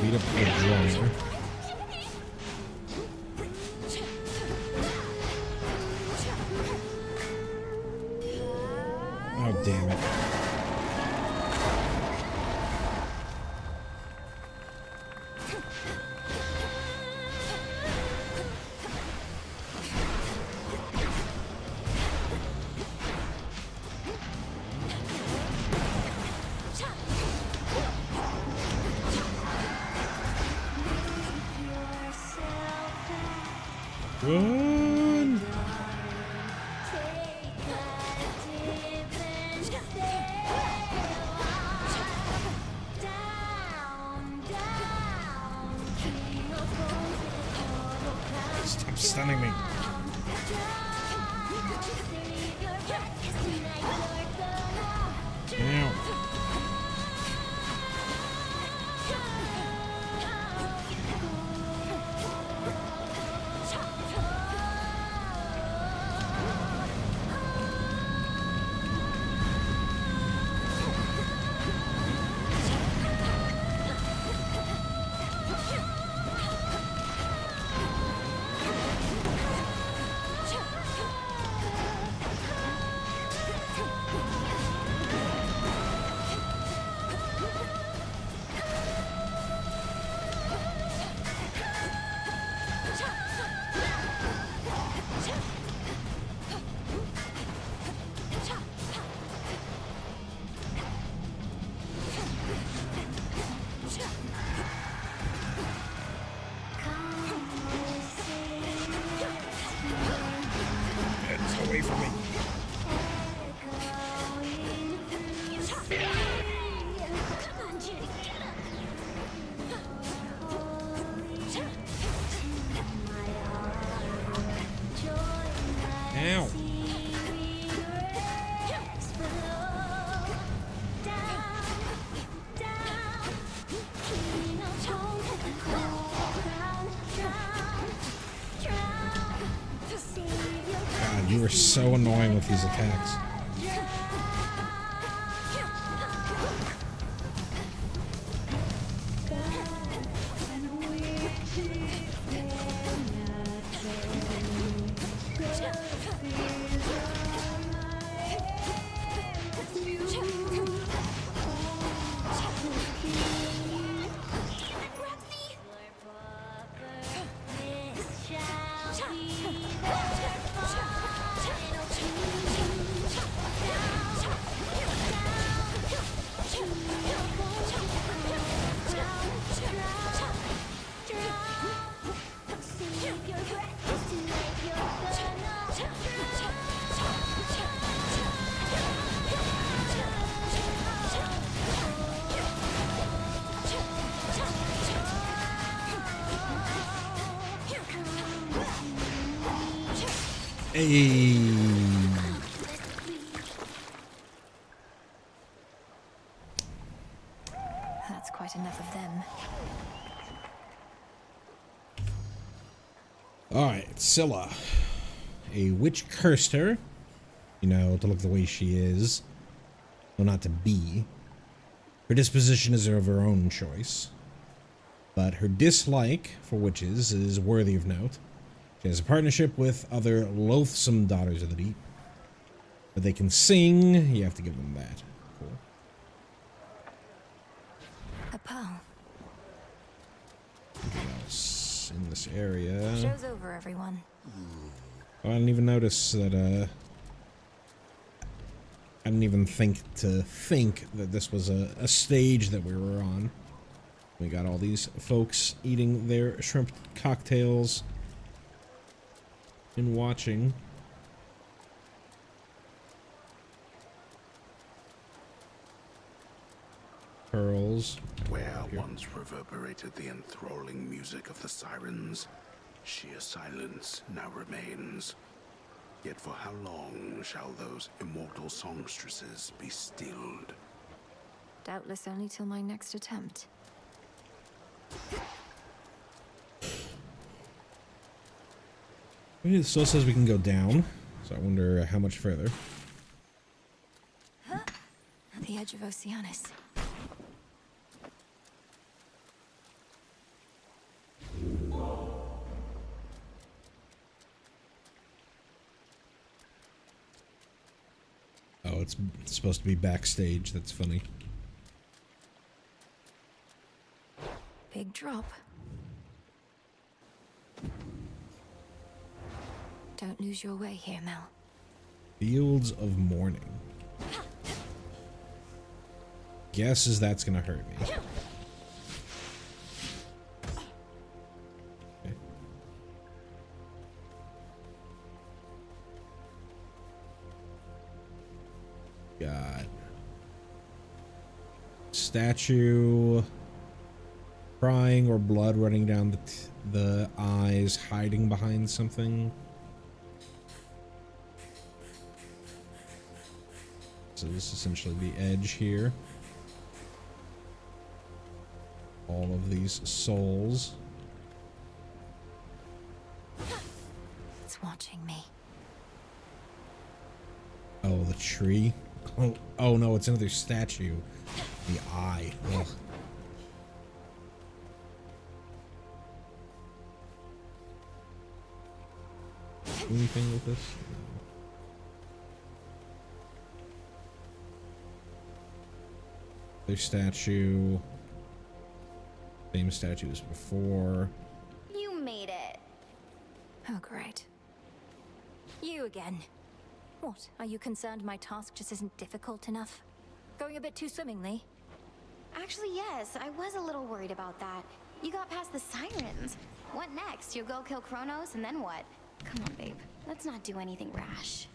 Beat up the drummer. Oh, damn it. Run! Stop stunning me. away from me. Ow. God, you are so annoying with these attacks. Hey. That's quite enough of them. Alright, Scylla. A witch cursed her. You know, to look the way she is. Well, not to be. Her disposition is of her own choice. But her dislike for witches is worthy of note. She has a partnership with other loathsome daughters of the deep. But they can sing, you have to give them that. Cool. A pearl. Anything else in this area? Show's over, everyone. Oh, I didn't even notice that, I didn't even think that this was a stage that we were on. We got all these folks eating their shrimp cocktails and watching. Pearls. Where once reverberated the enthralling music of the sirens, sheer silence now remains. Yet for how long shall those immortal songstresses be stilled? Doubtless only till my next attempt. It still says we can go down, so I wonder how much further. The edge of Oceanus. Oh, it's supposed to be backstage. That's funny. Big drop. Don't lose your way here, Mel. Fields of Mourning. Guesses that's gonna hurt me. Okay. Got statue, crying or blood running down the eyes, hiding behind something. So this is essentially the edge here. All of these souls. It's watching me. Oh, the tree. Oh no, it's another statue. The eye. Ugh. Do anything with this? No. Their statue. Same statue as before. You made it. Oh, great. You again. What? Are you concerned my task just isn't difficult enough? Going a bit too swimmingly? Actually, yes. I was a little worried about that. You got past the sirens. What next? You'll go kill Kronos, and then what? Come on, babe. Let's not do anything rash.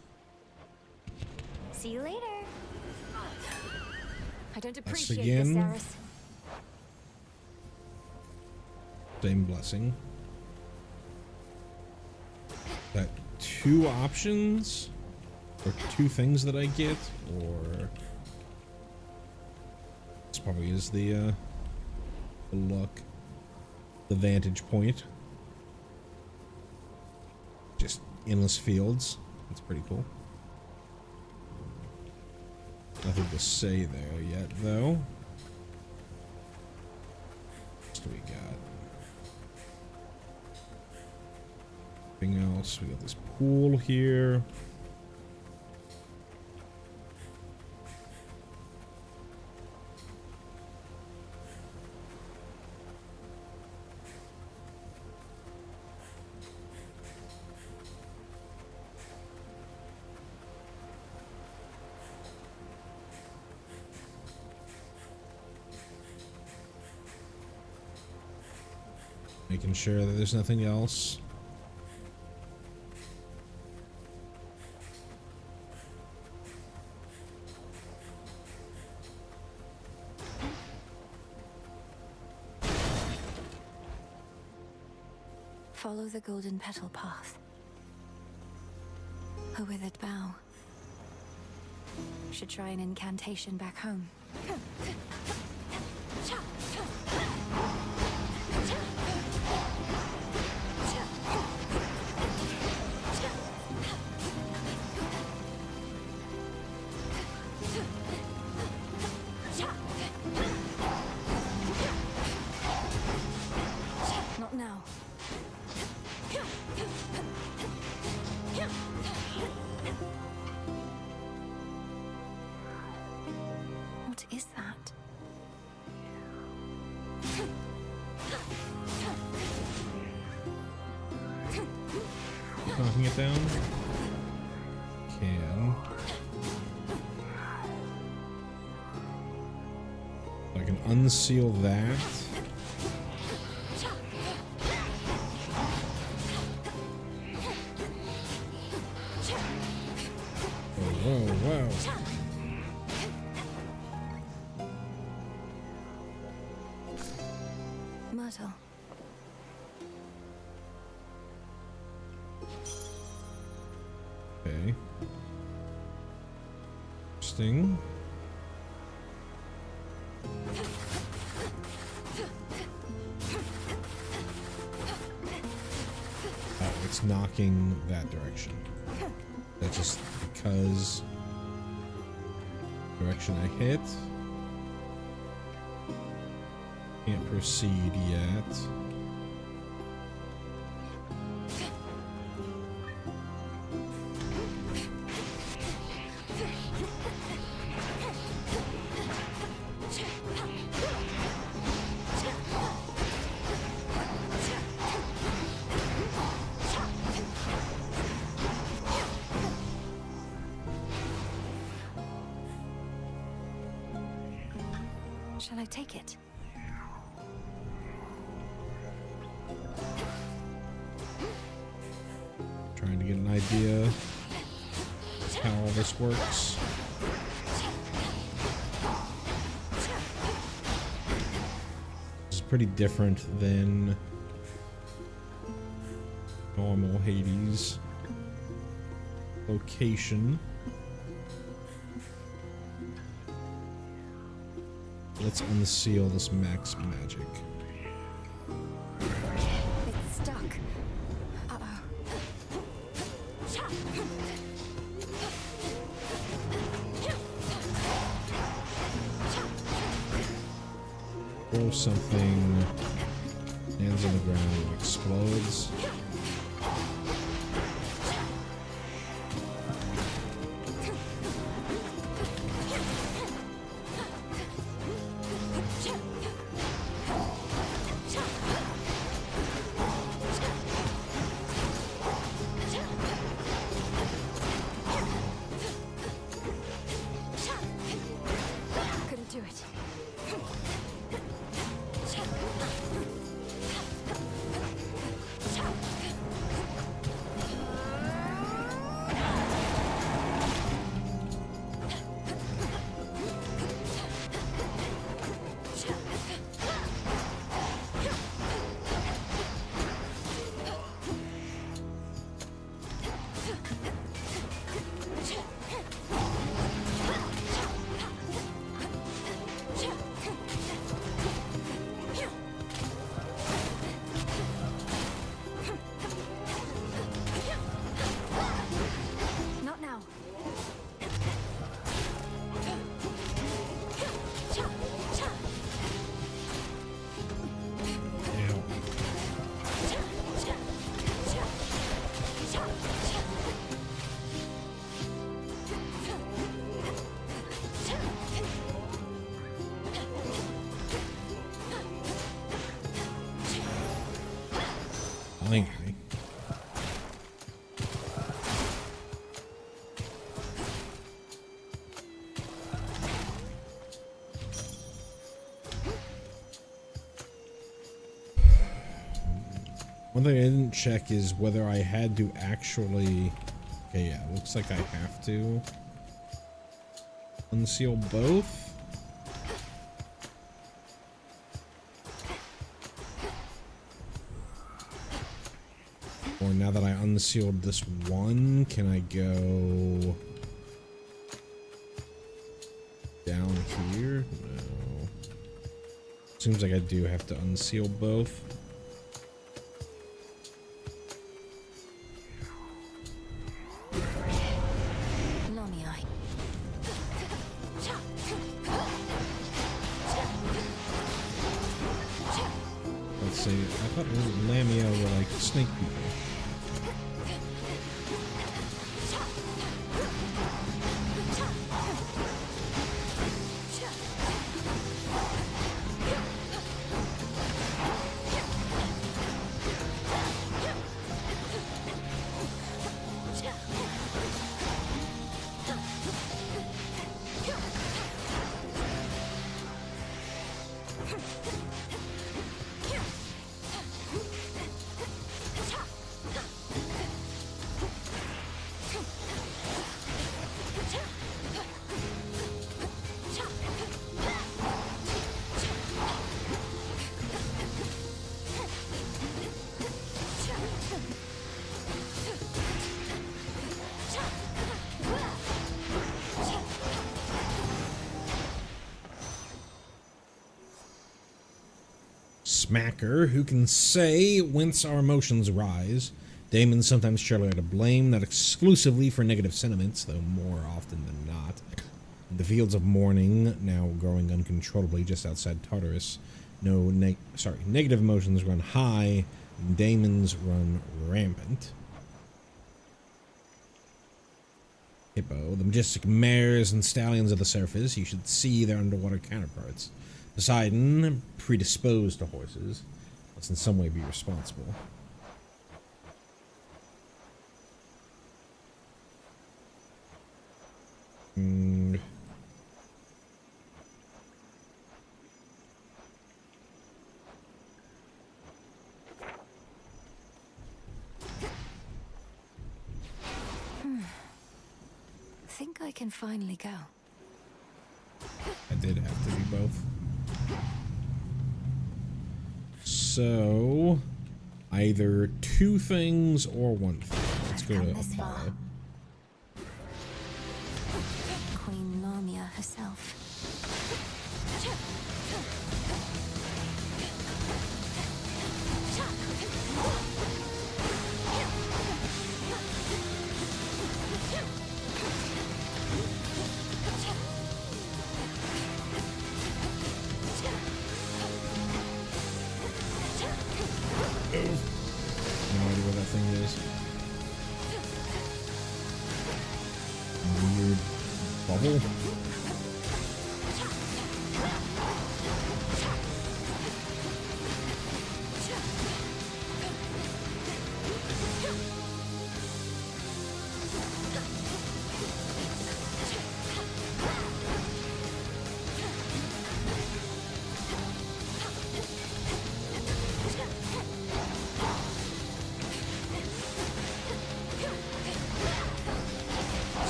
See you later. I don't That's appreciate again. this, Eris. Same blessing. That 2 options? Or 2 things that I get? Or... This probably is the luck. The vantage point. Just endless fields. That's pretty cool. Nothing to say there yet, though. What do we got? Anything else? We got this pool here. Making sure that there's nothing else. Follow the golden petal path. A withered bough. Should try an incantation back home. Not now. What is that? Knocking it down. Can. I can unseal that. Whoa, whoa. Myrtle. Okay. Interesting. Oh, it's knocking that direction. That's just because direction I hit. Can't proceed yet. Shall I take it? Trying to get an idea of how all this works. This is pretty different than normal Hades. Location. Let's unseal this max magic. It's stuck. Uh-oh. Or something lands on the ground and explodes. Couldn't do it. One thing I didn't check is whether I had to actually... Okay, yeah, looks like I have to unseal both. Or now that I unsealed this one, can I go down here? No. Seems like I do have to unseal both. Let's see, I thought Lamia were like snake people. Smacker, who can say whence our emotions rise. Daemons sometimes surely are to blame, not exclusively for negative sentiments, though more often than not. In the fields of mourning, now growing uncontrollably just outside Tartarus, negative emotions run high, and daemons run rampant. Hippo, the majestic mares and stallions of the surface, you should see their underwater counterparts. Poseidon, predisposed to horses, must in some way be responsible. Think I can finally go. I did have to do both. So, either two things or one thing. Let's go to Apollo. Queen Lamia herself. No idea what that thing is. Weird bubble.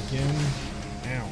Again. Ow.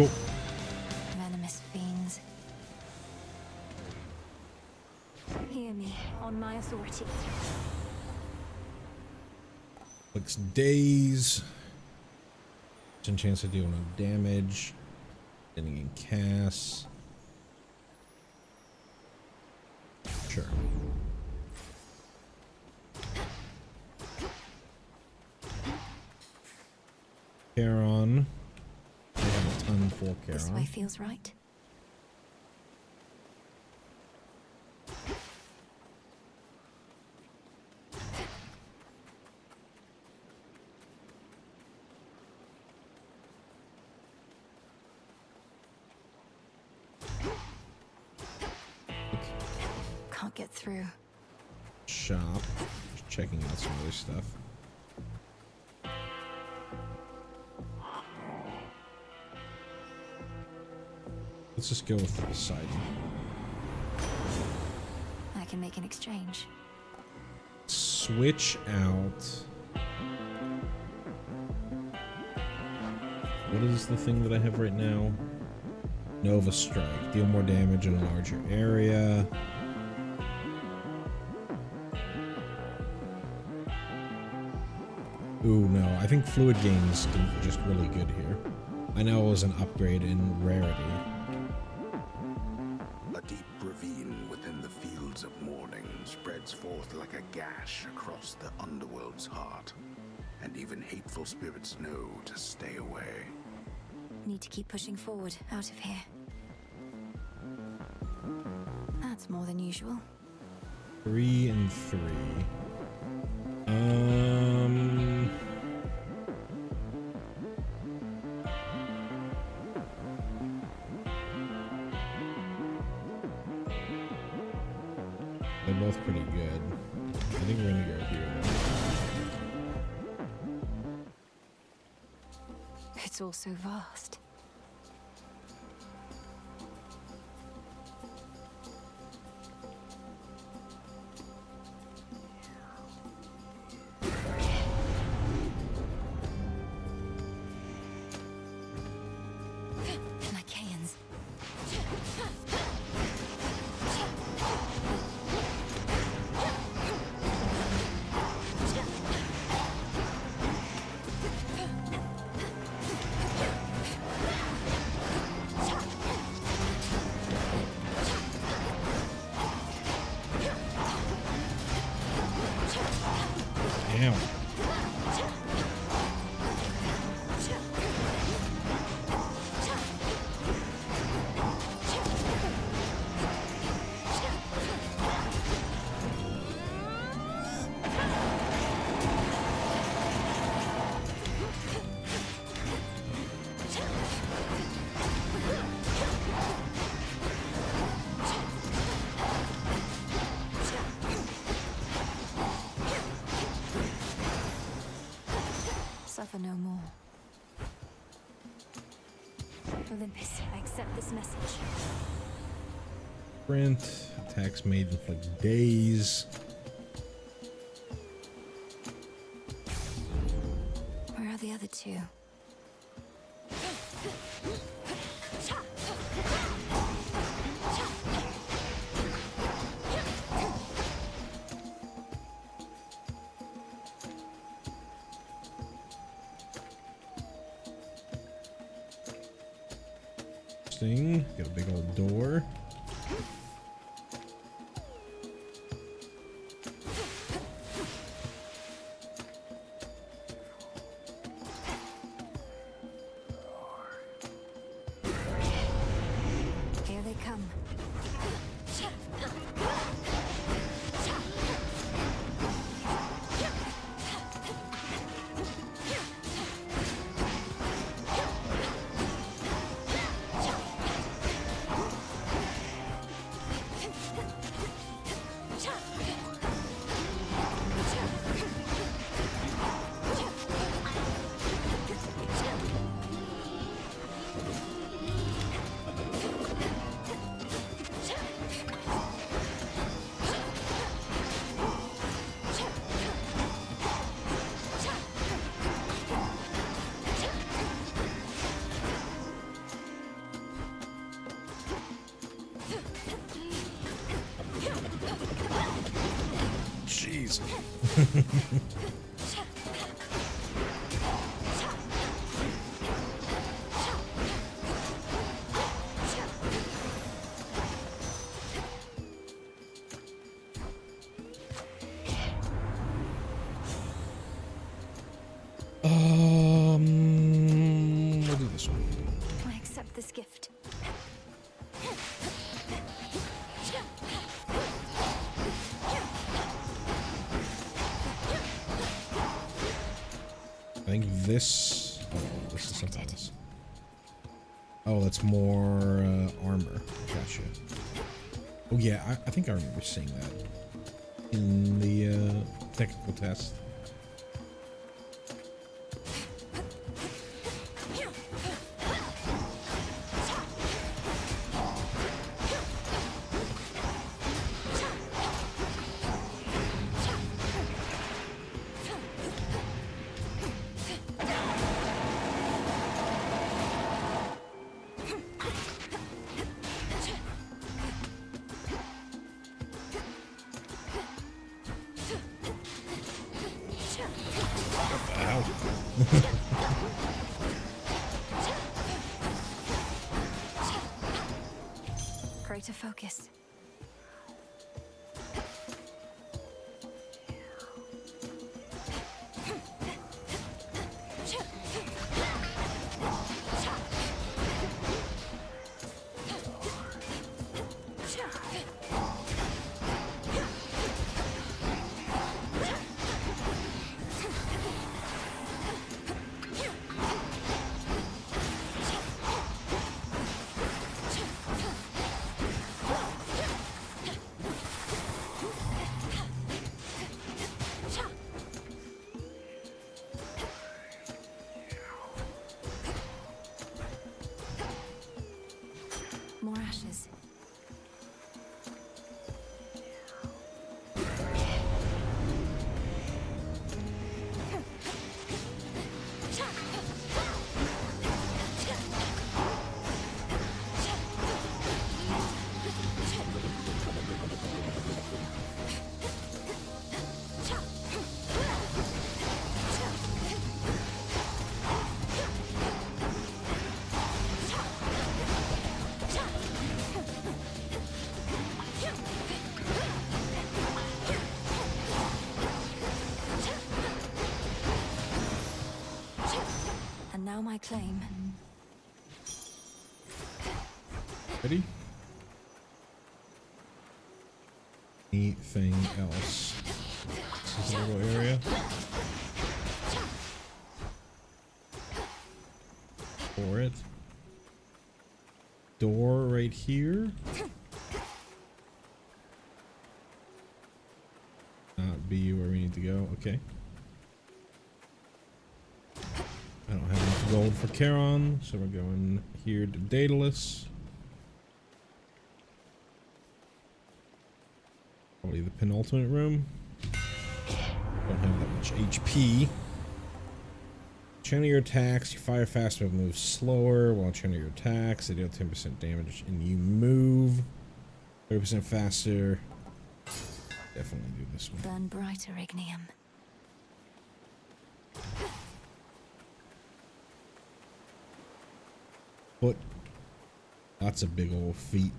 Cool. Venomous fiends. Hear me, on my authority. Clicks days. Some chance to deal no damage. Getting in cast. Sure. Charon. I have a ton for This way Charon. feels right. Can't get through. Shop. Just checking out some other stuff. Let's just go with Poseidon. I can make an exchange. Switch out. What is the thing that I have right now? Nova Strike. Deal more damage in a larger area. Ooh, no. I think Fluid Gain's just really good here. I know it was an upgrade in rarity. A deep ravine within the Fields of Mourning spreads forth like a gash across the underworld's heart, and even hateful spirits know to stay away. Need to keep pushing forward, out of here. That's more than usual. 3 and 3. They're both pretty good. I think we're gonna go here though. It's all so vast. Lycaeans. Damn. Suffer no more. Olympus, I accept this message. Sprint. Attacks made inflict daze. Where are the other two? Interesting. Got a big old door. Here they come. please. We'll do this one. I accept this gift. I think this. Oh, this is something else. Oh, that's more armor. Gotcha. Oh yeah, I think I remember seeing that in the technical test. Greater focus. More ashes. And now my claim. Ready? Anything else? This is a little area. For it. Door right here. Not be where we need to go. Okay. I don't have enough gold for Charon, so we're going here to Daedalus. Probably the penultimate room. Don't have that much HP. Channel your attacks, you fire faster but move slower. While channel your attacks, they deal 10% damage and you move 30% faster. Definitely do this one. Burn brighter, Ignium. But that's a big old feat.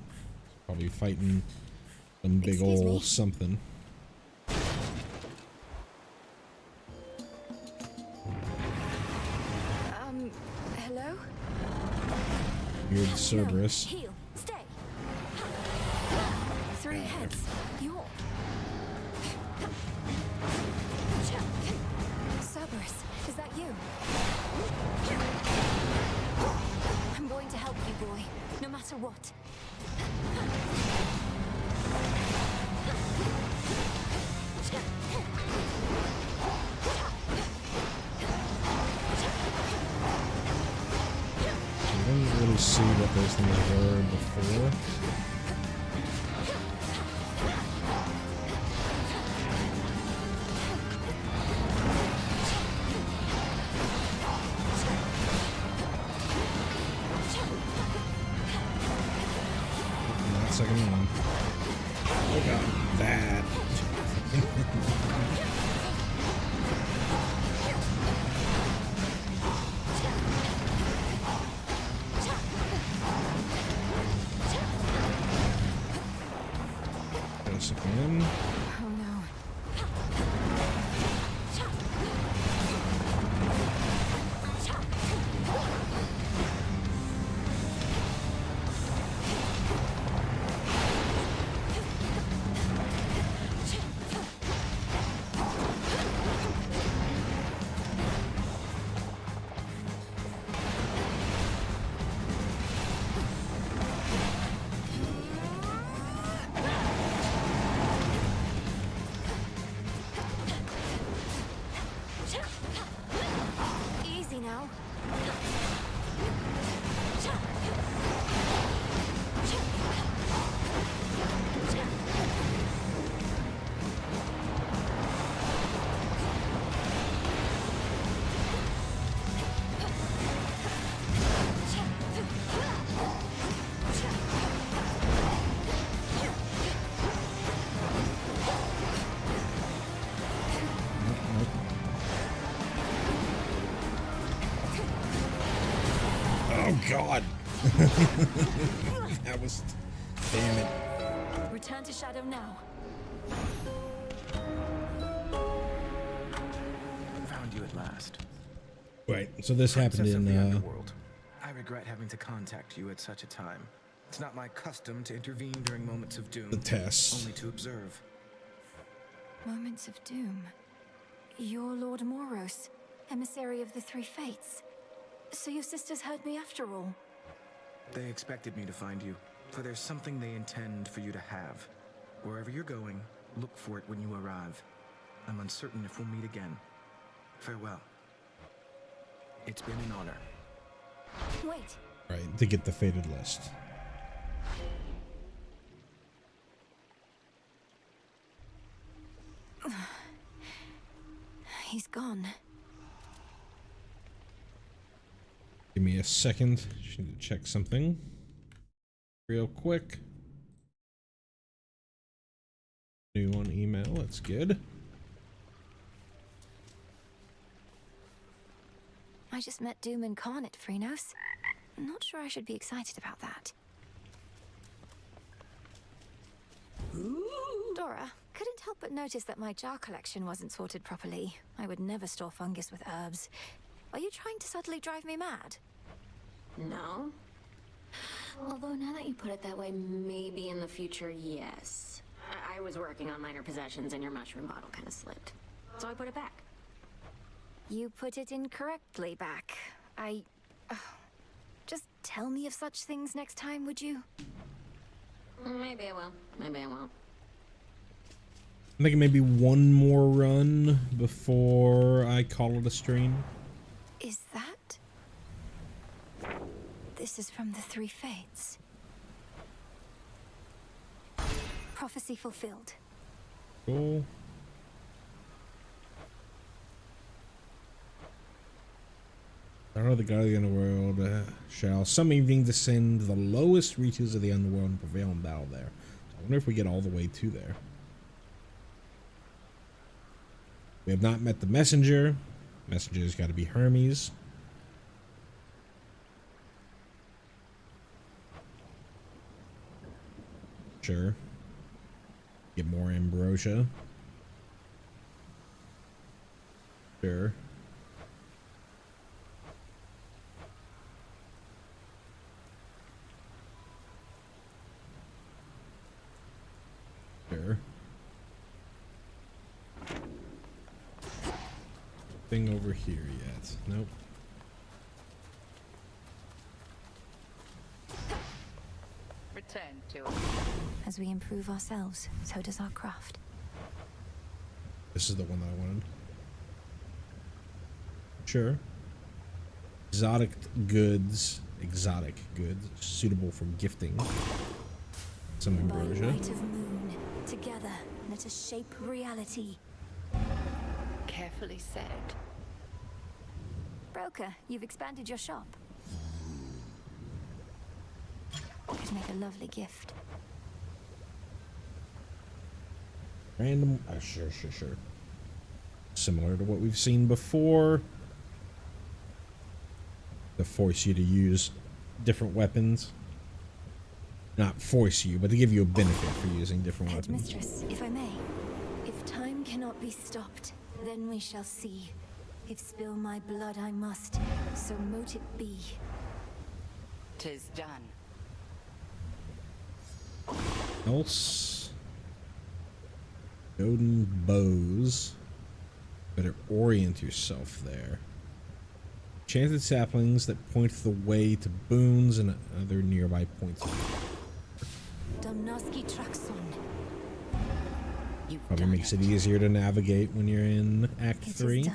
Probably fighting some big old something. Hello? Weird Cerberus. Heal. Stay. 3 heads. You're... Cerberus, is that you? I'm going to help you, boy, no matter what. I didn't really see what those things were before. Second one. Oh god, that. Again. Oh no. Easy now. Oh God. That was, damn it. Return to Shadow now. Found you at last. Right, so this happened Princess of the in Underworld. I regret having to contact you at such a time. It's not my custom to intervene during moments of doom. the tests. Only to observe. Moments of doom. You're Lord Moros, emissary of the Three Fates. So your sisters heard me after all. They expected me to find you, for there's something they intend for you to have. Wherever you're going, look for it when you arrive. I'm uncertain if we'll meet again. Farewell. It's been an honor. Wait. Right, to get the fated list. He's gone. Give me a second. Just need to check something real quick. New on email. That's good. I just met Doom Incarnate, Phrynos. Not sure I should be excited about that. Dora, couldn't help but notice that my jar collection wasn't sorted properly. I would never store fungus with herbs. Are you trying to subtly drive me mad? No. Although now that you put it that way, maybe in the future, yes. I was working on minor possessions and your mushroom bottle kind of slipped. So I put it back. You put it incorrectly back. Just tell me of such things next time, would you? Maybe I will. Maybe I won't. I'm thinking maybe one more run before I call it a stream. Is that? This is from the Three Fates. Prophecy fulfilled. Cool. Power of the God of the Underworld shall some evening descend to the lowest reaches of the Underworld and prevail in battle there. So I wonder if we get all the way to there. We have not met the messenger. Messenger's got to be Hermes. Sure. Get more ambrosia. Sure. Sure. Thing over here yet? Nope. Return to it. As we improve ourselves, so does our craft. This is the one that I wanted. Sure. Exotic goods suitable for gifting. Some ambrosia. By light of moon, together, let us shape reality. Carefully said. Broker, you've expanded your shop. Could make a lovely gift. Random. Sure. Similar to what we've seen before. To force you to use different weapons. Not force you, but to give you a benefit for using different weapons. Headmistress, if I may. If time cannot be stopped, then we shall see. If spill my blood I must, so mote it be. 'Tis done. Else, golden bows. Better orient yourself there. Enchanted saplings that point the way to boons and other nearby points. Domnoski Traxon. Probably makes it easier to navigate when you're in Act 3.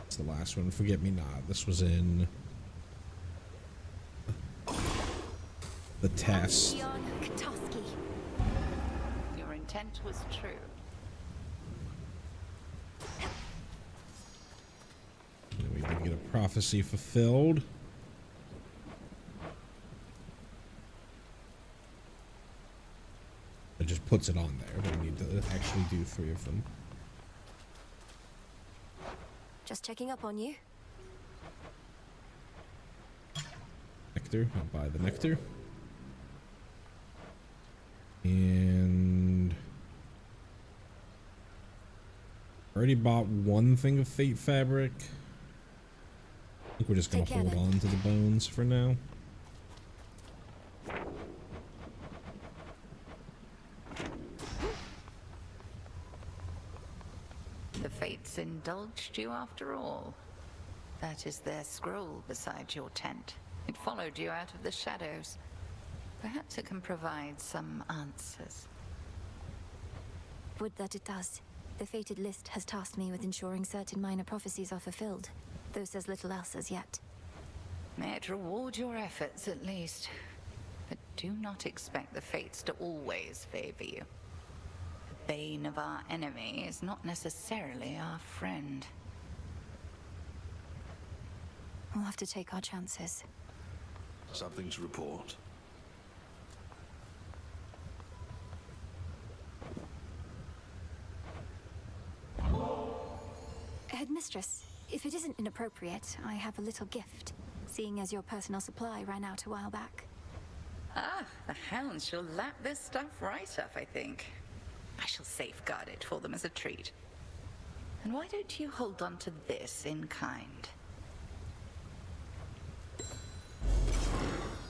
It's the last one. Forget me not. This was in the test. Your intent was true. And we did get a prophecy fulfilled. It just puts it on there, but we need to actually do 3 of them. Just checking up on you. Nectar. I'll buy the nectar. And already bought 1 thing of fate fabric. I think we're just gonna hold on to the bones for now. The fates indulged you after all. That is their scroll beside your tent. It followed you out of the shadows. Perhaps it can provide some answers. Would that it does. The fated list has tasked me with ensuring certain minor prophecies are fulfilled, though says little else as yet. May it reward your efforts at least. But do not expect the fates to always favor you. The bane of our enemy is not necessarily our friend. We'll have to take our chances. Something to report? Headmistress, if it isn't inappropriate, I have a little gift, seeing as your personal supply ran out a while back. Ah, the hounds shall lap this stuff right up, I think. I shall safeguard it for them as a treat. And why don't you hold on to this in kind?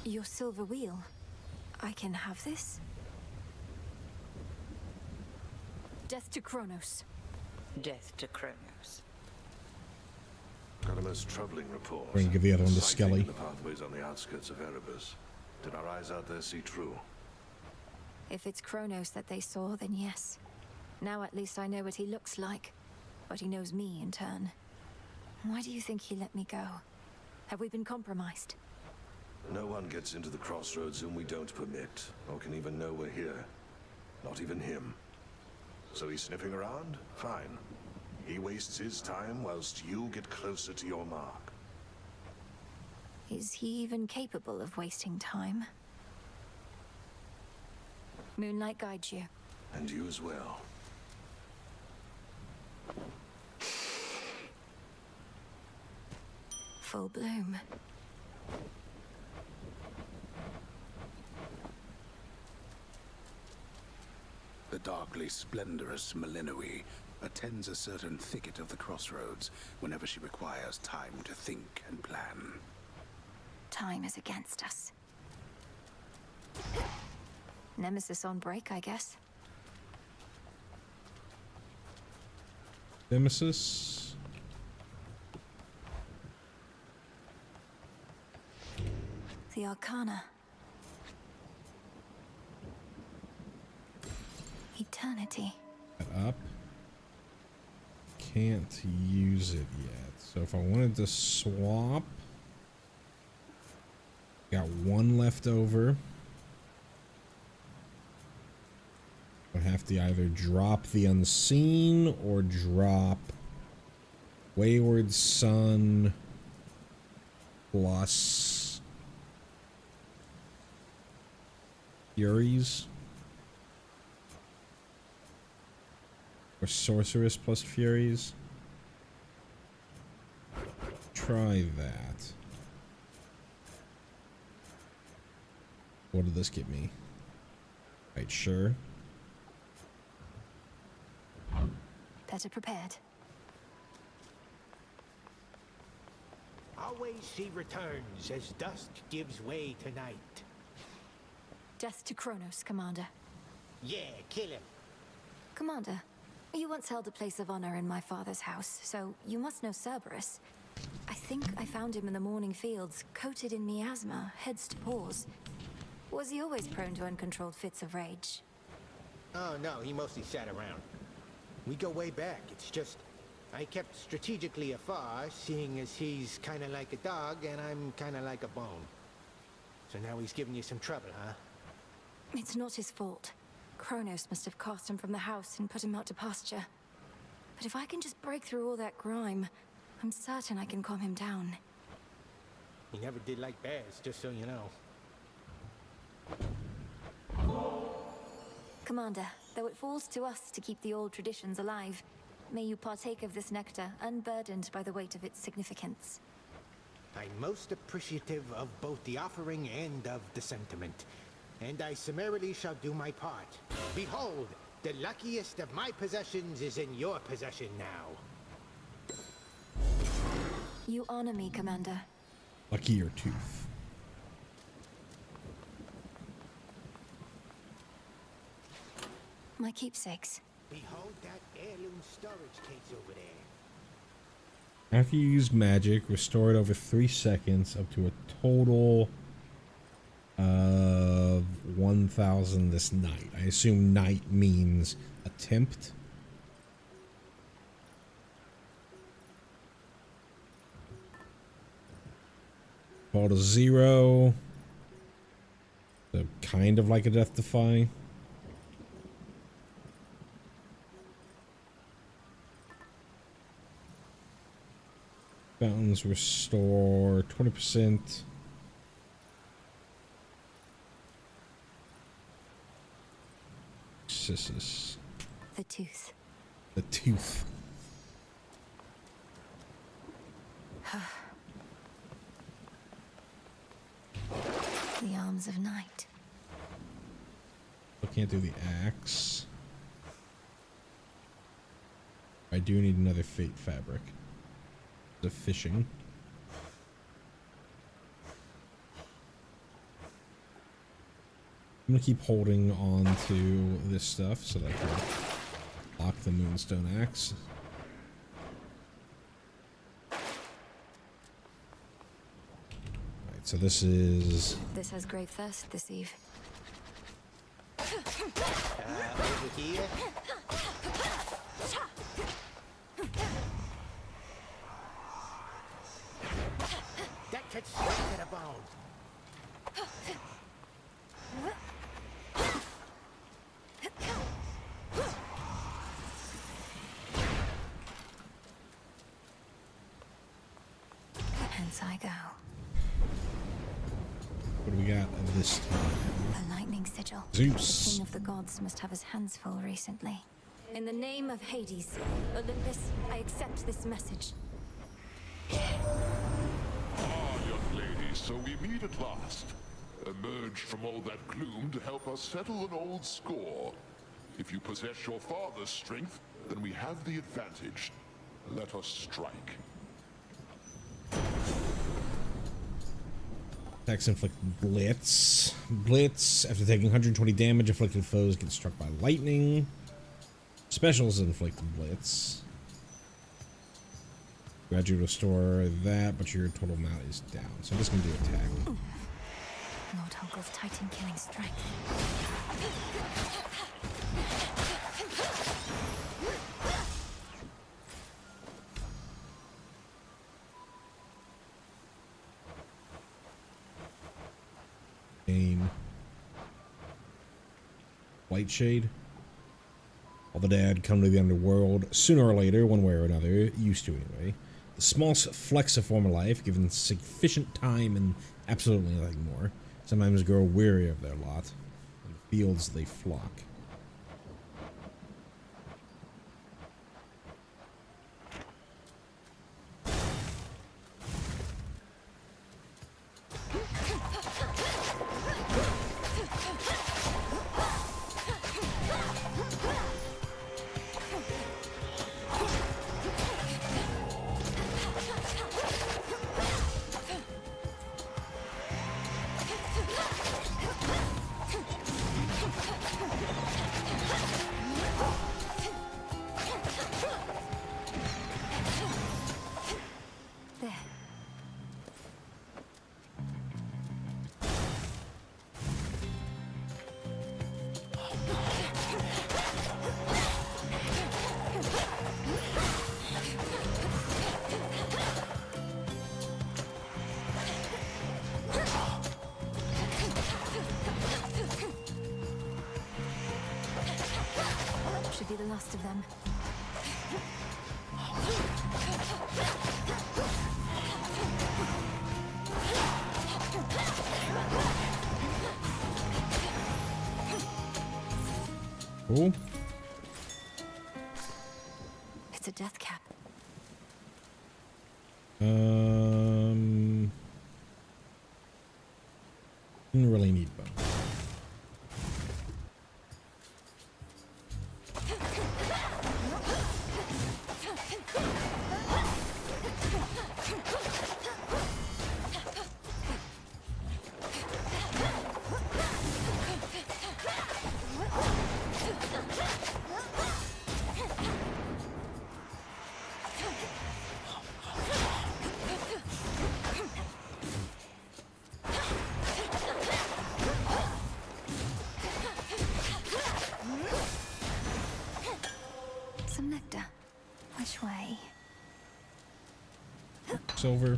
Your silver wheel. I can have this? Death to Kronos. Death to Kronos. Got a most troubling report. We're gonna give the other one to Sighting Skelly. in the pathways on the outskirts of Erebus. Did our eyes out there see true? If it's Kronos that they saw, then yes. Now at least I know what he looks like. But he knows me in turn. Why do you think he let me go? Have we been compromised? No one gets into the crossroads whom we don't permit, or can even know we're here. Not even him. So he's sniffing around? Fine. He wastes his time whilst you get closer to your mark. Is he even capable of wasting time? Moonlight guides you. And you as well. Full bloom. The darkly splendorous Melinoe attends a certain thicket of the crossroads whenever she requires time to think and plan. Time is against us. Nemesis on break, I guess. Nemesis. The Arcana. Eternity. Up. Can't use it yet. So if I wanted to swap, got 1 left over. I'd have to either drop the Unseen or drop Wayward Sun plus Furies. Or sorceress plus furies. Try that. What did this get me? Right, sure. Better prepared. Always she returns as dusk gives way to night. Death to Kronos, Commander. Yeah, kill him. Commander, you once held a place of honor in my father's house, so you must know Cerberus. I think I found him in the morning fields, coated in miasma, heads to paws. Was he always prone to uncontrolled fits of rage? Oh no, he mostly sat around. We go way back, it's just... I kept strategically afar, seeing as he's kinda like a dog and I'm kinda like a bone. So now he's giving you some trouble, huh? It's not his fault. Kronos must have cast him from the house and put him out to pasture. But if I can just break through all that grime, I'm certain I can calm him down. He never did like bears, just so you know. Commander, though it falls to us to keep the old traditions alive, may you partake of this nectar, unburdened by the weight of its significance. I'm most appreciative of both the offering and of the sentiment, and I summarily shall do my part. Behold, the luckiest of my possessions is in your possession now. You honor me, Commander. Lucky your tooth. My keepsakes. Behold that heirloom storage case over there. After you use magic, restore it over 3 seconds up to a total of 1,000 this night. I assume night means attempt. Fall to 0. So kind of like a Death Defy. Fountains restore 20%. Sissus. The tooth. The tooth. The arms of night. I can't do the axe. I do need another fate fabric. The fishing. I'm gonna keep holding on to this stuff so that I can lock the Moonstone Axe. Alright, so this is... This has grave thirst this eve. Over here. That cuts straight to the bone. Hence I go. What do we got this time? A lightning sigil. Zeus. The king of the gods must have his hands full recently. In the name of Hades, Olympus, I accept this message. Young lady, so we meet at last. Emerged from all that gloom to help us settle an old score. If you possess your father's strength, then we have the advantage. Let us strike. Attacks inflict Blitz. Blitz, after taking 120 damage, afflicted foes get struck by lightning. Specials inflict Blitz. Gradually restore that, but your total amount is down. So I'm just going to do attack. Lord Holger's Titan killing strike. Gain. Light Shade. All the dead come to the underworld sooner or later, one way or another, used to anyway. The smallest flex of former life, given sufficient time and absolutely nothing more, sometimes grow weary of their lot. In the fields they flock. the last of them. Cool. It's a death cap. Didn't really need both. Some nectar. Which way? Silver.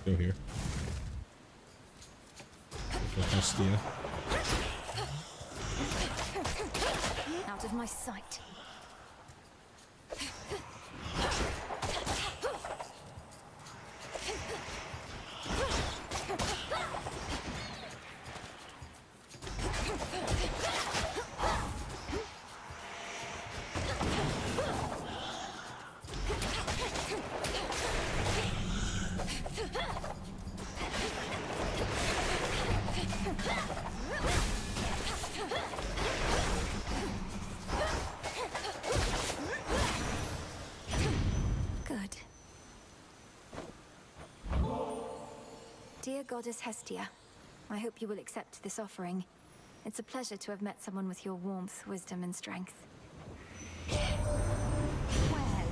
Go here. For Hestia. Out of my sight. Good. Dear Goddess Hestia, I hope you will accept this offering. It's a pleasure to have met someone with your warmth, wisdom, and strength. Well,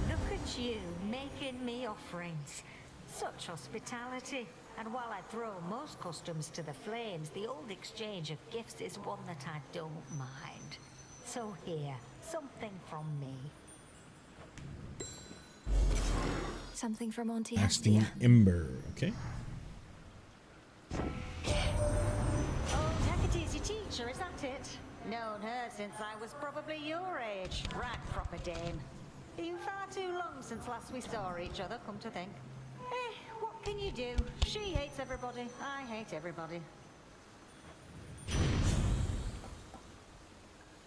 look at you, making me offerings. Such hospitality. And while I throw most customs to the flames, the old exchange of gifts is one that I don't mind. So here, something from me. Something from Auntie Lasting Hestia. Ember. Okay. Old Hecate's your teacher, is that it? Known her since I was probably your age. Right proper dame. Been far too long since last we saw each other, come to think. What can you do? She hates everybody. I hate everybody.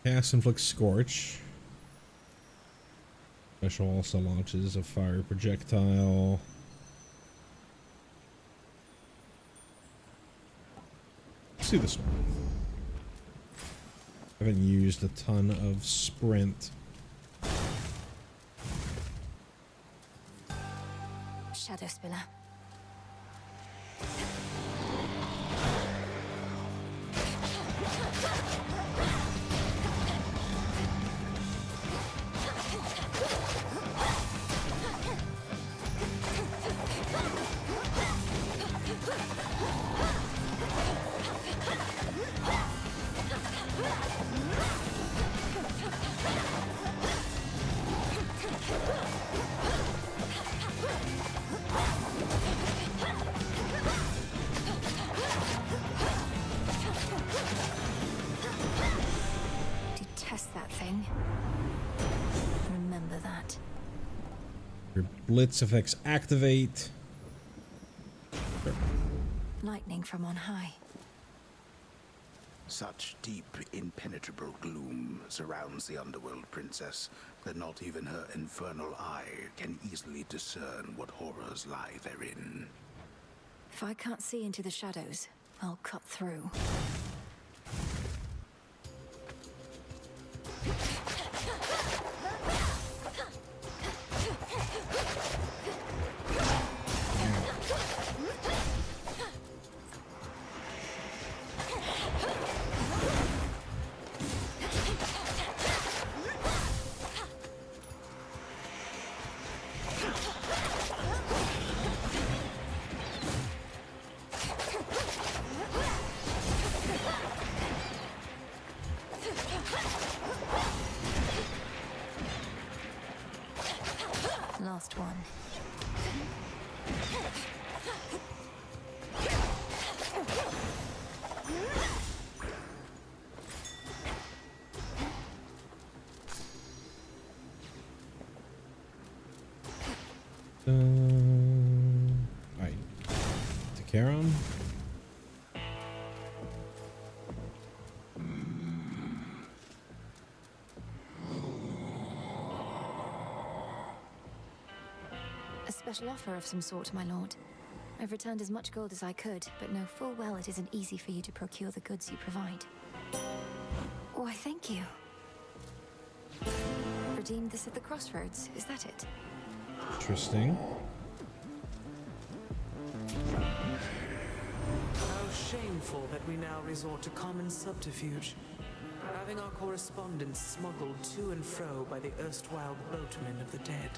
Cast Inflict Scorch. Special also launches a fire projectile. Let's do this one. Haven't used a ton of sprint. Shadow Spiller. Detest that thing. Remember that. Your blitz effects activate. Lightning from on high. Such deep, impenetrable gloom surrounds the underworld, princess, that not even her infernal eye can easily discern what horrors lie therein. If I can't see into the shadows, I'll cut through. Last one. Alright. To Charon. A special offer of some sort, my lord. I've returned as much gold as I could, but know full well it isn't easy for you to procure the goods you provide. Why, thank you. Redeemed this at the crossroads, is that it? Interesting. How shameful that we now resort to common subterfuge. Having our correspondence smuggled to and fro by the erstwhile boatmen of the dead.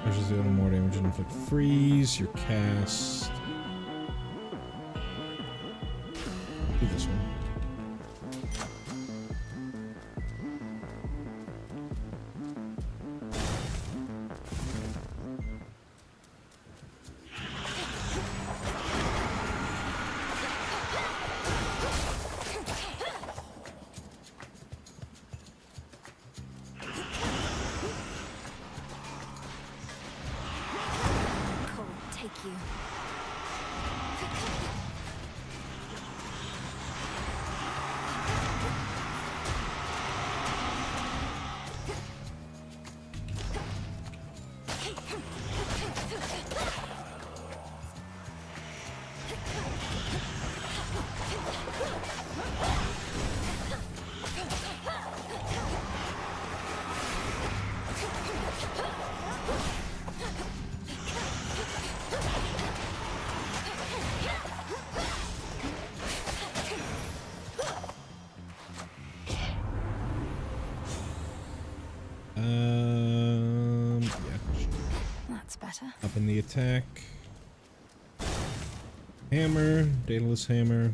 Measures deal more damage and inflict freeze. Your cast. Do this one. Up in the attack. Hammer, Daedalus hammer.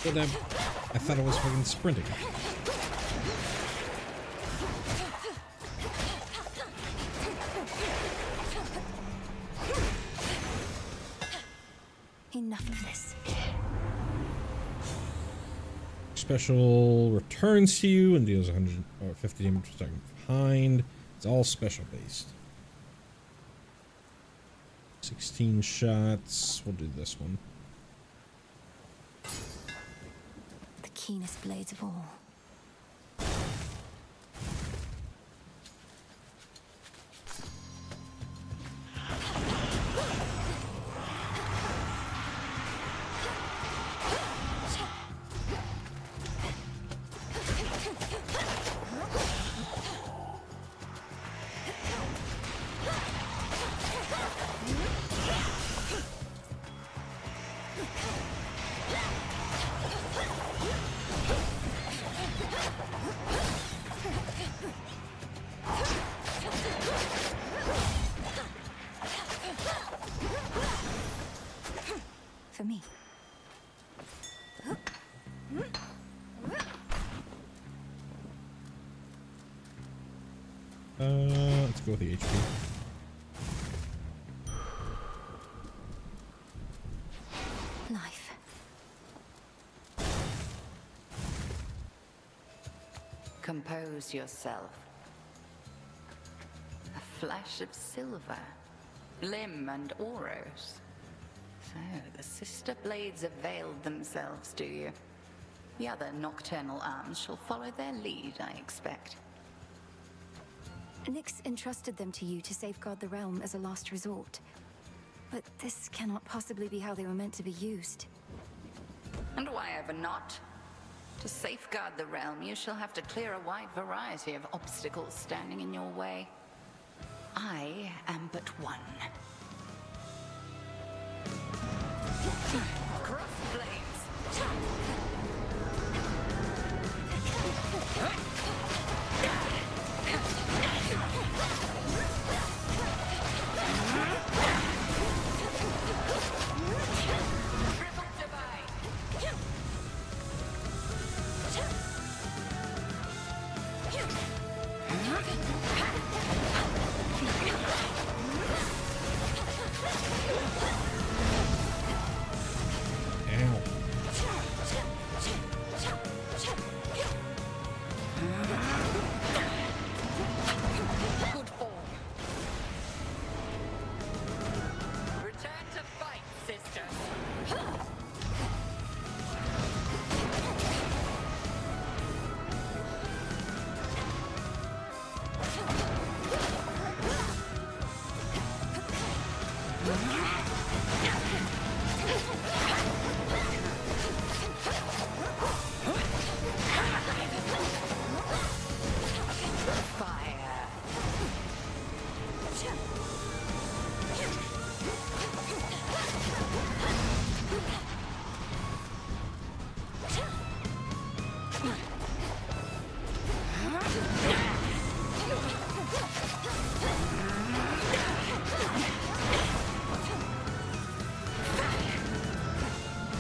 But I thought it was fucking sprinting. Enough of this. Special returns to you and deals 100 or 50 damage per second behind. It's all special based. 16 shots. We'll do this one. The keenest blades of all. For me. Let's go with the HP. Life. Compose yourself. A flash of silver, Lim and Oros. So, the sister blades have veiled themselves, do you? The other nocturnal arms shall follow their lead, I expect. Nyx entrusted them to you to safeguard the realm as a last resort. But this cannot possibly be how they were meant to be used. And why ever not? To safeguard the realm, you shall have to clear a wide variety of obstacles standing in your way. I am but one. Cross blades. Triple divide. Good form. Return to fight, sister. Fire.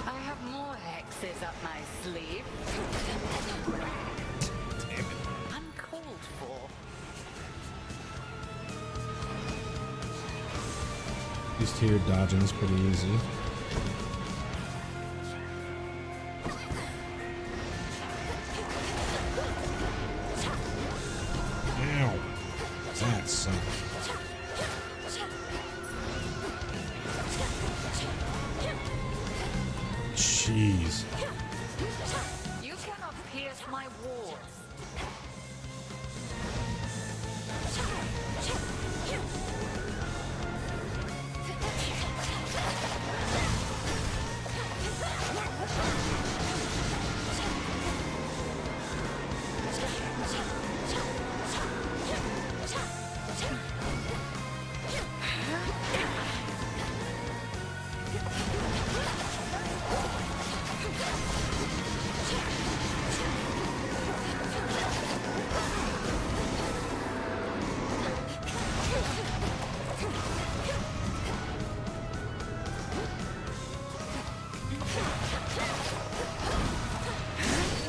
I have more hexes up my sleeve. Uncalled for. These tier dodging's pretty easy. Ow. That sucked. Jeez. You cannot pierce my walls.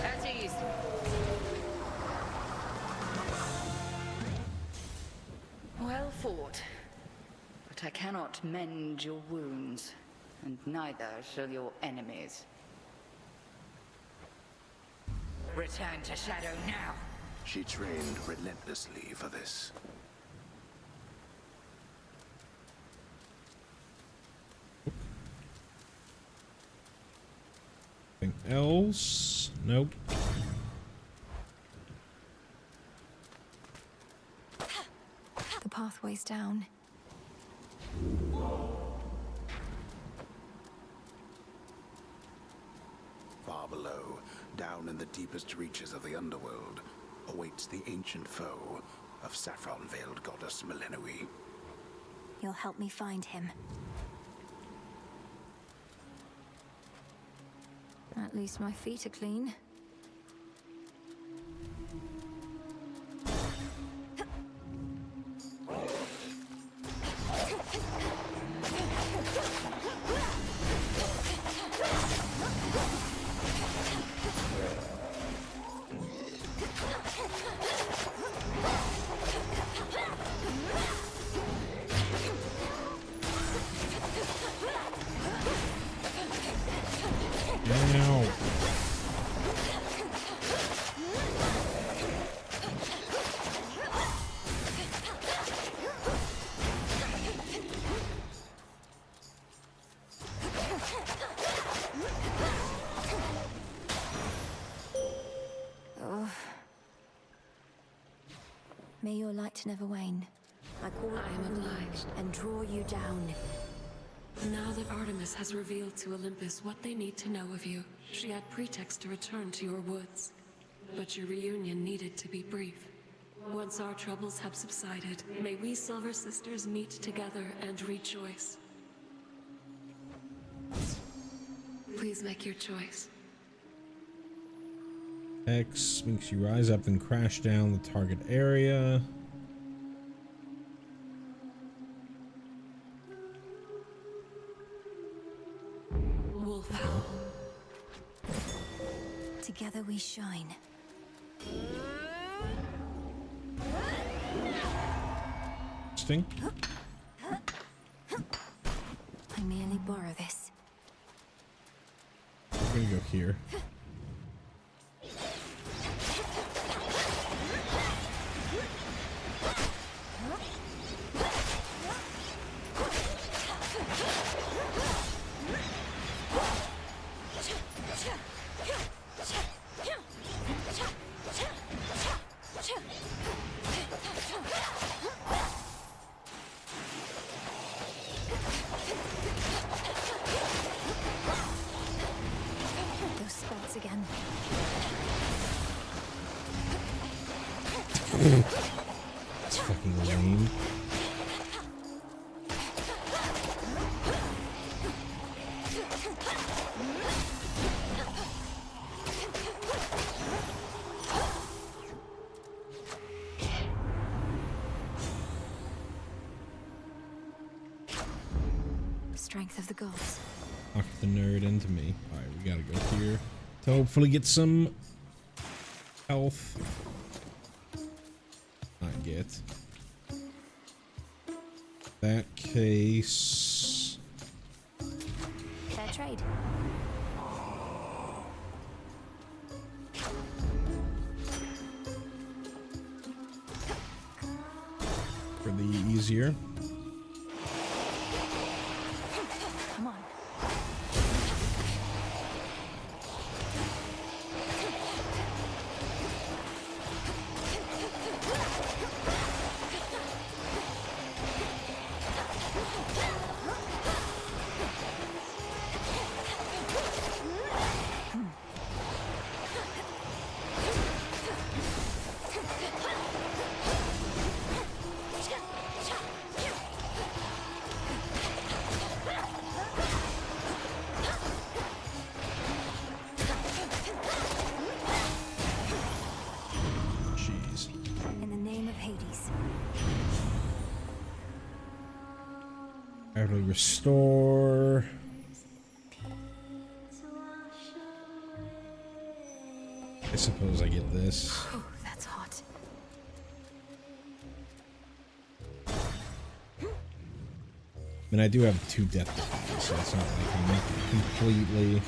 At ease. Well fought. But I cannot mend your wounds, and neither shall your enemies. Return to Shadow now. She trained relentlessly for this. Anything else? Nope. The pathway's down. Far below, down in the deepest reaches of the underworld, awaits the ancient foe of saffron-veiled goddess Melinoe. You'll help me find him. At least my feet are clean. Ow. Oh. May your light never wane. I call I am obliged. and draw you down. Now that Artemis has revealed to Olympus what they need to know of you, she had pretext to return to your woods. But your reunion needed to be brief. Once our troubles have subsided, may we Silver Sisters meet together and rejoice. Please make your choice. X makes you rise up and crash down the target area. Wolfhound. Together we shine. Interesting. I merely borrow this. I'm gonna go here. Those spots again. It's fucking lame. Strength of the gods. Knock the nerd into me. Alright, we gotta go here to hopefully get some health. Not get. That case. Fair trade. For the easier. Come on. Jeez. In the name of Hades. Gravity restore. I suppose I get this. Oh, that's hot. I mean, I do have 2 death defenses, so it's not like I'm completely.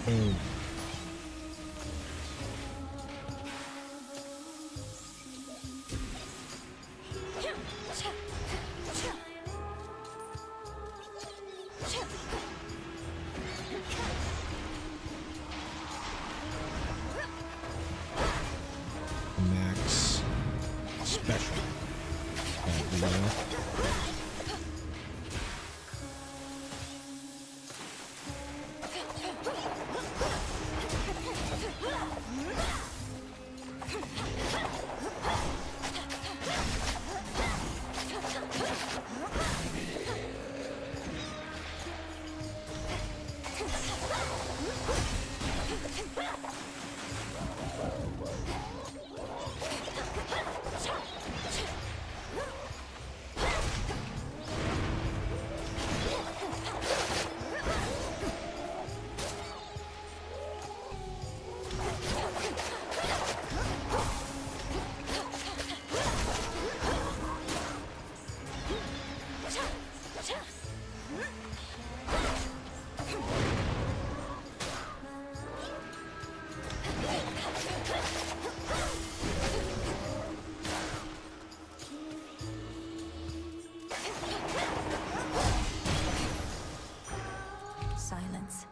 Oh. Max special. Silence.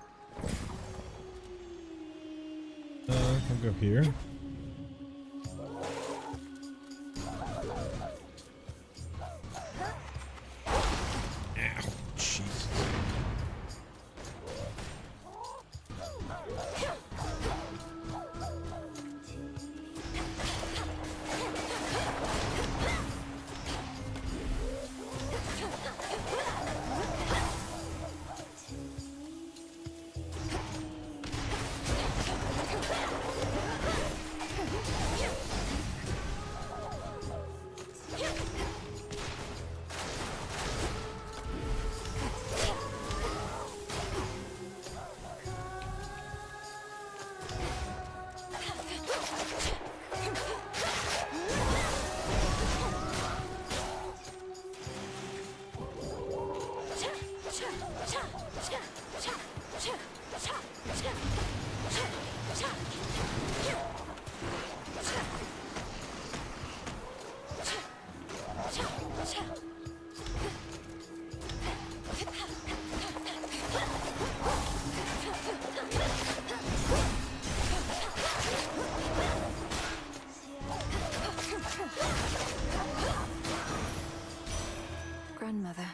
I'll go here. Ow, Jesus. Grandmother,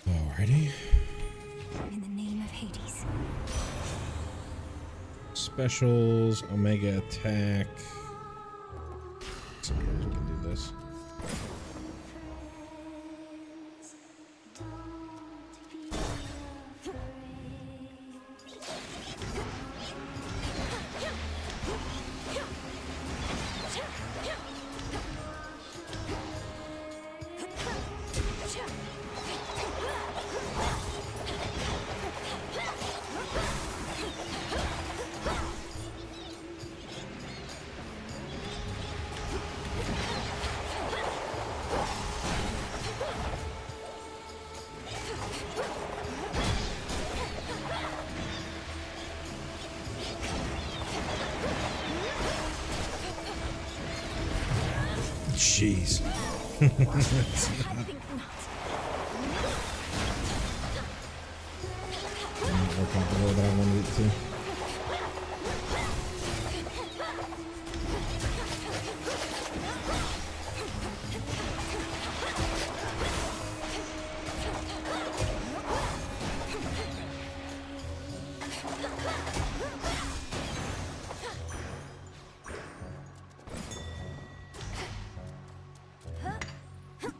Alrighty. in the name of Hades. Specials, Omega attack. Suppose we can do this. Jeez. It's not working out the way that I wanted it to.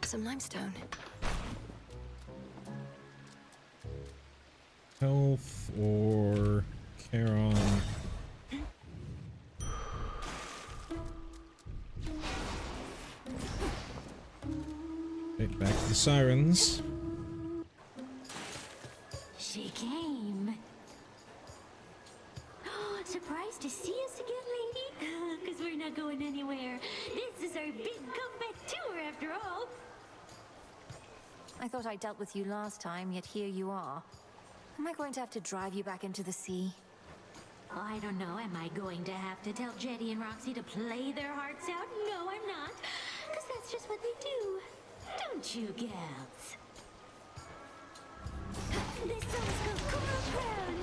Some limestone. Health or Charon. Okay, back to the sirens. She came. Surprised to see us again, lady? Because we're not going anywhere. This is our big comeback tour, after all. I thought I dealt with you last time, yet here you are. Am I going to have to drive you back into the sea? Oh, I don't know. Am I going to have to tell Jetty and Roxy to play their hearts out? No, I'm not. Because that's just what they do. Don't you, gals? This song's called Coral Crown.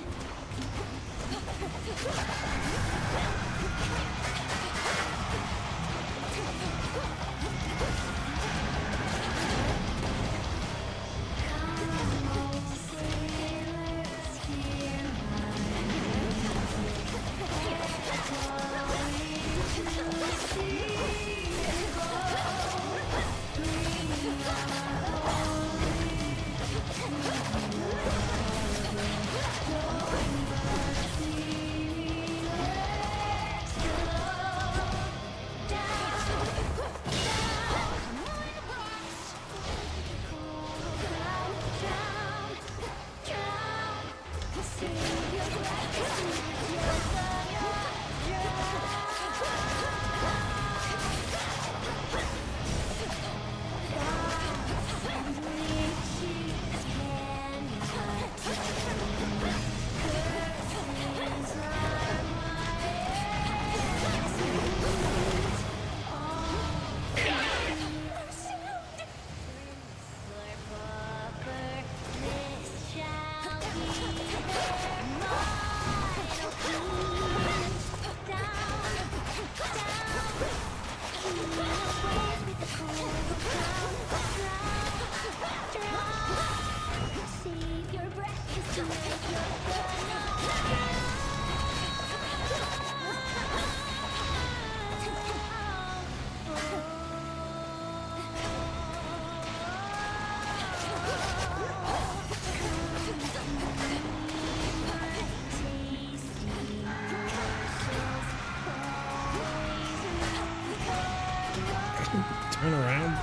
Turn around.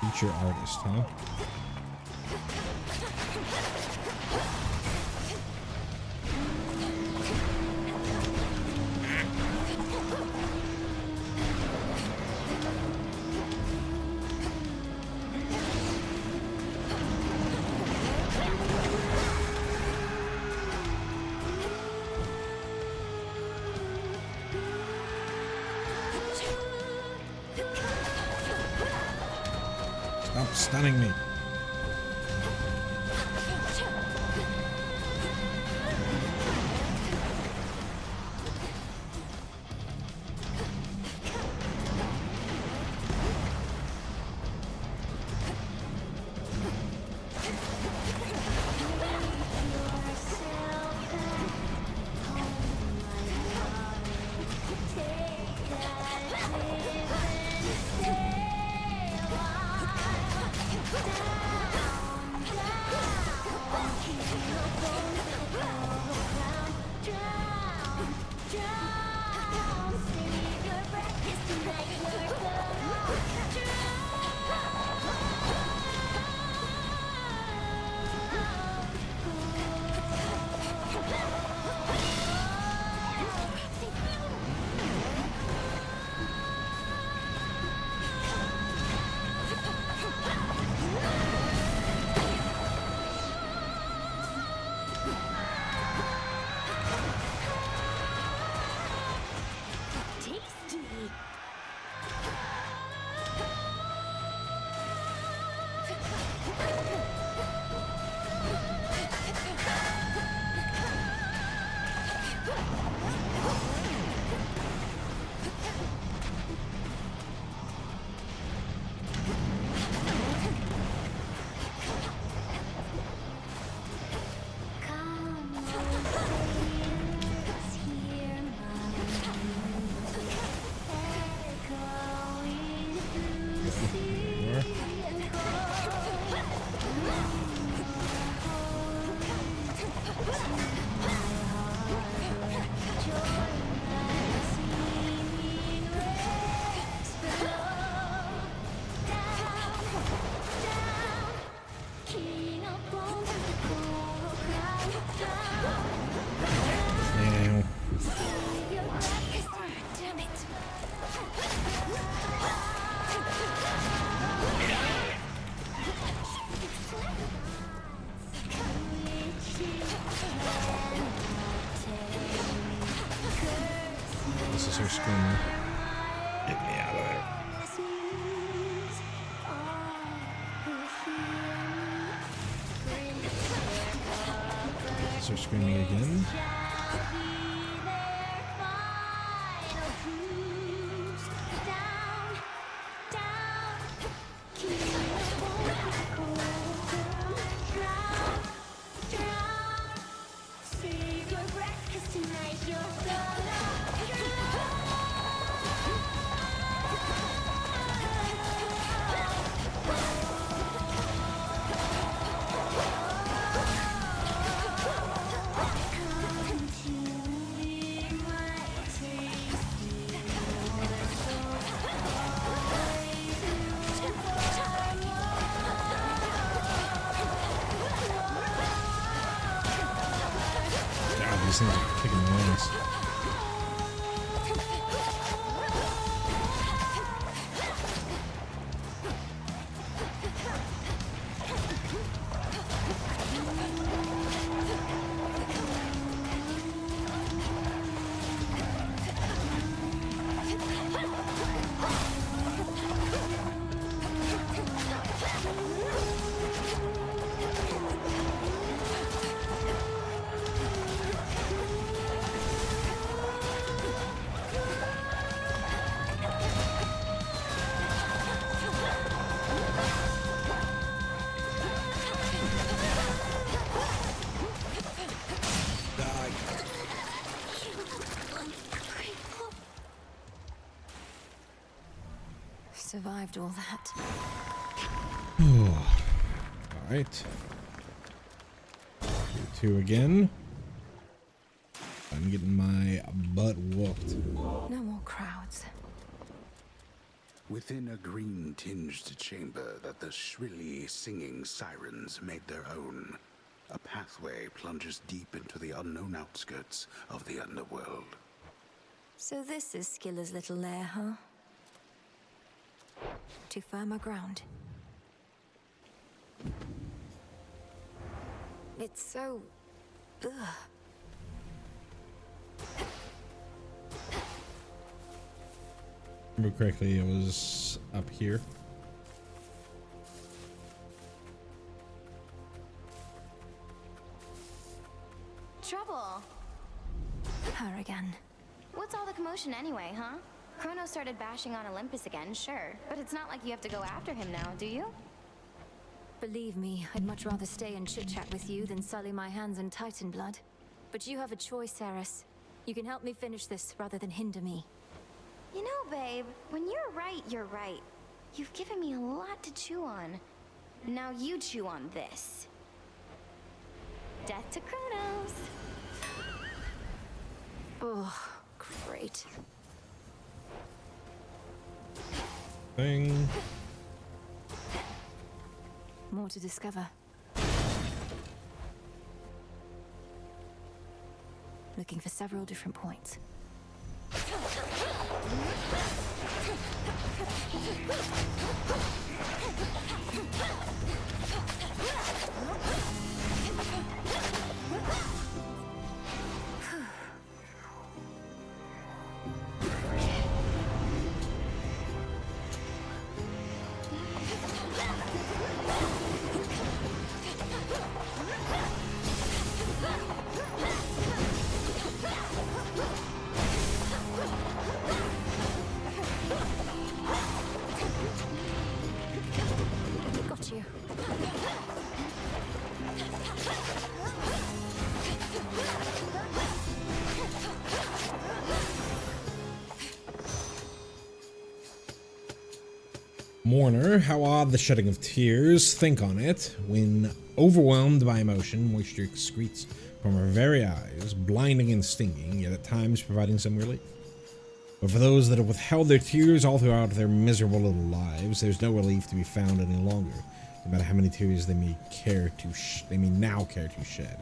Feature artist, huh? stunning me. This is her screaming. Get me out of there. This is her screaming again. These things are kicking my ass. Survived all that. Alright. Two again. I'm getting my butt whooped. No more crowds. Within a green-tinged chamber that the shrilly singing sirens made their own, a pathway plunges deep into the unknown outskirts of the underworld. So this is Skiller's little lair, huh? To firmer ground. It's so... ugh. Remember correctly, it was up here. What's all the commotion anyway, huh? Kronos started bashing on Olympus again, sure. But it's not like you have to go after him now, do you? Believe me, I'd much rather stay and chit-chat with you than sully my hands in Titan blood. But you have a choice, Eris. You can help me finish this rather than hinder me. You know, babe, when you're right, you're right. You've given me a lot to chew on. Now you chew on this. Death to Kronos! Oh, great. Thing. More to discover. Looking for several different points. Got you. Mourner, how odd the shedding of tears. Think on it. When overwhelmed by emotion, moisture excretes from her very eyes, blinding and stinging, yet at times providing some relief. But for those that have withheld their tears all throughout their miserable little lives, there's no relief to be found any longer, no matter how many tears they may now care to shed.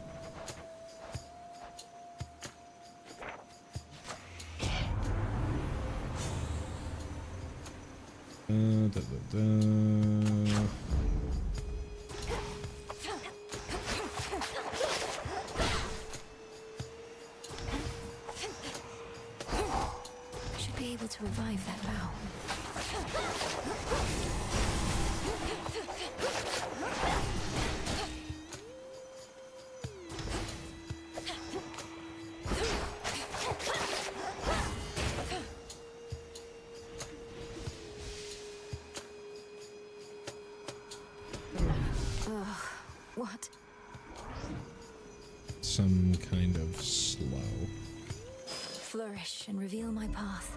Should be able to revive that vow. What? Some kind of slow. Flourish and reveal my path.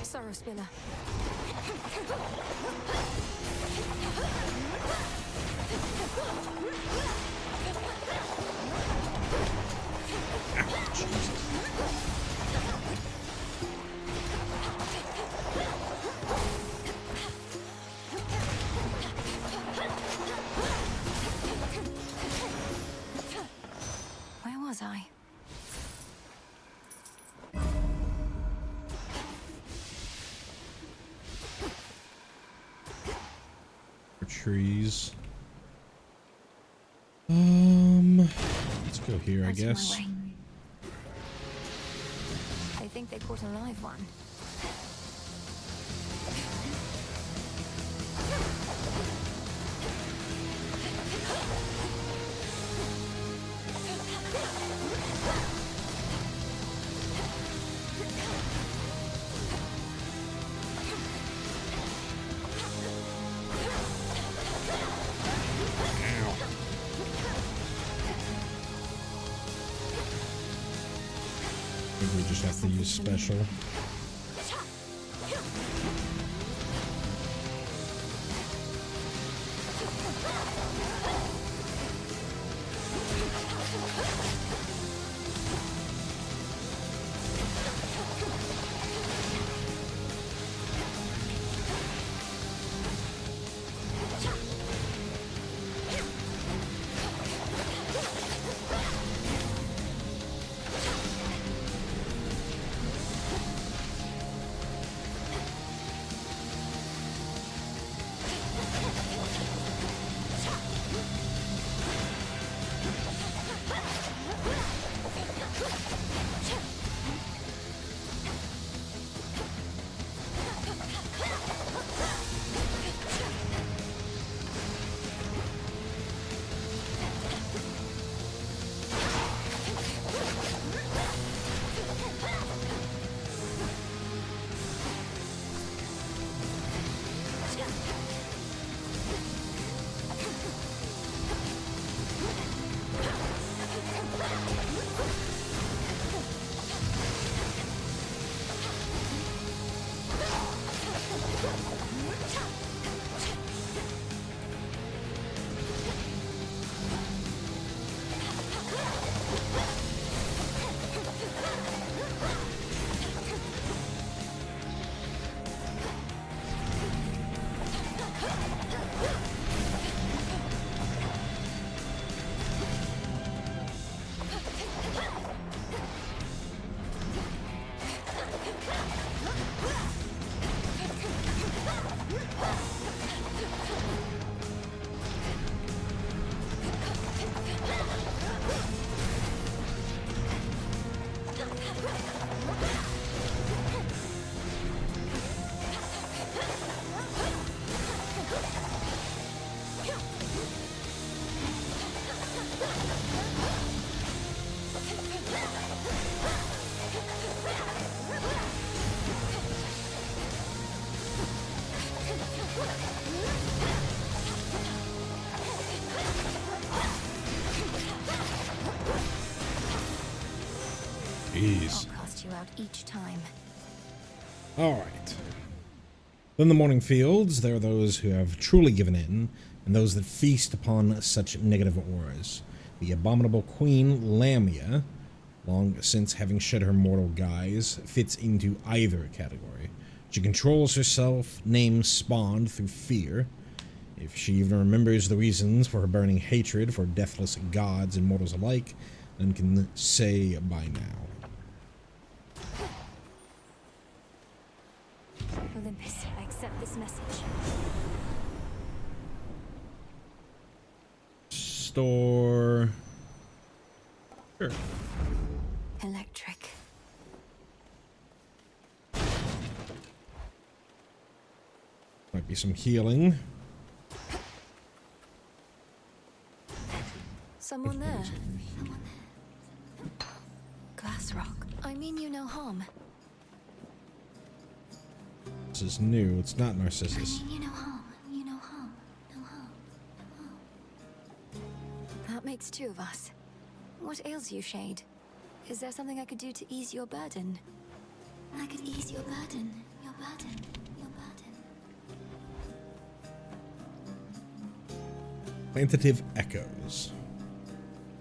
Sorrow Spiller. Where was I? Trees. Let's go here, I guess. I think they caught a live one. Maybe we just have to use special. throughout each time. Alright. In the Morning Fields, there are those who have truly given in, and those that feast upon such negative auras. The abominable Queen Lamia, long since having shed her mortal guise, fits into either category. She controls herself, names spawned through fear. If she even remembers the reasons for her burning hatred for deathless gods and mortals alike, then can say by now. Olympus, I accept this message. Store. Sure. Electric. Might be some healing. Someone there. Glass rock. I mean you no harm. This is new. It's not Narcissus. You no harm. You no harm. No harm. No harm. That makes two of us. What ails you, Shade? Is there something I could do to ease your burden? I could ease your burden. Your burden. Your burden. Plaintive echoes.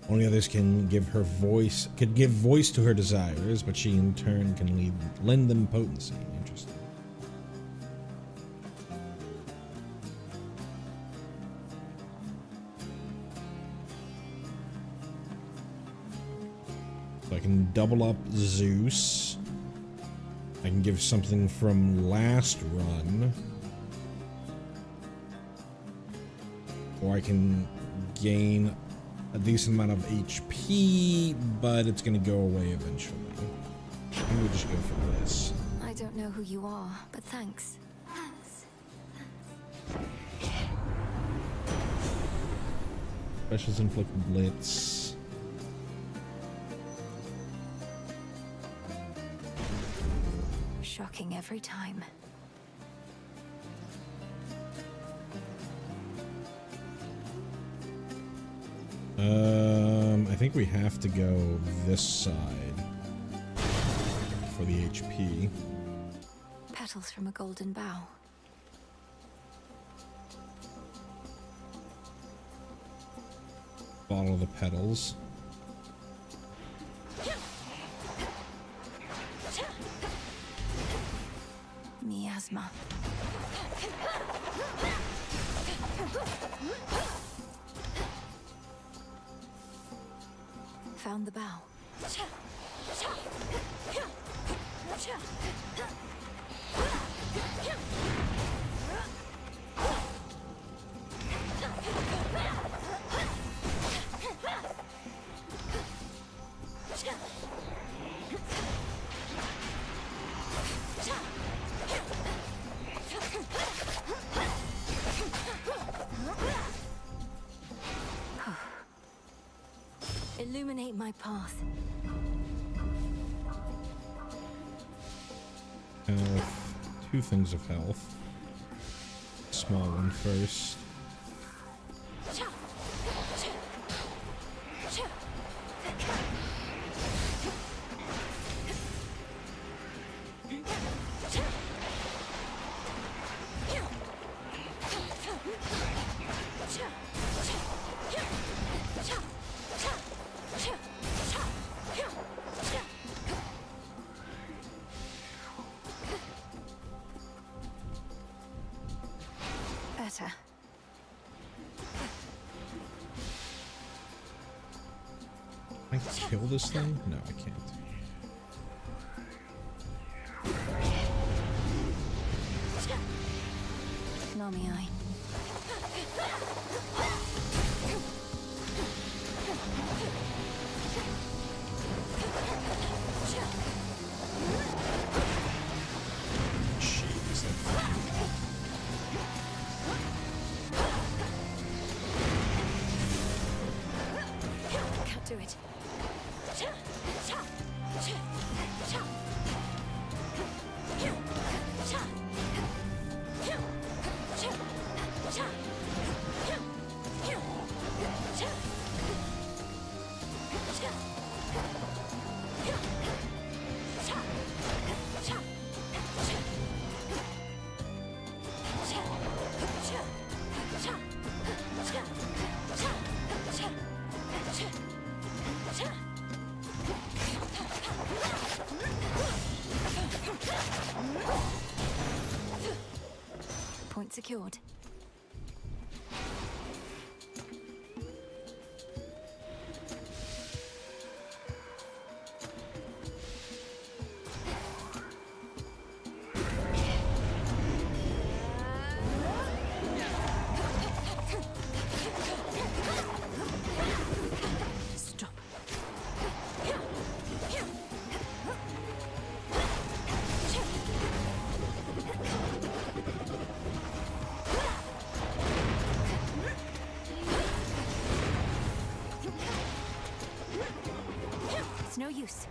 Only others can give her voice, could give voice to her desires, but she in turn can lend them potency. Interesting. So I can double up Zeus. I can give something from last run. Or I can gain a decent amount of HP, but it's going to go away eventually. I think we'll just go for this. I don't know who you are, but thanks. Thanks. Specials inflict blitz. Shocking every time. I think we have to go this side for the HP. Petals from a golden bough. Bottle the petals. Miasma. Found the bow. Illuminate my path. Health. 2 things of health. Small one first. Better. Can I kill this thing? No, I can't. Nami-eye. Jeez, that Can't do it. Point secured. Stop. It's no use.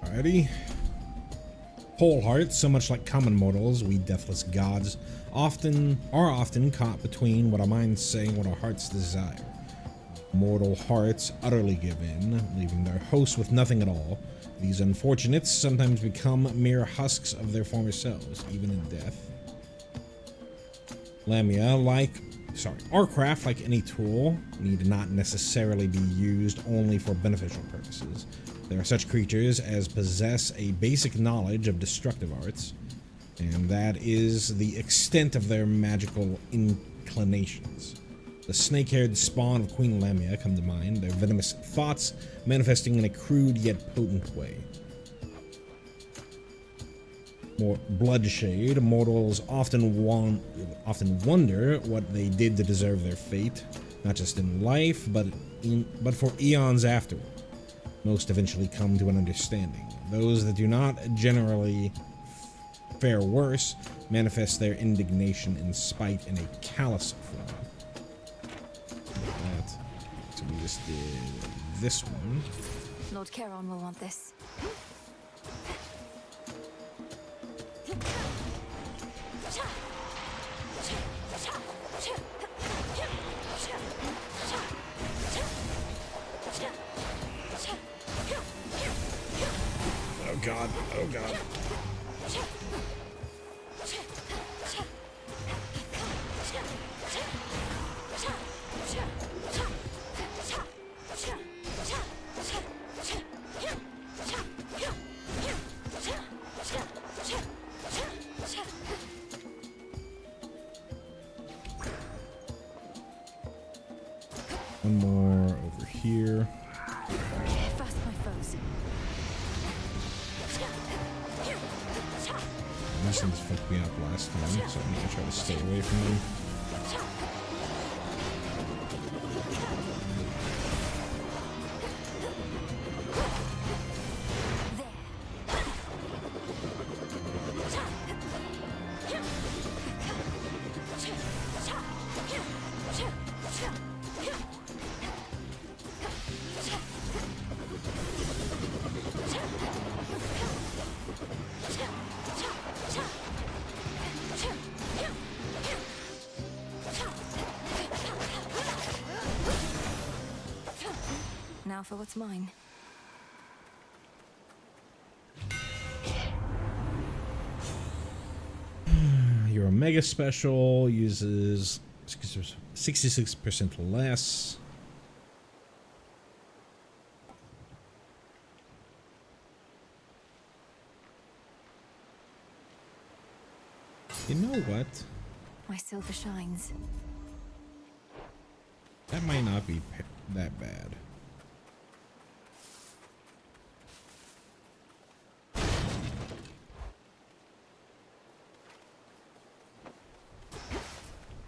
Alrighty. Whole hearts, so much like common mortals, we deathless gods, are often caught between what our minds say and what our hearts desire. Mortal hearts utterly give in, leaving their hosts with nothing at all. These unfortunates sometimes become mere husks of their former selves, even in death. Our craft, like any tool, need not necessarily be used only for beneficial purposes. There are such creatures as possess a basic knowledge of destructive arts, and that is the extent of their magical inclinations. The snake-haired spawn of Queen Lamia come to mind, their venomous thoughts manifesting in a crude yet potent way. More Bloodshade, mortals often wonder what they did to deserve their fate, not just in life, but for eons afterward. Most eventually come to an understanding. Those that do not generally fare worse manifest their indignation and spite in a callous form. That. So we just did this one. Lord Charon will want this. Oh god, oh god. One more over here. Fast my foes. These things fucked me up last time, so I'm gonna try to stay away from them. Now for what's mine. Your Omega Special uses 66% less. You know what? My silver shines. That might not be that bad.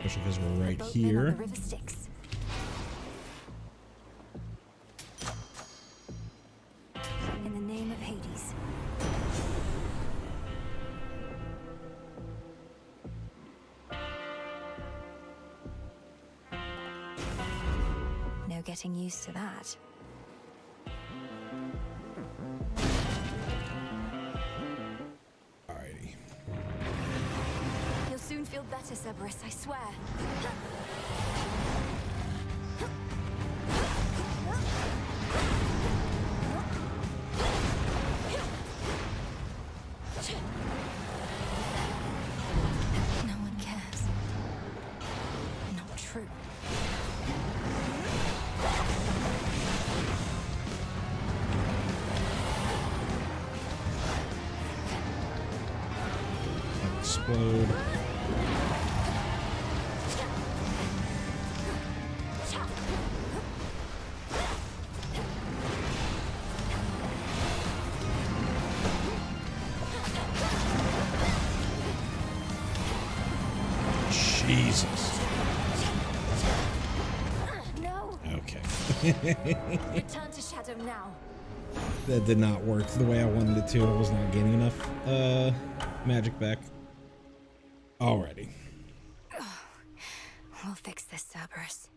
Especially because we're right here. The river Styx. In the name of Hades. No getting used to that. Alrighty. You'll soon feel better, Cerberus, I swear. true. Explode. Jesus. No. Okay. Return to Shadow now. That did not work the way I wanted it to. I was not getting enough magic back. Alrighty. We'll fix this, Cerberus.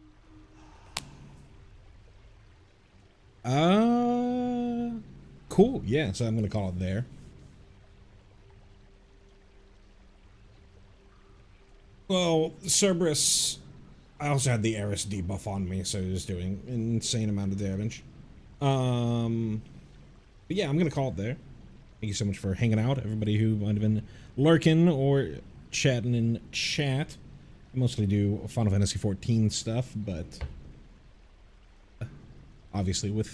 Cool. Yeah, so I'm gonna call it there. Well, Cerberus, I also had the Eris debuff on me, so it was doing an insane amount of damage. But yeah, I'm gonna call it there. Thank you so much for hanging out, everybody who might have been lurking or chatting in chat. I mostly do Final Fantasy XIV stuff, but obviously with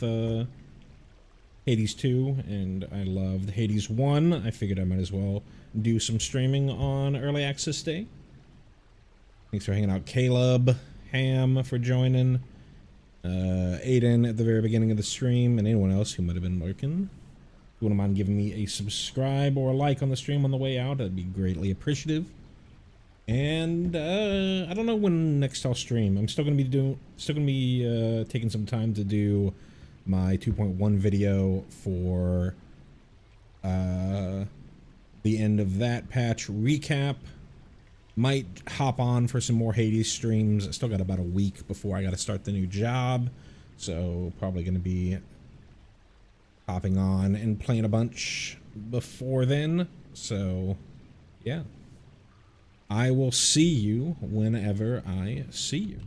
Hades 2, and I loved Hades 1, I figured I might as well do some streaming on Early Access Day. Thanks for hanging out, Caleb, Ham for joining, Aiden at the very beginning of the stream, and anyone else who might have been lurking. If you wouldn't mind giving me a subscribe or a like on the stream on the way out, that'd be greatly appreciative. And I don't know when next I'll stream. I'm still gonna be taking some time to do my 2.1 video for the end of that patch recap. Might hop on for some more Hades streams. I still got about a week before I got to start the new job, so probably going to be hopping on and playing a bunch before then. So, yeah. I will see you whenever I see you.